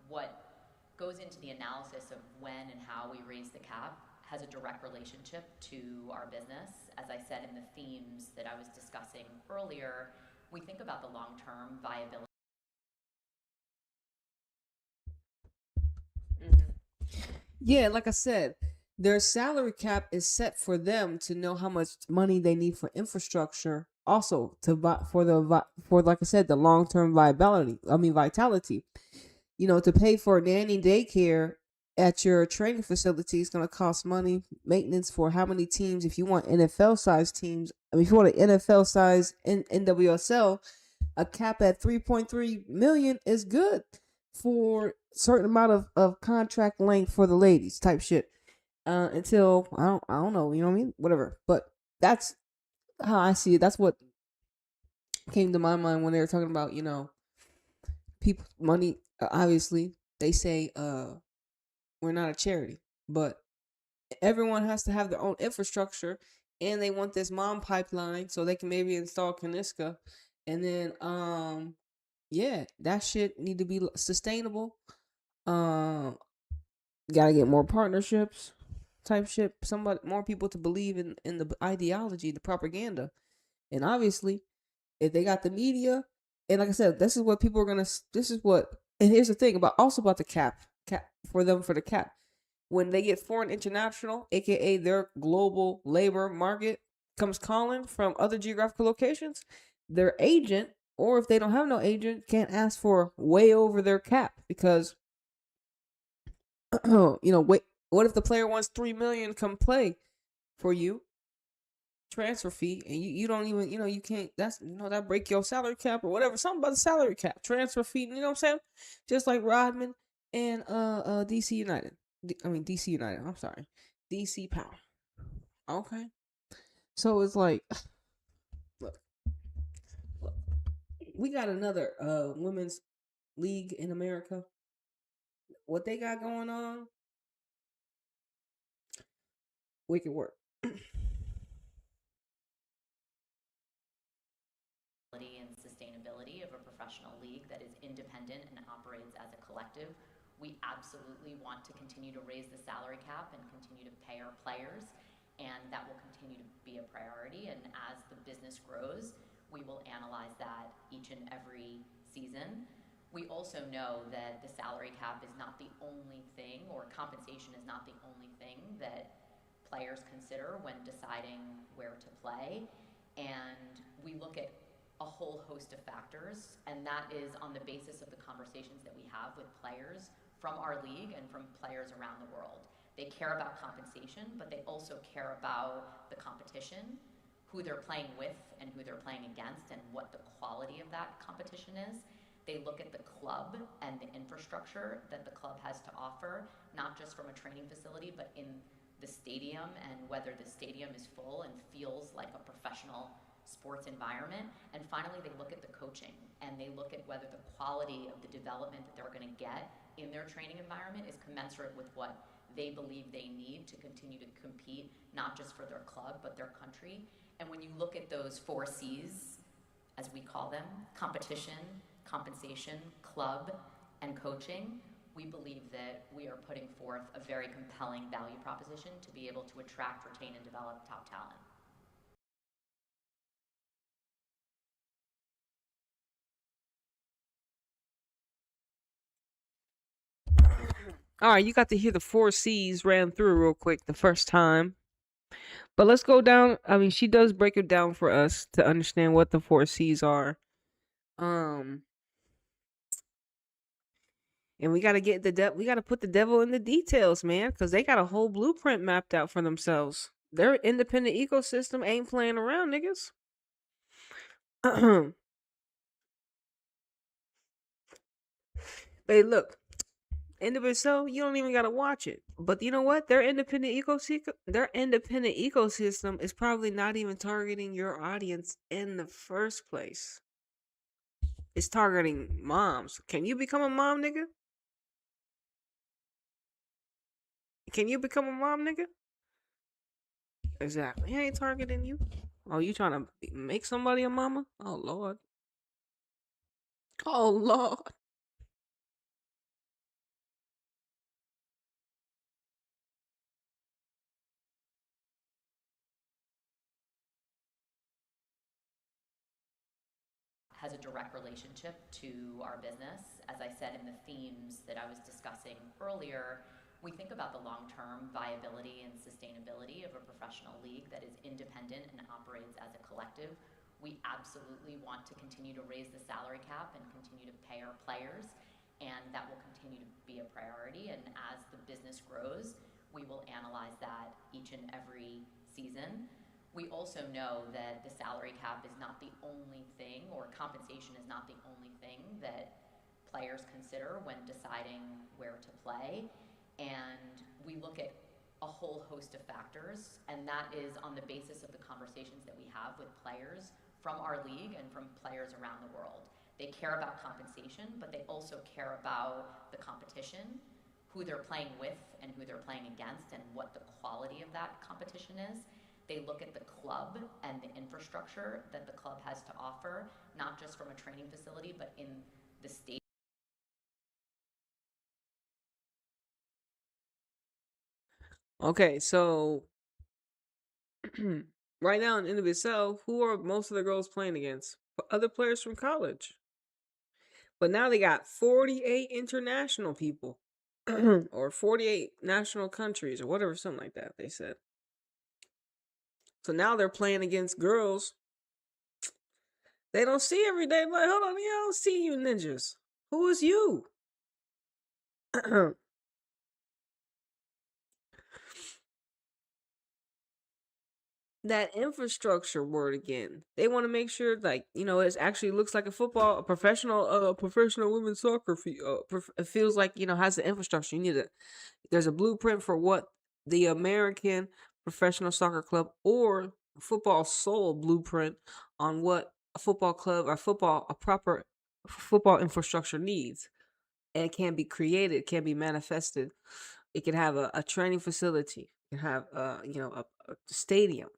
what goes into the analysis of when and how we raise the cap has a direct relationship to our business. As I said in the themes that I was discussing earlier, we think about the long-term viability. Yeah, like I said, their salary cap is set for them to know how much money they need for infrastructure. Also, for like I said, the long term vitality. You know, to pay for nanny daycare at your training facility is going to cost money, maintenance for how many teams. If you want NFL size teams, I mean, if you want an NFL size NWSL, a cap at 3.3 million is good for a certain amount of contract length for the ladies type shit. Until I don't know, you know what I mean? Whatever. But that's how I see it. That's what came to my mind when they were talking about, you know, people money. Obviously, they say we're not a charity, but everyone has to have their own infrastructure, and they want this mom pipeline so they can maybe install Kaniska, and then yeah, that shit need to be sustainable. Um, gotta get more partnerships, type shit. Somebody, more people to believe in the ideology, the propaganda, and obviously, if they got the media, and like I said, this is what people are gonna. This is what, and here's the thing about the cap for the cap. When they get foreign international, aka their global labor market, comes calling from other geographical locations, their agent, or if they don't have no agent, can't ask for way over their cap because you know, wait, what if the player wants 3 million come play for you, transfer fee, and you don't even, you know, you can't, that's, you know, that break your salary cap or whatever, something about the salary cap, transfer fee, you know what I'm saying? Just like Rodman and DC United. DC United, I'm sorry. DC Power. Okay. So it's like, look, we got another women's league in America. What they got going on? Wicked work. And sustainability of a professional league that is independent and operates as a collective. We absolutely want to continue to raise the salary cap and continue to pay our players, and that will continue to be a priority. And as the business grows, we will analyze that each and every season. We also know that the salary cap is not the only thing, or compensation is not the only thing that players consider when deciding where to play. And we look at a whole host of factors, and that is on the basis of the conversations that we have with players from our league and from players around the world. They care about compensation, but they also care about the competition, who they're playing with and who they're playing against, and what the quality of that competition is. They look at the club and the infrastructure that the club has to offer, not just from a training facility, but in the stadium, and whether the stadium is full and feels like a professional sports environment. And finally, they look at the coaching, and they look at whether the quality of the development that they're going to get in their training environment is commensurate with what they believe they need to continue to compete, not just for their club, but their country. And when you look at those 4 C's, as we call them, competition, compensation, club, and coaching, we believe that we are putting forth a very compelling value proposition to be able to attract, retain, and develop top talent. All right, you got to hear the 4 C's ran through real quick the first time. But let's go down. I mean, she does break it down for us to understand what the 4 C's are. And we got to get we got to put the devil in the details, man, cuz they got a whole blueprint mapped out for themselves. Their independent ecosystem ain't playing around, niggas. Hey, look, NWSL, you don't even gotta watch it. But you know what? Their independent ecosystem is probably not even targeting your audience in the first place. It's targeting moms. Can you become a mom, nigga? Can you become a mom, nigga? Exactly. He ain't targeting you. Oh, you trying to make somebody a mama? Oh Lord. Oh Lord. Has a direct relationship to our business. As I said in the themes that I was discussing earlier, we think about the long-term viability and sustainability of a professional league that is independent and operates as a collective. We absolutely want to continue to raise the salary cap and continue to pay our players. and that will continue to be a priority. And as the business grows, we will analyze that each and every season. We also know that the salary cap is not the only thing, or compensation is not the only thing that players consider when deciding where to play. And we look at a whole host of factors, and that is on the basis of the conversations that we have with players from our league and from players around the world. They care about compensation, but they also care about the competition, who they're playing with and who they're playing against, and what the quality of that competition is. They look at the club and the infrastructure that the club has to offer, not just from a training facility, but in the state. Okay, so right now in NWSL, who are most of the girls playing against? Other players from college. But now they got 48 international people. Or 48 national countries, or whatever, something like that, they said. So now they're playing against girls they don't see every day. Like, hold on, I don't see you ninjas. Who is you? That infrastructure word again. They want to make sure, like, it actually looks like a professional women's soccer. It feels like, has the infrastructure. There's a blueprint for what the American professional soccer club or football soul blueprint on what a football club or a proper football infrastructure needs. And it can be created, it can be manifested. It can have a training facility. It can have, a stadium.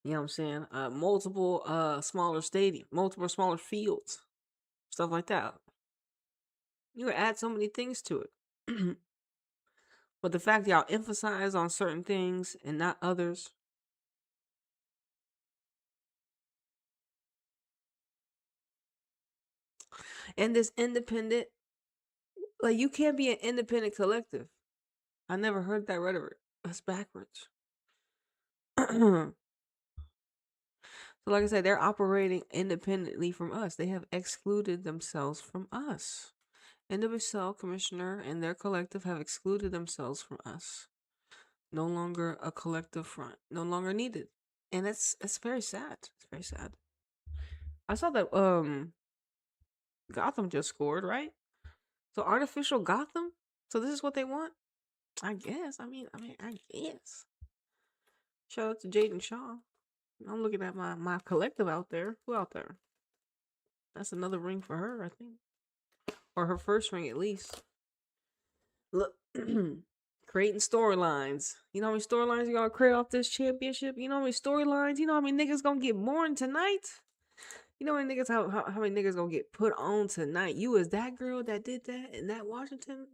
You know what I'm saying? Multiple smaller stadiums, multiple smaller fields, stuff like that. You can add so many things to it. But the fact that y'all emphasize on certain things and not others. And this independent, like, you can't be an independent collective. I never heard that rhetoric. That's backwards. So like I said, they're operating independently from us. They have excluded themselves from us. NWSL commissioner and their collective have excluded themselves from us. No longer a collective front. No longer needed. And it's very sad. It's very sad. I saw that Gotham just scored, right? So artificial Gotham? So this is what they want? I guess. I guess. Shout out to Jaden Shaw. I'm looking at my collective out there. Who out there? That's another ring for her, I think. Or her first ring at least. Look, creating storylines. You know how many storylines you gotta create off this championship? You know how many storylines? You know how many niggas gonna get born tonight? You know how many niggas how many niggas gonna get put on tonight? You is that girl that did that in that Washington,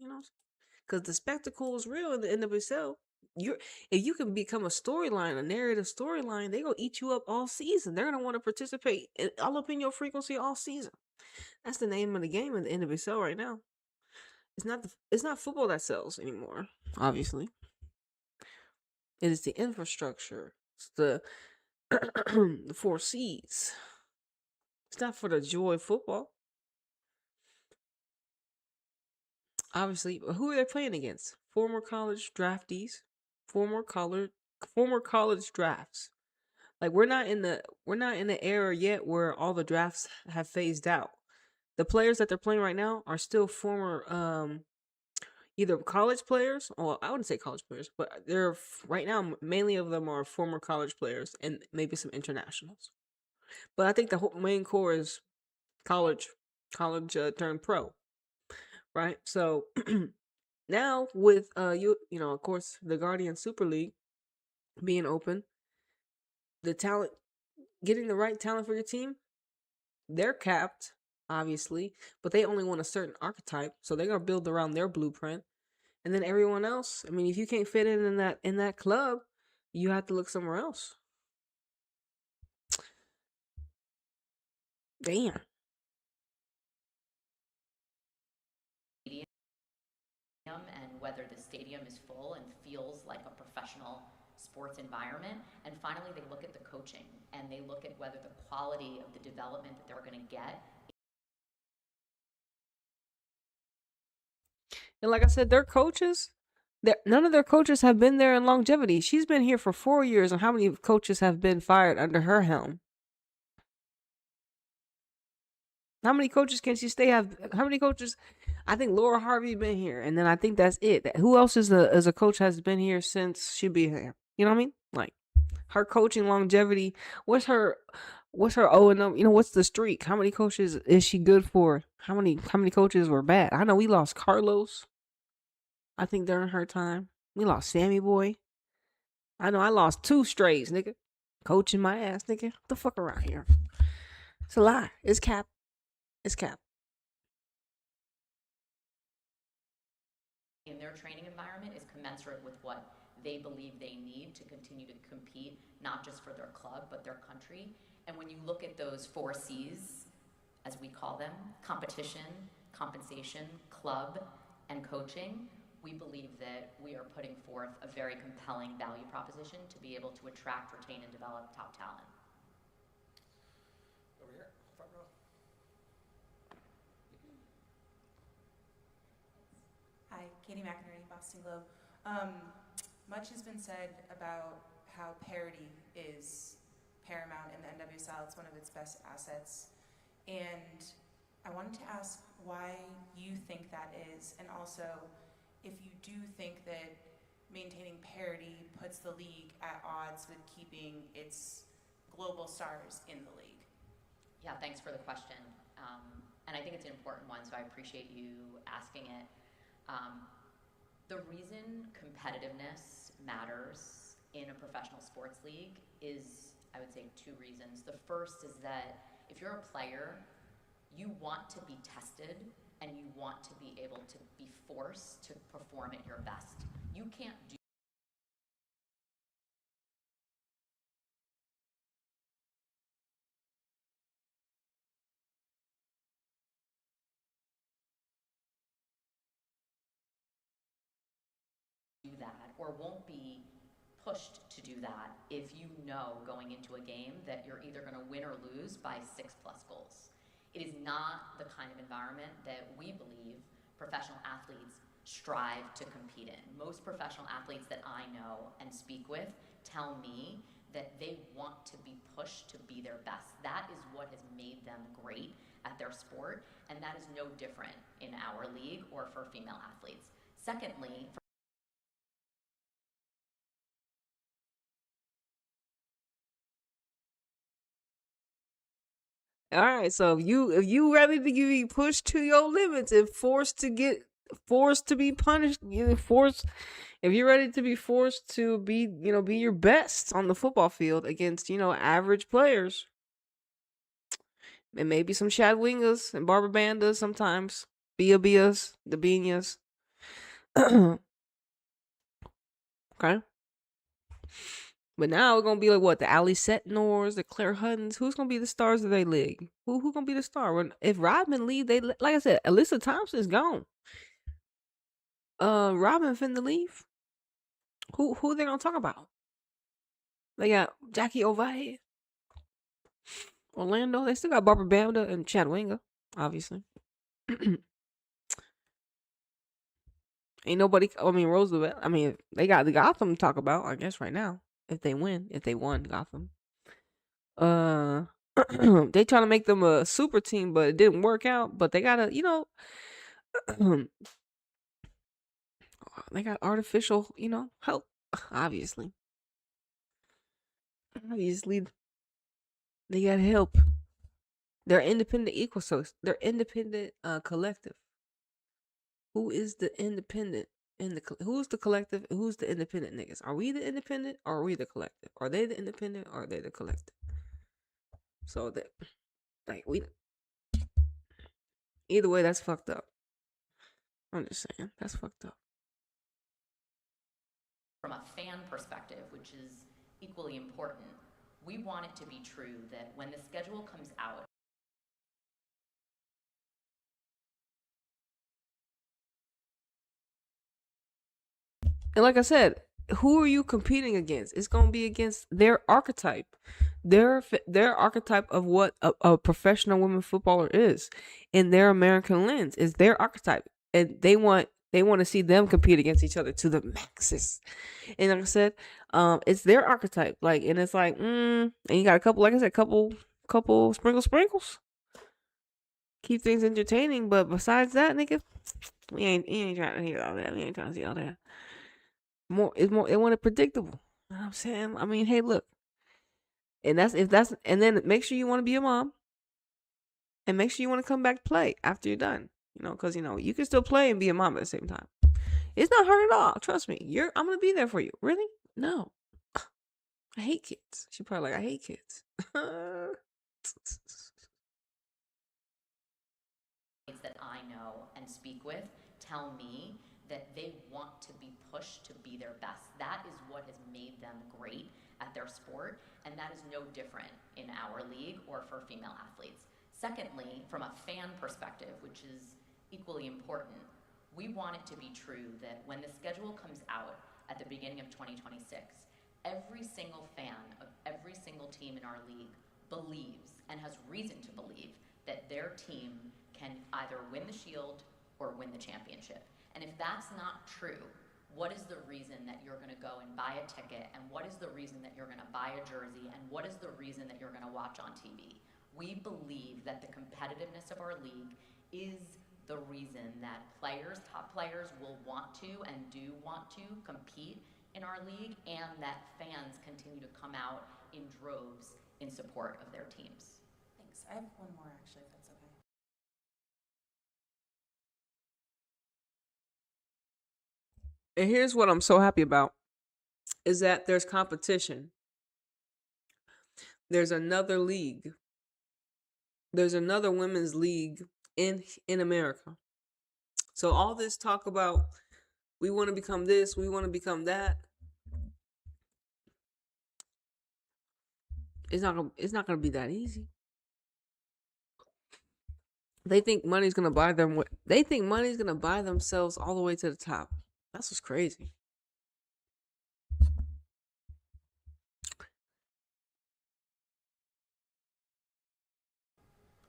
Because the spectacle is real in the NWSL. If you can become a storyline, a narrative storyline, they gonna eat you up all season. They're gonna want to participate all up in your frequency all season. That's the name of the game in the NWSL right now. It's not football that sells anymore. Obviously, it is the infrastructure. It's the the 4 C's. It's not for the joy of football. Obviously, who are they playing against? Former college draftees, former college drafts. Like we're not in the era yet where all the drafts have phased out. The players that they're playing right now are still former either college players, well, I wouldn't say college players, but they're right now mainly of them are former college players and maybe some internationals. But I think the whole main core is college turned pro, right? So now with of course the Guardian Super League being open, the talent, getting the right talent for your team, they're capped obviously, but they only want a certain archetype, so they're gonna build around their blueprint. And then everyone else, I mean, if you can't fit in that club, you have to look somewhere else. Damn. And whether the stadium is full and feels like a professional sports environment. And finally, they look at the coaching and they look at whether the quality of the development that they're going to get And like I said, their coaches, none of their coaches have been there in longevity. She's been here for 4 years, and how many coaches have been fired under her helm? How many coaches can she have? How many coaches? I think Laura Harvey been here, and then I think that's it. Who else is a coach has been here since she be here? You know what I mean? Like her coaching longevity. What's her O&M? You know, what's the streak? How many coaches is she good for? How many coaches were bad? I know we lost Carlos. I think during her time, we lost Sammy Boy. I know I lost 2 strays, nigga. Coaching my ass, nigga. What the fuck around here? It's a lie. It's cap. It's cap. In their training environment is commensurate with what they believe they need to continue to compete, not just for their club, but their country. And when you look at those 4 C's, as we call them, competition, compensation, club, and coaching, we believe that we are putting forth a very compelling value proposition to be able to attract, retain, and develop top talent. Over here, front row. Hi, Katie McInerney, Boston Globe. Much has been said about how parity is paramount in the NWSL. It's one of its best assets. And I wanted to ask why you think that is, and also if you do think that maintaining parity puts the league at odds with keeping its global stars in the league. Yeah, thanks for the question. And I think it's an important one, so I appreciate you asking it. The reason competitiveness matters in a professional sports league is, I would say, 2 reasons. The first is that if you're a player, you want to be tested and you want to be able to be forced to perform at your best. You can't do that or won't be pushed to do that if you know going into a game that you're either going to win or lose by 6+ goals. It is not the kind of environment that we believe professional athletes strive to compete in. Most professional athletes that I know and speak with tell me that they want to be pushed to be their best. That is what has made them great at their sport, and that is no different in our league or for female athletes. Secondly, All right, so if you ready to be pushed to your limits and forced to be punished, if you're ready to be forced to be your best on the football field against average players, and maybe some Shad Wingers and Barbara Bandas sometimes, Bias, the Beanias. Okay. But now it's gonna be like what, the Ali Setnors, the Claire Huttons. Who's gonna be the stars of their league? Who gonna be the star? If Rodman leave, like I said, Alyssa Thompson's gone. Robin finna leave. Who they gonna talk about? They got Jackie O'Vay, Orlando. They still got Barbara Banda and Chad Winger, obviously. Ain't nobody. I mean, Roosevelt. I mean, they got the Gotham to talk about, I guess, right now. If they won Gotham. They trying to make them a super team, but it didn't work out. But they gotta, they got artificial, help. Obviously, they got help. They're independent they're independent collective. Who is the independent who's the collective and who's the independent niggas? Are we the independent or are we the collective? Are they the independent or are they the collective? So that, like, either way, that's fucked up. I'm just saying, that's fucked up. From a fan perspective, which is equally important, we want it to be true that when the schedule comes out, and like I said, who are you competing against? It's gonna be against their archetype, their archetype of what a professional women footballer is in their American lens is their archetype, and they want They want to see them compete against each other to the maxes. And like I said, it's their archetype. Like, and it's like, and you got a couple, like I said, couple sprinkles. Keep things entertaining, but besides that, nigga, we ain't trying to hear all that. We ain't trying to see all that. They want it predictable. You know what I'm saying? I mean, hey, look. And then make sure you want to be a mom. And make sure you want to come back to play after you're done. Because, you can still play and be a mom at the same time. It's not hard at all. Trust me. I'm going to be there for you. Really? No. I hate kids. She probably like, I hate kids. That I know and speak with tell me that they want to be pushed to be their best. That is what has made them great at their sport, and that is no different in our league or for female athletes. Secondly, from a fan perspective, which is equally important, we want it to be true that when the schedule comes out at the beginning of 2026, every single fan of every single team in our league believes and has reason to believe that their team can either win the Shield or win the championship. And if that's not true, what is the reason that you're going to go and buy a ticket? And what is the reason that you're going to buy a jersey? And what is the reason that you're going to watch on TV? We believe that the competitiveness of our league is the reason that top players will want to and do want to compete in our league, and that fans continue to come out in droves in support of their teams. Thanks. I have one more, actually, if that's okay. And here's what I'm so happy about is that there's competition. There's another league. There's another women's league in America. So all this talk about we want to become this, we want to become that. It's not going to be that easy. They think money's going to buy them. They think money's going to buy themselves all the way to the top. That's what's crazy.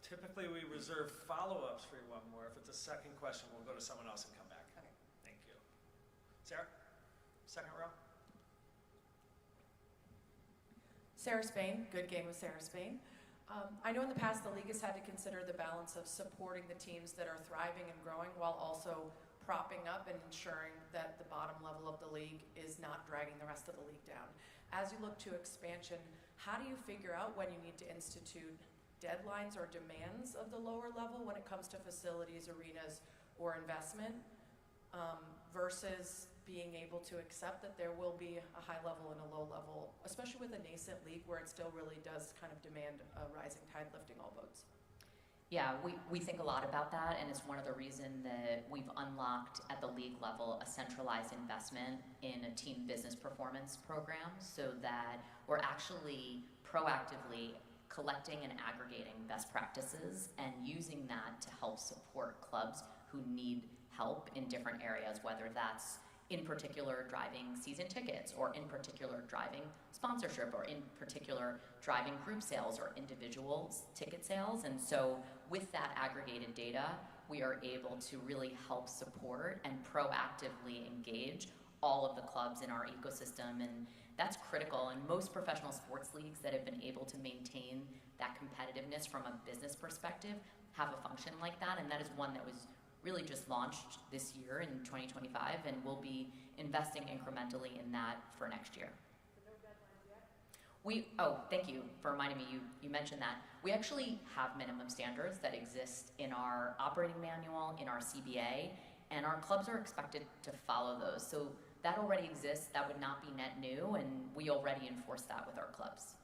Typically, we reserve follow-ups for one more. If it's a second question, we'll go to someone else and come back. Okay. Thank you. Sarah, second row. Sarah Spain, good game with Sarah Spain. I know in the past the league has had to consider the balance of supporting the teams that are thriving and growing while also propping up and ensuring that the bottom level of the league is not dragging the rest of the league down. As you look to expansion, how do you figure out when you need to institute deadlines or demands of the lower level when it comes to facilities, arenas, or investment, versus being able to accept that there will be a high level and a low level, especially with a nascent league where it still really does kind of demand a rising tide lifting all boats? Yeah, we think a lot about that, and it's one of the reasons that we've unlocked at the league level a centralized investment in a team business performance program so that we're actually proactively collecting and aggregating best practices and using that to help support clubs who need help in different areas, whether that's in particular driving season tickets, or in particular driving sponsorship, or in particular driving group sales or individual ticket sales. And so with that aggregated data, we are able to really help support and proactively engage all of the clubs in our ecosystem. And that's critical. And most professional sports leagues that have been able to maintain that competitiveness from a business perspective have a function like that. And that is one that was really just launched this year in 2025, and we'll be investing incrementally in that for next year. Thank you for reminding me, you mentioned that. We actually have minimum standards that exist in our operating manual, in our CBA, and our clubs are expected to follow those. So that already exists, that would not be net new, and we already enforce that with our clubs.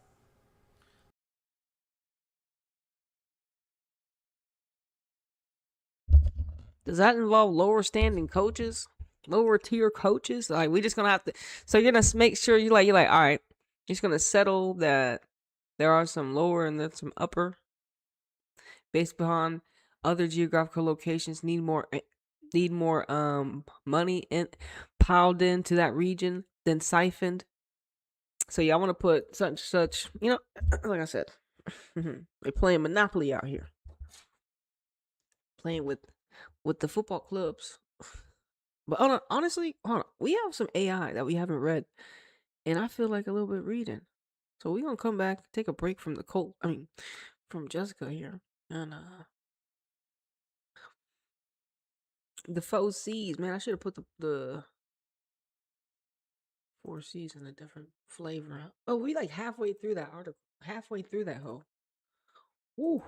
Does that involve lower standing coaches, lower tier coaches? Like, we just gonna have to. So you're gonna make sure you're like, all right, you're just gonna settle that there are some lower and then some upper, based upon other geographical locations need more money piled into that region than siphoned. So y'all want to put such, like I said, we're playing Monopoly out here, playing with the football clubs. But honestly, hold on. We have some AI that we haven't read, and I feel like a little bit reading. So we're gonna come back, take a break from from Jessica here, and the 4Cs. Man, I should have put the 4Cs in a different flavor. Oh, we like halfway through that article, halfway through that whole. Woo.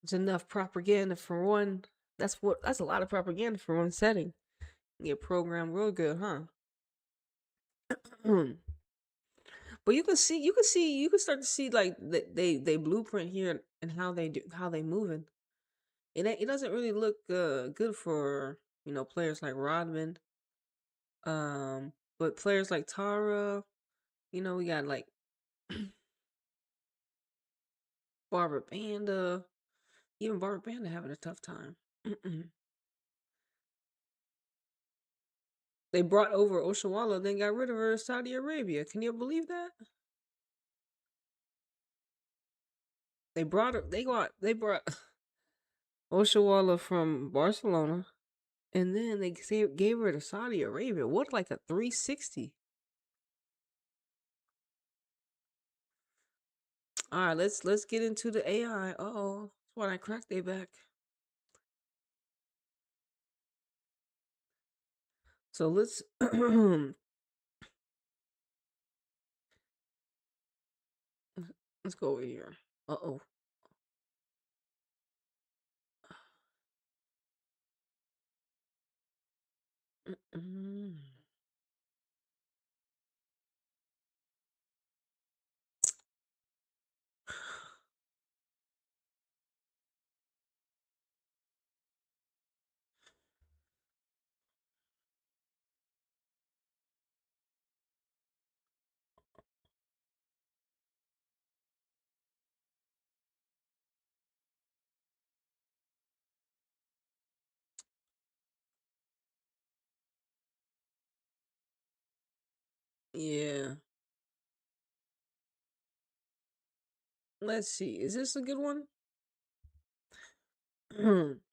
It's enough propaganda for one. That's a lot of propaganda for one setting. Get programmed real good, huh? But you can start to see like they blueprint here and how they moving. It doesn't really look good for players like Rodman. But players like Tara, we got like Barbara Banda. Even Barbara Banda having a tough time. They brought over Oshawala, then got rid of her to Saudi Arabia. Can you believe that? They brought her. They brought Oshawala from Barcelona, and then they gave her to Saudi Arabia. What, like a 360? All right, let's get into the AI. Uh-oh, that's why I cracked their back. So let's let's go over here. Uh-oh. Mm-mm. Yeah. Let's see. Is this a good one?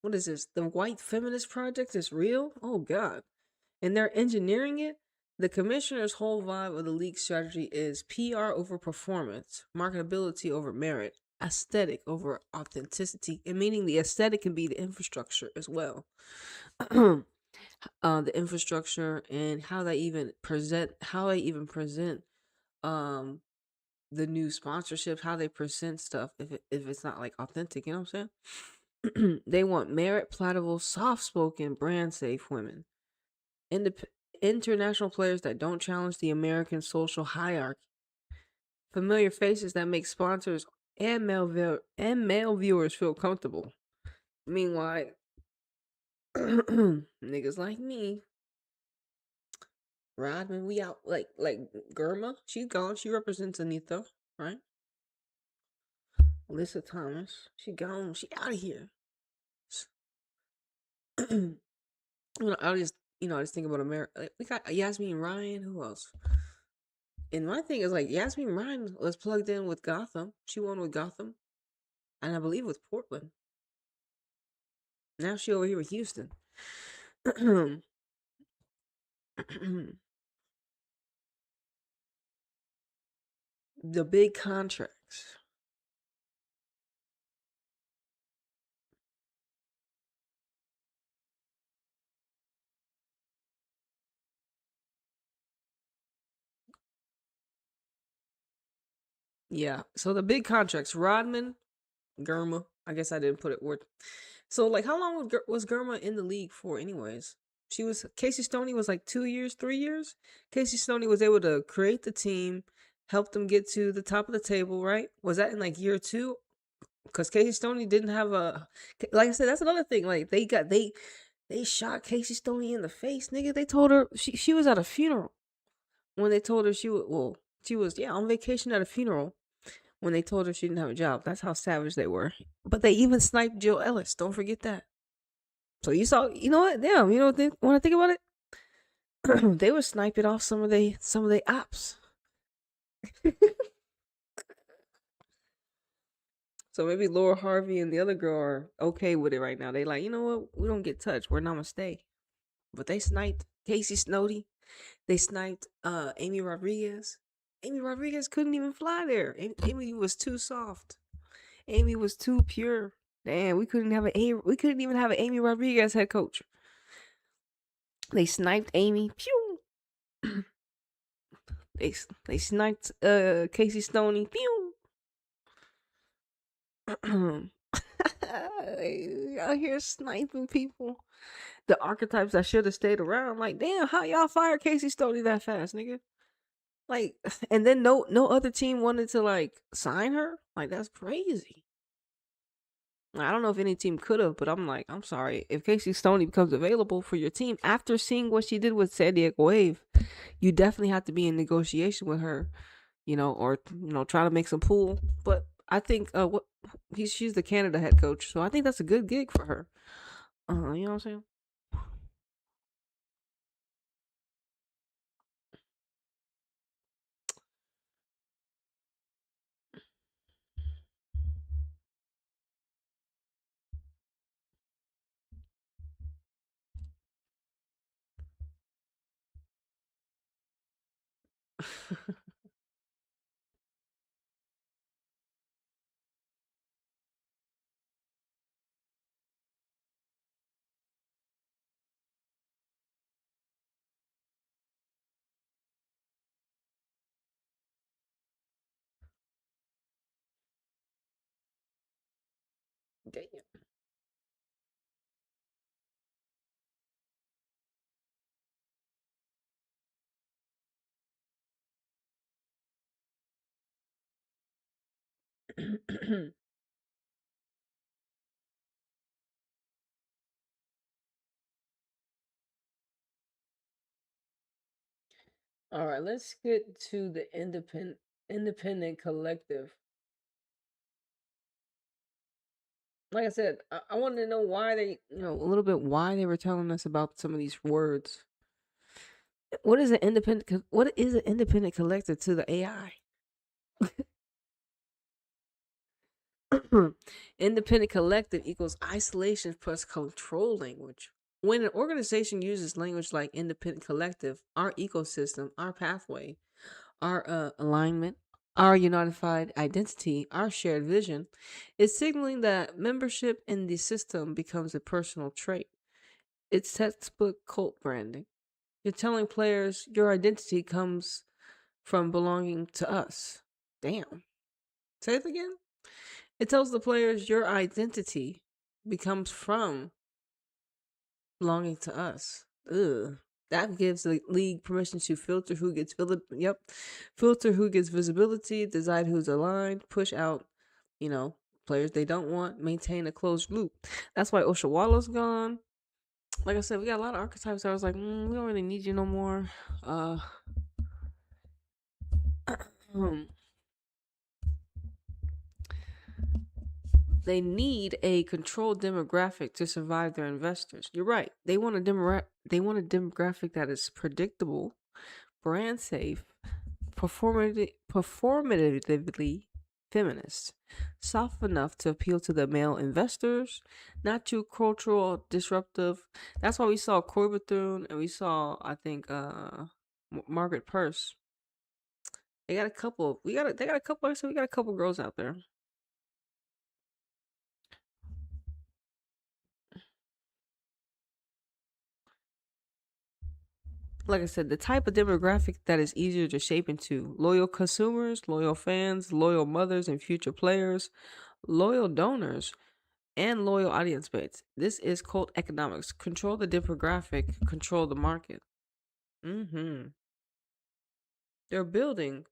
What is this? The White Feminist Project is real? Oh God. And they're engineering it. The commissioner's whole vibe of the league strategy is PR over performance, marketability over merit, aesthetic over authenticity, and meaning the aesthetic can be the infrastructure as well. The infrastructure and how they even present the new sponsorships, how they present stuff if it's not like authentic, you know what I'm saying? They want merit, palatable, soft-spoken, brand-safe women. International players that don't challenge the American social hierarchy. Familiar faces that make sponsors and male viewers feel comfortable. Meanwhile, niggas like me, Rodman, we out like Germa. She's gone. She represents Anita, right? Alyssa Thomas. She gone. She out of here. I just think about America. Like, we got Yasmin Ryan. Who else? And my thing is like Yasmin Ryan was plugged in with Gotham. She won with Gotham, and I believe with Portland. Now she over here with Houston. The big contracts. Yeah. So the big contracts. Rodman, Germa. I guess I didn't put it word. So like, how long was Germa in the league for? Anyways, Casey Stoney was like 2 years, 3 years. Casey Stoney was able to create the team, help them get to the top of the table. Right? Was that in like year 2? Because Casey Stoney didn't have like I said, that's another thing. Like they shot Casey Stoney in the face, nigga. They told her she was at a funeral when they told her she was on vacation at a funeral when they told her she didn't have a job. That's how savage they were. But they even sniped Jill Ellis. Don't forget that. So you know what? Damn, when I think about it, they were sniping off some of the ops. So maybe Laura Harvey and the other girl are okay with it right now. They like, you know what? We don't get touched. We're namaste. But they sniped Casey Snowdy. They sniped Amy Rodriguez. Amy Rodriguez couldn't even fly there. Amy was too soft. Amy was too pure. Damn, we couldn't even have an Amy Rodriguez head coach. They sniped Amy. Pew. They sniped Casey Stoney. Pew. Out here sniping people. The archetypes that should have stayed around. Like, damn, how y'all fire Casey Stoney that fast, nigga? Like, and then no other team wanted to like sign her. Like, that's crazy. I don't know if any team could have, but I'm like, I'm sorry. If Casey Stoney becomes available for your team after seeing what she did with San Diego Wave, you definitely have to be in negotiation with her, or try to make some pool. But I think she's the Canada head coach, so I think that's a good gig for her. You know what I'm saying? Damn. All right, let's get to the independent collective. Like I said, I wanted to know why they, a little bit why they were telling us about some of these words. What is an independent collective to the AI? Independent collective equals isolation plus control language. When an organization uses language like independent collective, our ecosystem, our pathway, our alignment, our unified identity, our shared vision, is signaling that membership in the system becomes a personal trait. It's textbook cult branding. You're telling players your identity comes from belonging to us. Damn. Say it again. It tells the players your identity becomes from belonging to us. Ugh. That gives the league permission to filter who gets visibility, decide who's aligned, push out, players they don't want, maintain a closed loop. That's why Oshawala's gone. Like I said, we got a lot of archetypes. I was like, we don't really need you no more. They need a controlled demographic to survive their investors. You're right. They want a demographic that is predictable, brand safe, performatively feminist, soft enough to appeal to the male investors, not too cultural disruptive. That's why we saw Coy Bethune and we saw, I think, Margaret Purse. They got a couple. They got a couple. So we got a couple girls out there. Like I said, the type of demographic that is easier to shape into: loyal consumers, loyal fans, loyal mothers and future players, loyal donors, and loyal audience base. This is cult economics. Control the demographic, control the market. They're building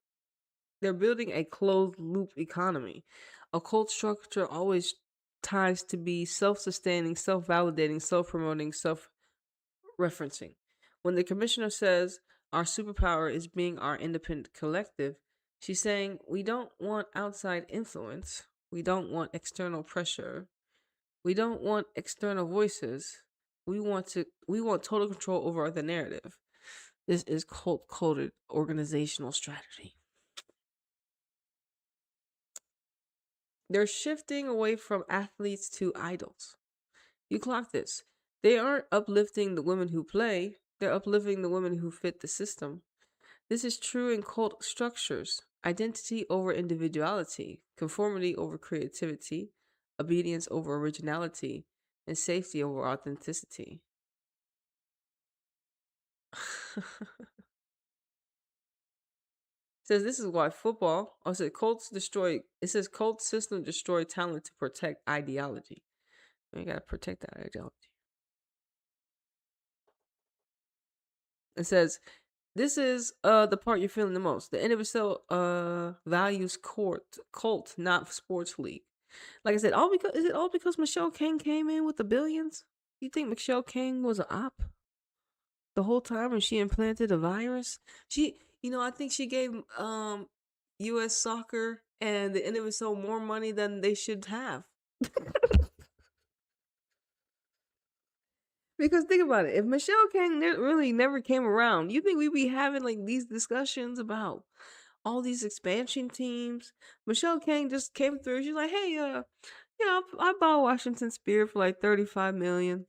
a closed loop economy. A cult structure always ties to be self-sustaining, self-validating, self-promoting, self-referencing. When the commissioner says our superpower is being our independent collective, she's saying we don't want outside influence. We don't want external pressure. We don't want external voices. We want total control over the narrative. This is cult-coded organizational strategy. They're shifting away from athletes to idols. You clock this. They aren't uplifting the women who play, they're uplifting the women who fit the system. This is true in cult structures: identity over individuality, conformity over creativity, obedience over originality, and safety over authenticity. Says this is why football, it says cult system destroy talent to protect ideology. You gotta protect that ideology. It says this is the part you're feeling the most. The NWSL values cult, not sports league. Like I said, is it all because Michelle King came in with the billions? You think Michelle King was an op the whole time and she implanted a virus? I think she gave US Soccer and the NWSL more money than they should have. Because think about it, if Michelle King really never came around, you think we'd be having like these discussions about all these expansion teams? Michelle King just came through. She's like, "Hey, I bought Washington Spirit for like $35 million."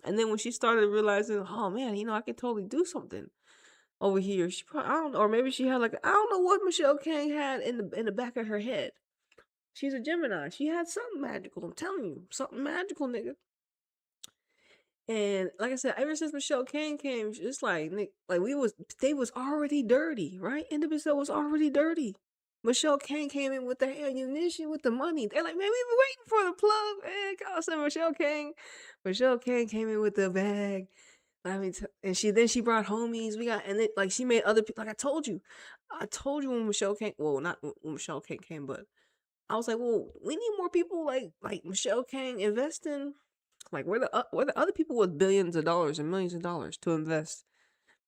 And then when she started realizing, oh man, I could totally do something over here, she probably, I don't know, or maybe she had I don't know what Michelle King had in the back of her head. She's a Gemini. She had something magical. I'm telling you, something magical, nigga. And like I said, ever since Michelle King came, it's like they was already dirty, right? NWSL was already dirty. Michelle King came in with the ammunition, with the money. They're like, man, we been waiting for the plug, man. God said Michelle King. Michelle King came in with the bag. I mean, and she brought homies. She made other people. Like I told you when Michelle King. Well, not when Michelle King came, but I was like, well, we need more people like Michelle King investing. Like where the other people with billions of dollars and millions of dollars to invest?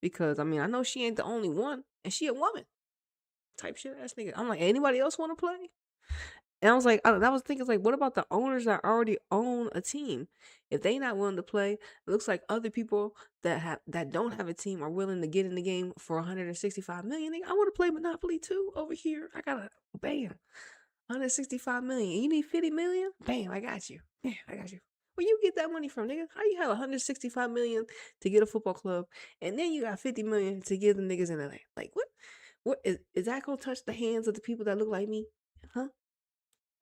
Because I mean, I know she ain't the only one, and she a woman. Type shit ass nigga. I'm like, anybody else want to play? And I was like, I was thinking like, what about the owners that already own a team? If they not willing to play, it looks like other people that don't have a team are willing to get in the game for 165 million. Nigga, I want to play Monopoly too over here. I got bam, 165 million. You need 50 million? Bam, I got you. Yeah, I got you. Where you get that money from, nigga? How you have 165 million to get a football club, and then you got 50 million to give the niggas in LA? Like what? What is that gonna touch the hands of the people that look like me? Huh?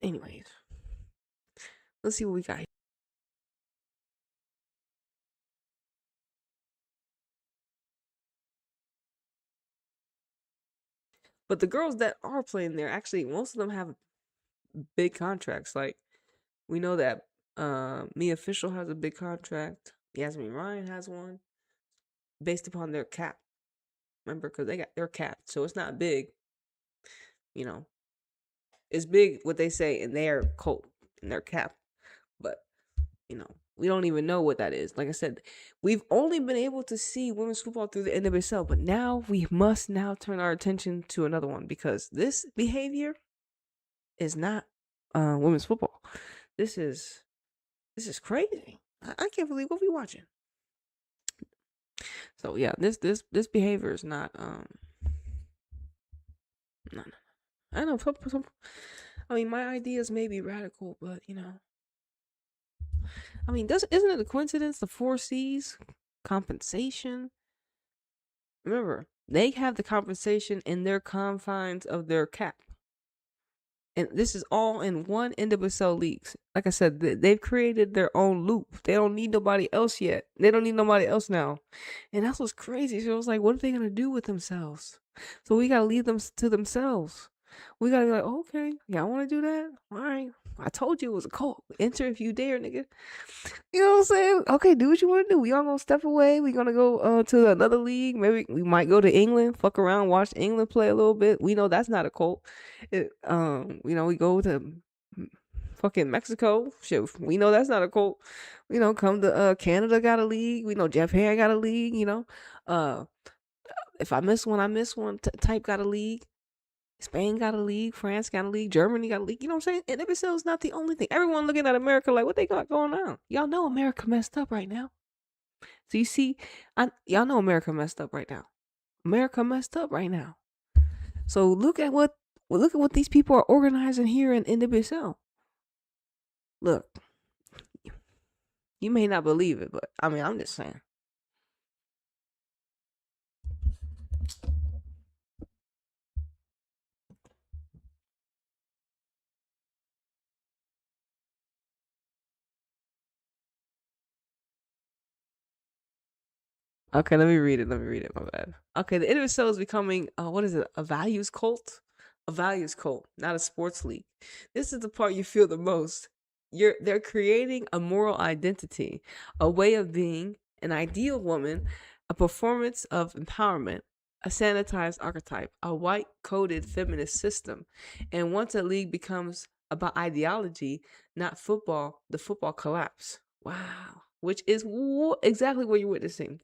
Anyways, let's see what we got here. But the girls that are playing there, actually, most of them have big contracts. Like we know that Mia Fisher has a big contract. Yasmin Ryan has one, based upon their cap. Remember, because they got their cap, so it's not big. It's big what they say in their code, in their cap, but we don't even know what that is. Like I said, we've only been able to see women's football through the NWSL, but now we must turn our attention to another one, because this behavior is not women's football. This is crazy. I can't believe what we watching. So yeah, this behavior is not no. I know I mean, my ideas may be radical, but I mean, isn't it a coincidence? The 4 C's, compensation. Remember, they have the compensation in their confines of their cap. And this is all in one NWSL leagues. Like I said, they've created their own loop. They don't need nobody else yet. They don't need nobody else now. And that's what's crazy. So it was like, what are they going to do with themselves? So we got to leave them to themselves. We got to be like, okay, y'all want to do that? All right. I told you it was a cult. Enter if you dare, nigga. You know what I'm saying? Okay, do what you want to do. We all gonna step away. We gonna go to another league. Maybe we might go to England, fuck around, watch England play a little bit. We know that's not a cult. We go to fucking Mexico. Shit, we know that's not a cult. Come to Canada got a league. We know Japan got a league. If I miss one, I miss one. Type got a league. Spain got a league, France got a league, Germany got a league. You know what I'm saying? NWSL is not the only thing. Everyone looking at America like, what they got going on? Y'all know America messed up right now. So you see, y'all know America messed up right now. America messed up right now. So look at what these people are organizing here in NWSL. Look, you may not believe it, but I mean, I'm just saying. Okay, let me read it. My bad. Okay, the NWSL is becoming what is it? A values cult? A values cult, not a sports league. This is the part you feel the most. They're creating a moral identity, a way of being, an ideal woman, a performance of empowerment, a sanitized archetype, a white coded feminist system. And once a league becomes about ideology, not football, the football collapse. Wow. Which is exactly what you're witnessing.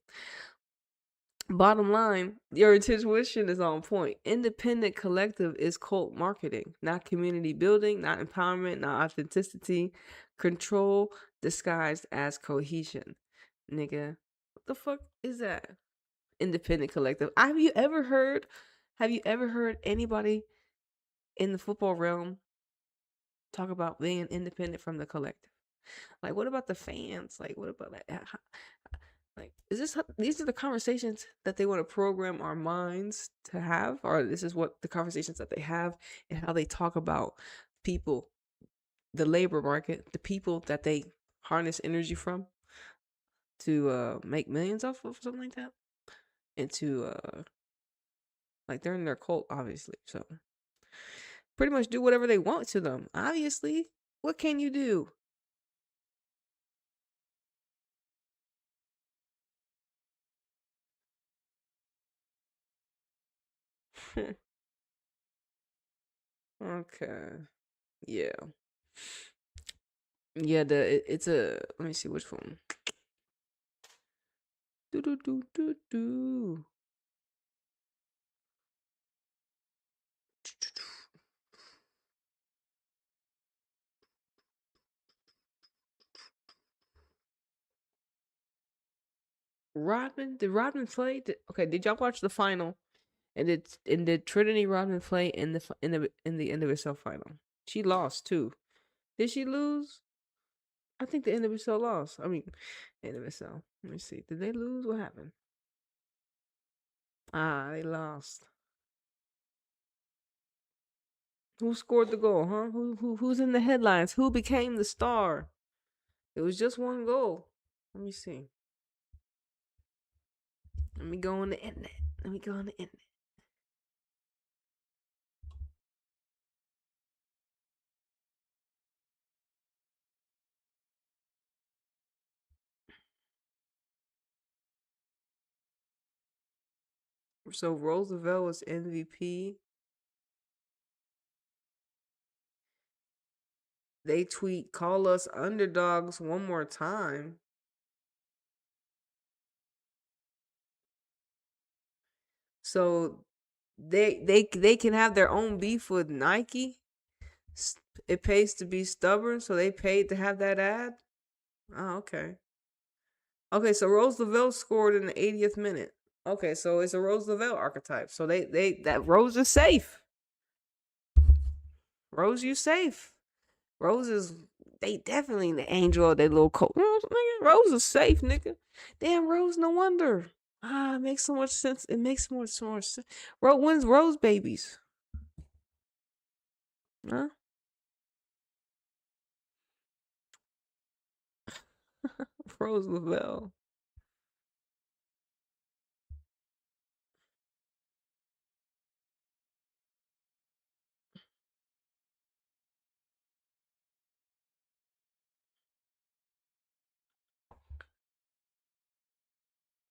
Bottom line, your intuition is on point. Independent collective is cult marketing, not community building, not empowerment, not authenticity. Control disguised as cohesion. Nigga, what the fuck is that? Independent collective. Have you ever heard anybody in the football realm talk about being independent from the collective? Like, what about the fans? Like, what about that? Like, these are the conversations that they want to program our minds to have, or this is what the conversations that they have and how they talk about people, the labor market, the people that they harness energy from to make millions off of, something like that, and to like they're in their cult, obviously, so pretty much do whatever they want to them. Obviously, what can you do? Okay. Yeah. Yeah, it's a, let me see which one. Do do do do do. Did Rodman play? Okay, did y'all watch the final? And did Trinity Rodman play in the NWSL final? She lost too. Did she lose? I think the NWSL lost. I mean, NWSL. Let me see. Did they lose? What happened? Ah, they lost. Who scored the goal, huh? Who's in the headlines? Who became the star? It was just one goal. Let me see. Let me go on the internet. So Roosevelt was MVP. They tweet, "Call us underdogs one more time." So they can have their own beef with Nike. It pays to be stubborn, so they paid to have that ad. Oh, okay. Okay, so Roosevelt scored in the 80th minute. Okay, so it's a Roosevelt archetype. So that Rose is safe. Rose, you safe. Rose is, they definitely the angel of their little coat. Rose is safe, nigga. Damn, Rose, no wonder. Ah, it makes so much sense. It makes more sense. When's Rose babies? Huh? Rose Lavelle.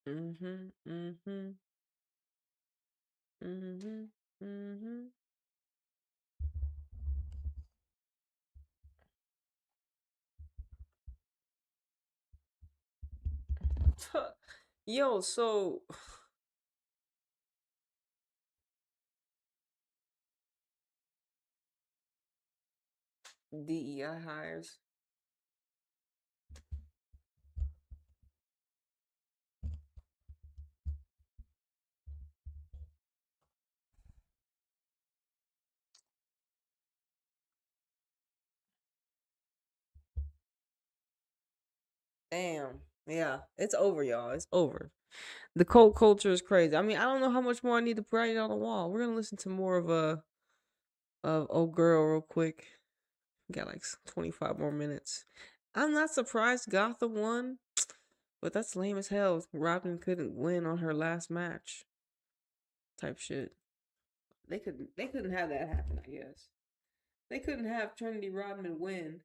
Mm-hmm. Mm-hmm. Mm-hmm. Mm-hmm. Yo, so DEI hires. Damn. Yeah, it's over, y'all. It's over. The cult culture is crazy. I mean, I don't know how much more I need to write it on the wall. We're gonna listen to more of old girl real quick. We got like 25 more minutes. I'm not surprised Gotham won, but that's lame as hell. Robin couldn't win on her last match. Type shit. They couldn't have that happen, I guess. They couldn't have Trinity Rodman win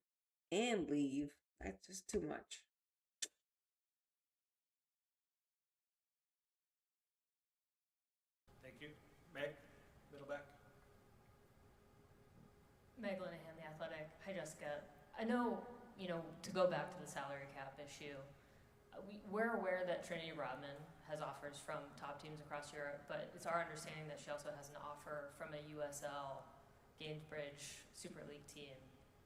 and leave. That's just too much. Thank you. Meg, middle back. Meg Linehan, The Athletic. Hi, Jessica. I know, to go back to the salary cap issue, we're aware that Trinity Rodman has offers from top teams across Europe, but it's our understanding that she also has an offer from a USL Gainsbridge Super League team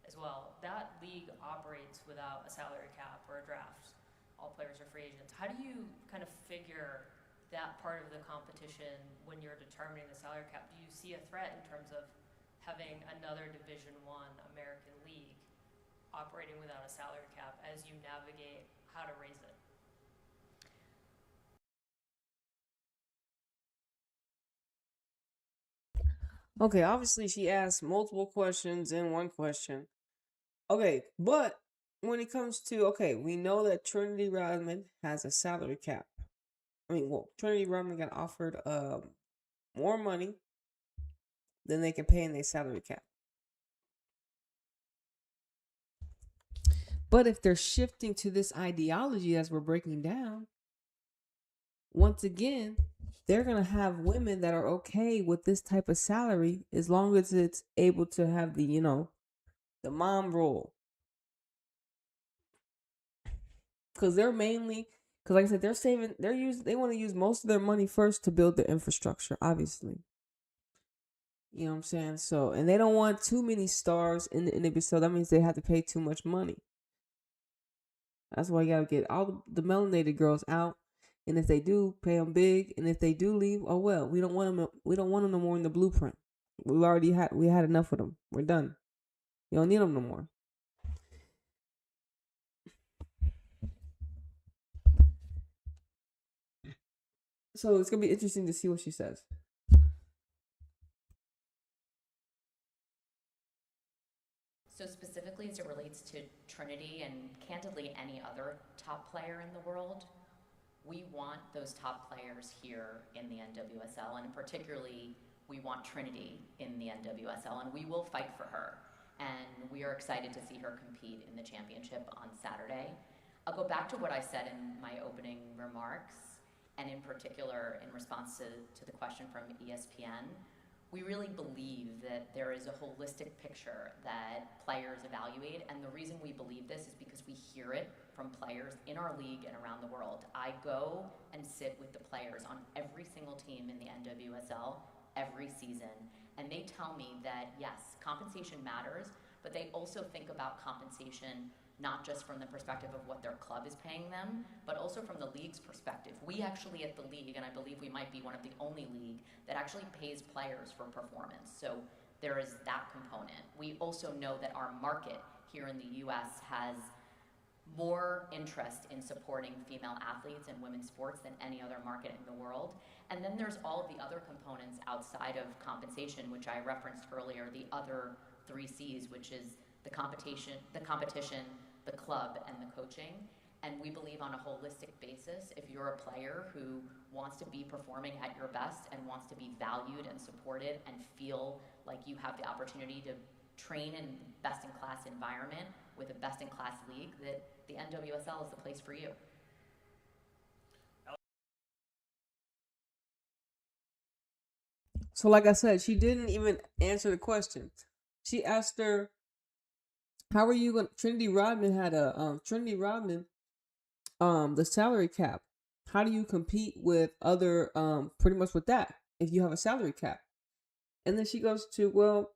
as well. That league operates without a salary cap or a draft. All players are free agents. How do you kind of figure that part of the competition when you're determining the salary cap? Do you see a threat in terms of having another Division I American league operating without a salary cap as you navigate how to raise it? Okay, obviously she asked multiple questions in one question. Okay, but when it comes to, okay, we know that Trinity Rodman has a salary cap. I mean, well, Trinity Rodman got offered more money than they can pay in their salary cap. But if they're shifting to this ideology as we're breaking down, once again, they're going to have women that are okay with this type of salary as long as it's able to have the, the mom role. Because they're mainly, because like I said, they want to use most of their money first to build their infrastructure, obviously. You know what I'm saying? So, and they don't want too many stars in the NWSL. That means they have to pay too much money. That's why you got to get all the melanated girls out. And if they do, pay them big. And if they do leave, oh well, we don't want them. We don't want them no more in the blueprint. We had enough of them. We're done. You don't need them no more. So it's gonna be interesting to see what she says. So specifically as it relates to Trinity and candidly any other top player in the world, we want those top players here in the NWSL, and particularly we want Trinity in the NWSL, and we will fight for her. And we are excited to see her compete in the championship on Saturday. I'll go back to what I said in my opening remarks, and in particular in response to the question from ESPN. We really believe that there is a holistic picture that players evaluate, and the reason we believe this is because we hear it from players in our league and around the world. I go and sit with the players on every single team in the NWSL every season, and they tell me that yes, compensation matters, but they also think about compensation not just from the perspective of what their club is paying them, but also from the league's perspective. We actually at the league, and I believe we might be one of the only league that actually pays players for performance. So there is that component. We also know that our market here in the US has more interest in supporting female athletes and women's sports than any other market in the world. And then there's all of the other components outside of compensation, which I referenced earlier, the other 3 C's, which is the competition, the club, and the coaching. And we believe on a holistic basis, if you're a player who wants to be performing at your best and wants to be valued and supported and feel like you have the opportunity to train in best-in-class environment with a best-in-class league, that the NWSL is the place for you. So like I said, she didn't even answer the question. She asked her, how are you going to, Trinity Rodman had the salary cap. How do you compete with other, pretty much with that, if you have a salary cap? And then she goes to, well,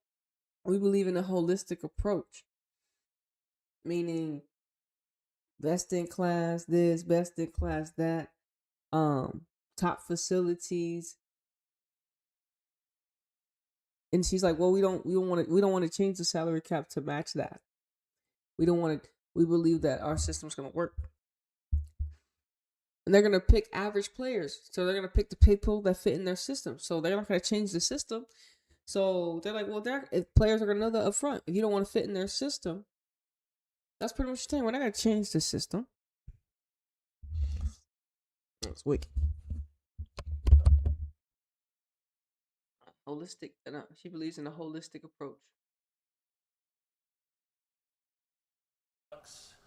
we believe in a holistic approach, meaning best in class this, best in class that, top facilities. And she's like, well, we don't want to change the salary cap to match that. We believe that our system's going to work. And they're going to pick average players. So they're going to pick the people that fit in their system. So they're not going to change the system. So they're like, well, if players are going to know that up front. If you don't want to fit in their system, that's pretty much the thing. We're not going to change the system. That's wicked. Holistic. She believes in a holistic approach.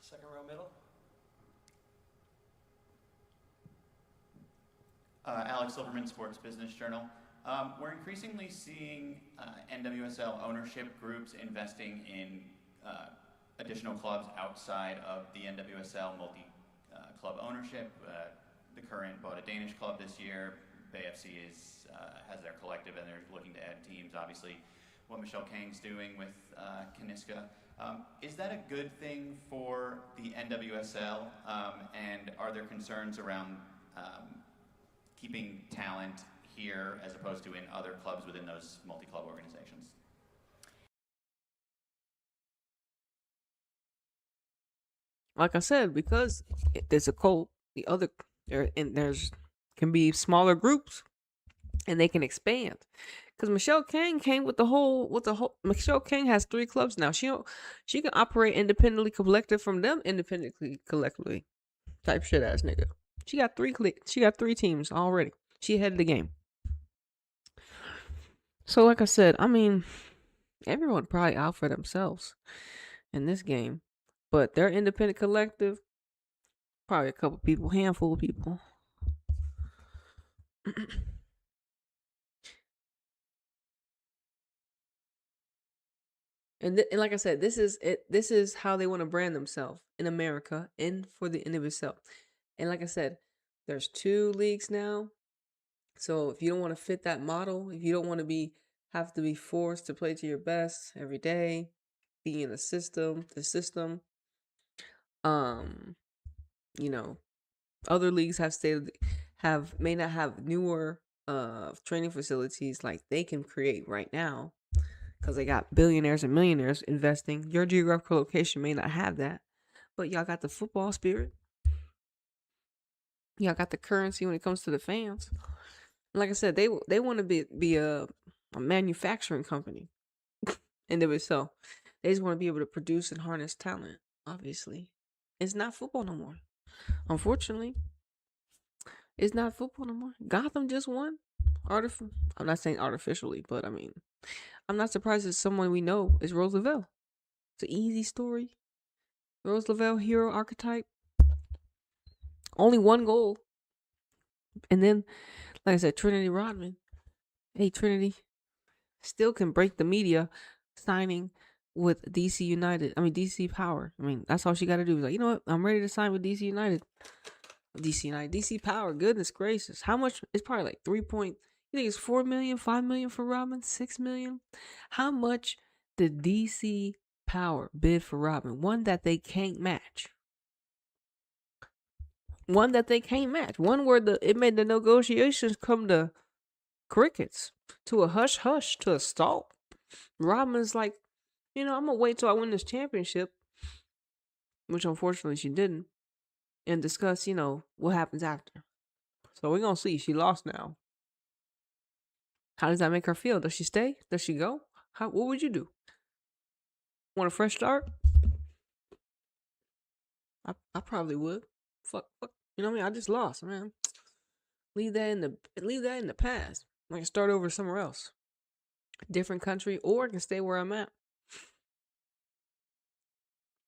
Second row middle. Alex Silverman, Sports Business Journal. We're increasingly seeing NWSL ownership groups investing in additional clubs outside of the NWSL multi-club ownership. The current bought a Danish club this year. Bay FC has their collective, and they're looking to add teams. Obviously, what Michelle Kang's doing with Kaniska. Is that a good thing for the NWSL? And are there concerns around keeping talent here as opposed to in other clubs within those multi-club organizations? Like I said, because there's a cult, there's can be smaller groups, and they can expand. Because Michelle Kang came with the whole. Michelle Kang has 3 clubs now. She can operate independently, collective from them, independently, collectively, type shit ass nigga. She got 3 teams already. She ahead of the game. So like I said, I mean, everyone probably out for themselves in this game, but their independent collective, probably a couple people, handful of people. And like I said, this is it. This is how they want to brand themselves in America and for the NWSL. And like I said, there's 2 leagues now. So if you don't want to fit that model, if you don't want to have to be forced to play to your best every day, be in the system, you know, other leagues may not have newer training facilities like they can create right now, because they got billionaires and millionaires investing. Your geographical location may not have that, but y'all got the football spirit. Y'all got the currency when it comes to the fans. Like I said, they want to be a manufacturing company. And so they just want to be able to produce and harness talent. Obviously, it's not football no more. Unfortunately, it's not football no more. Gotham just won. I'm not saying artificially, but I mean, I'm not surprised it's someone we know is Rose Lavelle. It's an easy story. Rose Lavelle, hero archetype. Only 1 goal. And then, like I said, Trinity Rodman. Hey, Trinity. Still can break the media signing with DC Power. I mean, that's all she got to do. Is like, you know what? I'm ready to sign with DC United. DC Power. Goodness gracious. How much? It's probably like 3 point. You think it's 4 million, 5 million for Rodman, 6 million? How much did DC Power bid for Rodman? One that they can't match. One where it made the negotiations come to crickets, to a hush hush, to a stall. Rodman's like, I'm gonna wait till I win this championship, which unfortunately she didn't, and discuss, what happens after. So we're gonna see. She lost now. How does that make her feel? Does she stay? Does she go? What would you do? Want a fresh start? I probably would. Fuck. You know what I mean? I just lost, man. Leave that in the past. I can start over somewhere else, different country, or I can stay where I'm at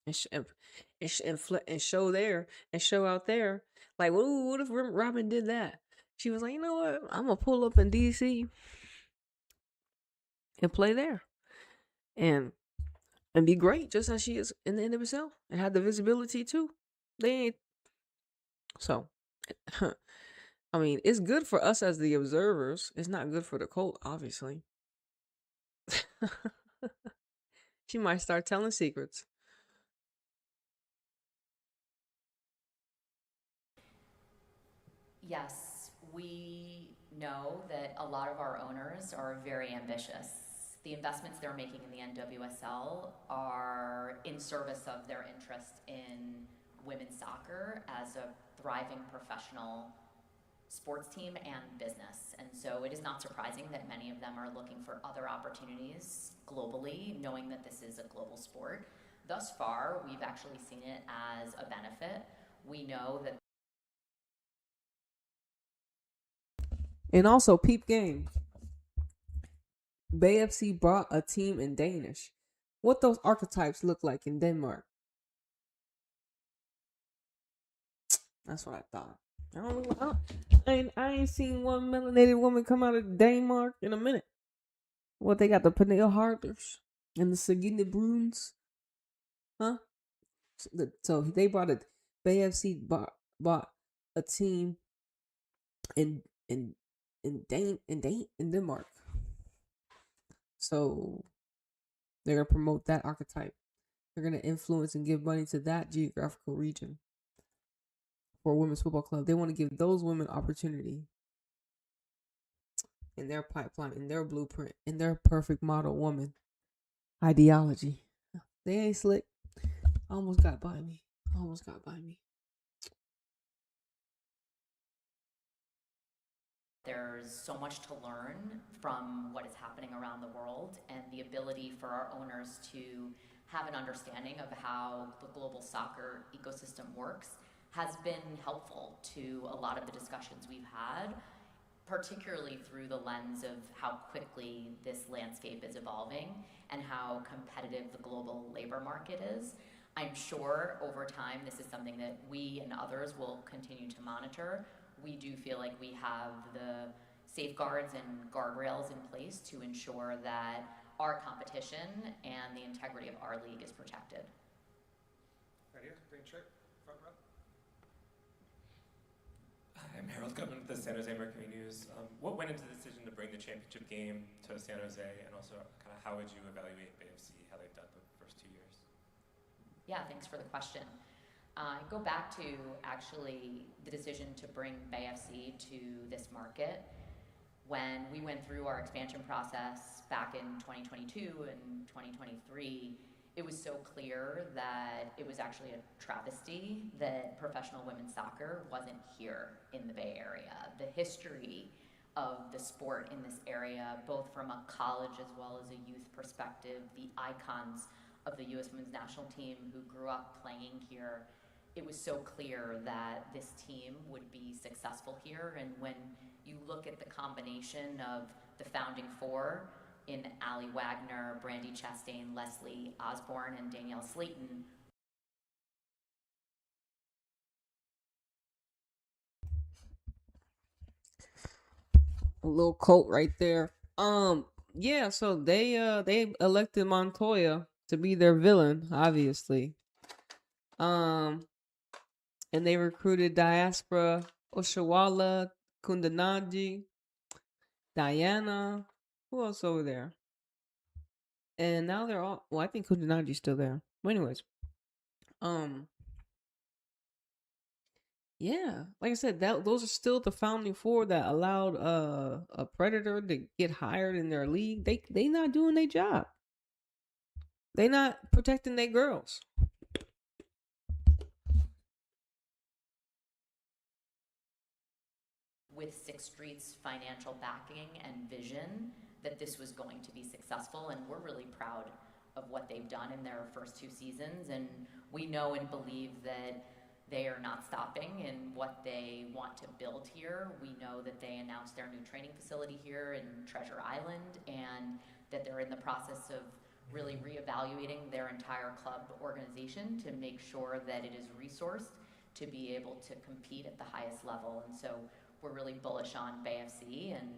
and show there and show out there. Like, what if Robin did that? She was like, you know what? I'm gonna pull up in DC and play there, and be great, just as she is in the NWSL, and have the visibility too. They ain't so. I mean, it's good for us as the observers. It's not good for the cult, obviously. She might start telling secrets. Yes, we know that a lot of our owners are very ambitious. The investments they're making in the NWSL are in service of their interest in women's soccer as a thriving professional sports team and business. And so it is not surprising that many of them are looking for other opportunities globally, knowing that this is a global sport. Thus far, we've actually seen it as a benefit. We know that. And also, peep game. Bay FC brought a team in Danish. What those archetypes look like in Denmark. That's what I thought. I ain't seen one melanated woman come out of Denmark in a minute. What, they got the Pernille Harders and the Sagine Bruns? Huh? So they brought a Bay FC bought a team in Denmark. So they're gonna promote that archetype. They're gonna influence and give money to that geographical region for a women's football club. They want to give those women opportunity in their pipeline, in their blueprint, in their perfect model woman ideology. They ain't slick. Almost got by me. There's so much to learn from what is happening around the world, and the ability for our owners to have an understanding of how the global soccer ecosystem works has been helpful to a lot of the discussions we've had, particularly through the lens of how quickly this landscape is evolving and how competitive the global labor market is. I'm sure over time this is something that we and others will continue to monitor. We do feel like we have the safeguards and guardrails in place to ensure that our competition and the integrity of our league is protected. Right here, green shirt, front row. I'm Harold Gutman with the San Jose Mercury News. What went into the decision to bring the championship game to San Jose, and also kind of how would you evaluate BFC, how they've done the first 2 years? Yeah, thanks for the question. Go back to actually the decision to bring BFC to this market. When we went through our expansion process back in 2022 and 2023, it was so clear that it was actually a travesty that professional women's soccer wasn't here in the Bay Area. The history of the sport in this area, both from a college as well as a youth perspective, the icons of the U.S. women's national team who grew up playing here, it was so clear that this team would be successful here. And when you look at the combination of the founding four in Allie Wagner, Brandy Chastain, Leslie Osborne, and Danielle Slayton. A little quote right there. Yeah, so they elected Montoya to be their villain, obviously. And they recruited Diaspora Oshawala, Kundanaji, Diana. Who else over there? And now they're all, well, I think Kundanaji's still there. But anyways, yeah, like I said, those are still the founding four that allowed a predator to get hired in their league. They not doing their job. They not protecting their girls. With Sixth Street's financial backing and vision that this was going to be successful, and we're really proud of what they've done in their first 2 seasons, and we know and believe that they are not stopping in what they want to build here. We know that they announced their new training facility here in Treasure Island, and that they're in the process of really reevaluating their entire club organization to make sure that it is resourced to be able to compete at the highest level. And so we're really bullish on BFC and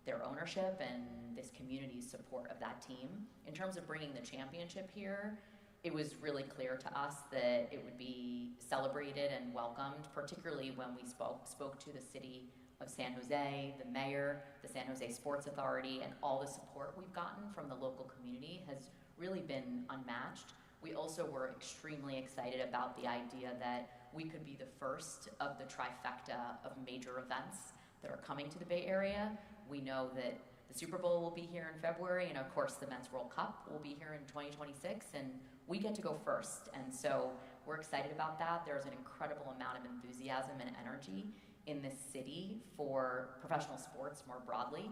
their ownership and this community's support of that team. In terms of bringing the championship here, it was really clear to us that it would be celebrated and welcomed, particularly when we spoke to the city of San Jose, the mayor, the San Jose Sports Authority, and all the support we've gotten from the local community has really been unmatched. We also were extremely excited about the idea that we could be the first of the trifecta of major events that are coming to the Bay Area. We know that the Super Bowl will be here in February, and of course the Men's World Cup will be here in 2026, and we get to go first. And so we're excited about that. There's an incredible amount of enthusiasm and energy in this city for professional sports more broadly,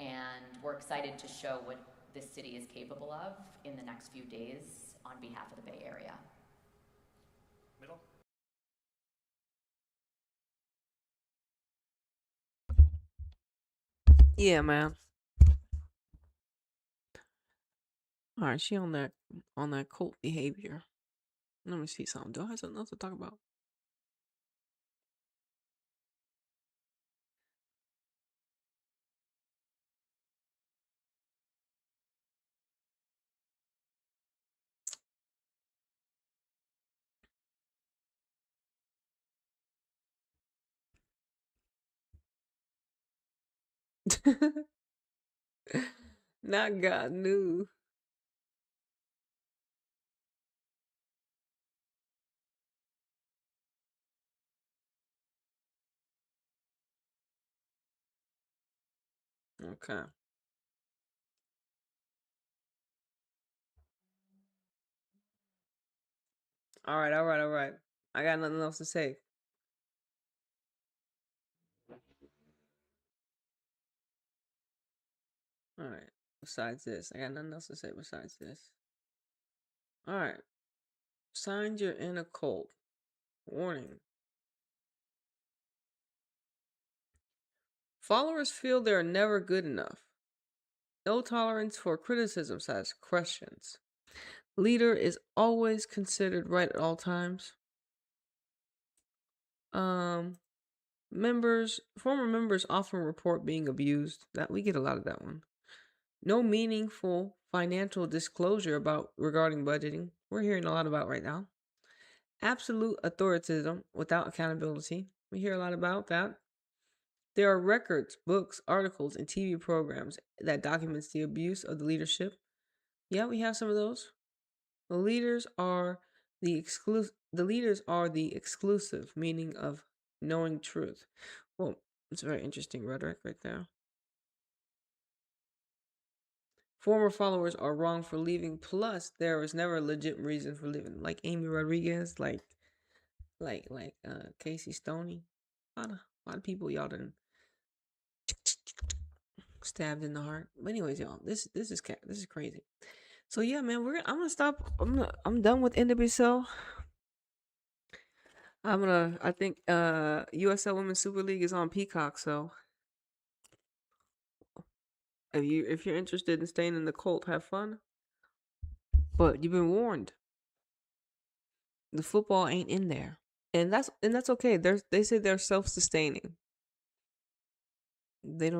and we're excited to show what this city is capable of in the next few days on behalf of the Bay Area. Middle. Yeah, man. All right, she on that cult behavior. Let me see something. Do I have something else to talk about? Not God knew. Okay. All right. I got nothing else to say. All right. Besides this, I got nothing else to say besides this. All right. Signs you're in a cult. Warning. Followers feel they're never good enough. No tolerance for criticism, says questions. Leader is always considered right at all times. Former members often report being abused. That we get a lot of that one. No meaningful financial disclosure regarding budgeting. We're hearing a lot about right now. Absolute authoritarism without accountability. We hear a lot about that. There are records, books, articles, and TV programs that documents the abuse of the leadership. Yeah, we have some of those. The leaders are the exclusive meaning of knowing truth. Well, it's very interesting rhetoric right there. Former followers are wrong for leaving. Plus, there was never a legit reason for leaving. Like Amy Rodriguez, like Casey Stoney. A lot of people y'all done stabbed in the heart. But anyways, y'all, this is crazy. So yeah, man, I'm gonna stop. I'm done with NWSL. I think USL Women's Super League is on Peacock, so if you're interested in staying in the cult, have fun. But you've been warned. The football ain't in there. And that's okay. They say they're self-sustaining. They don't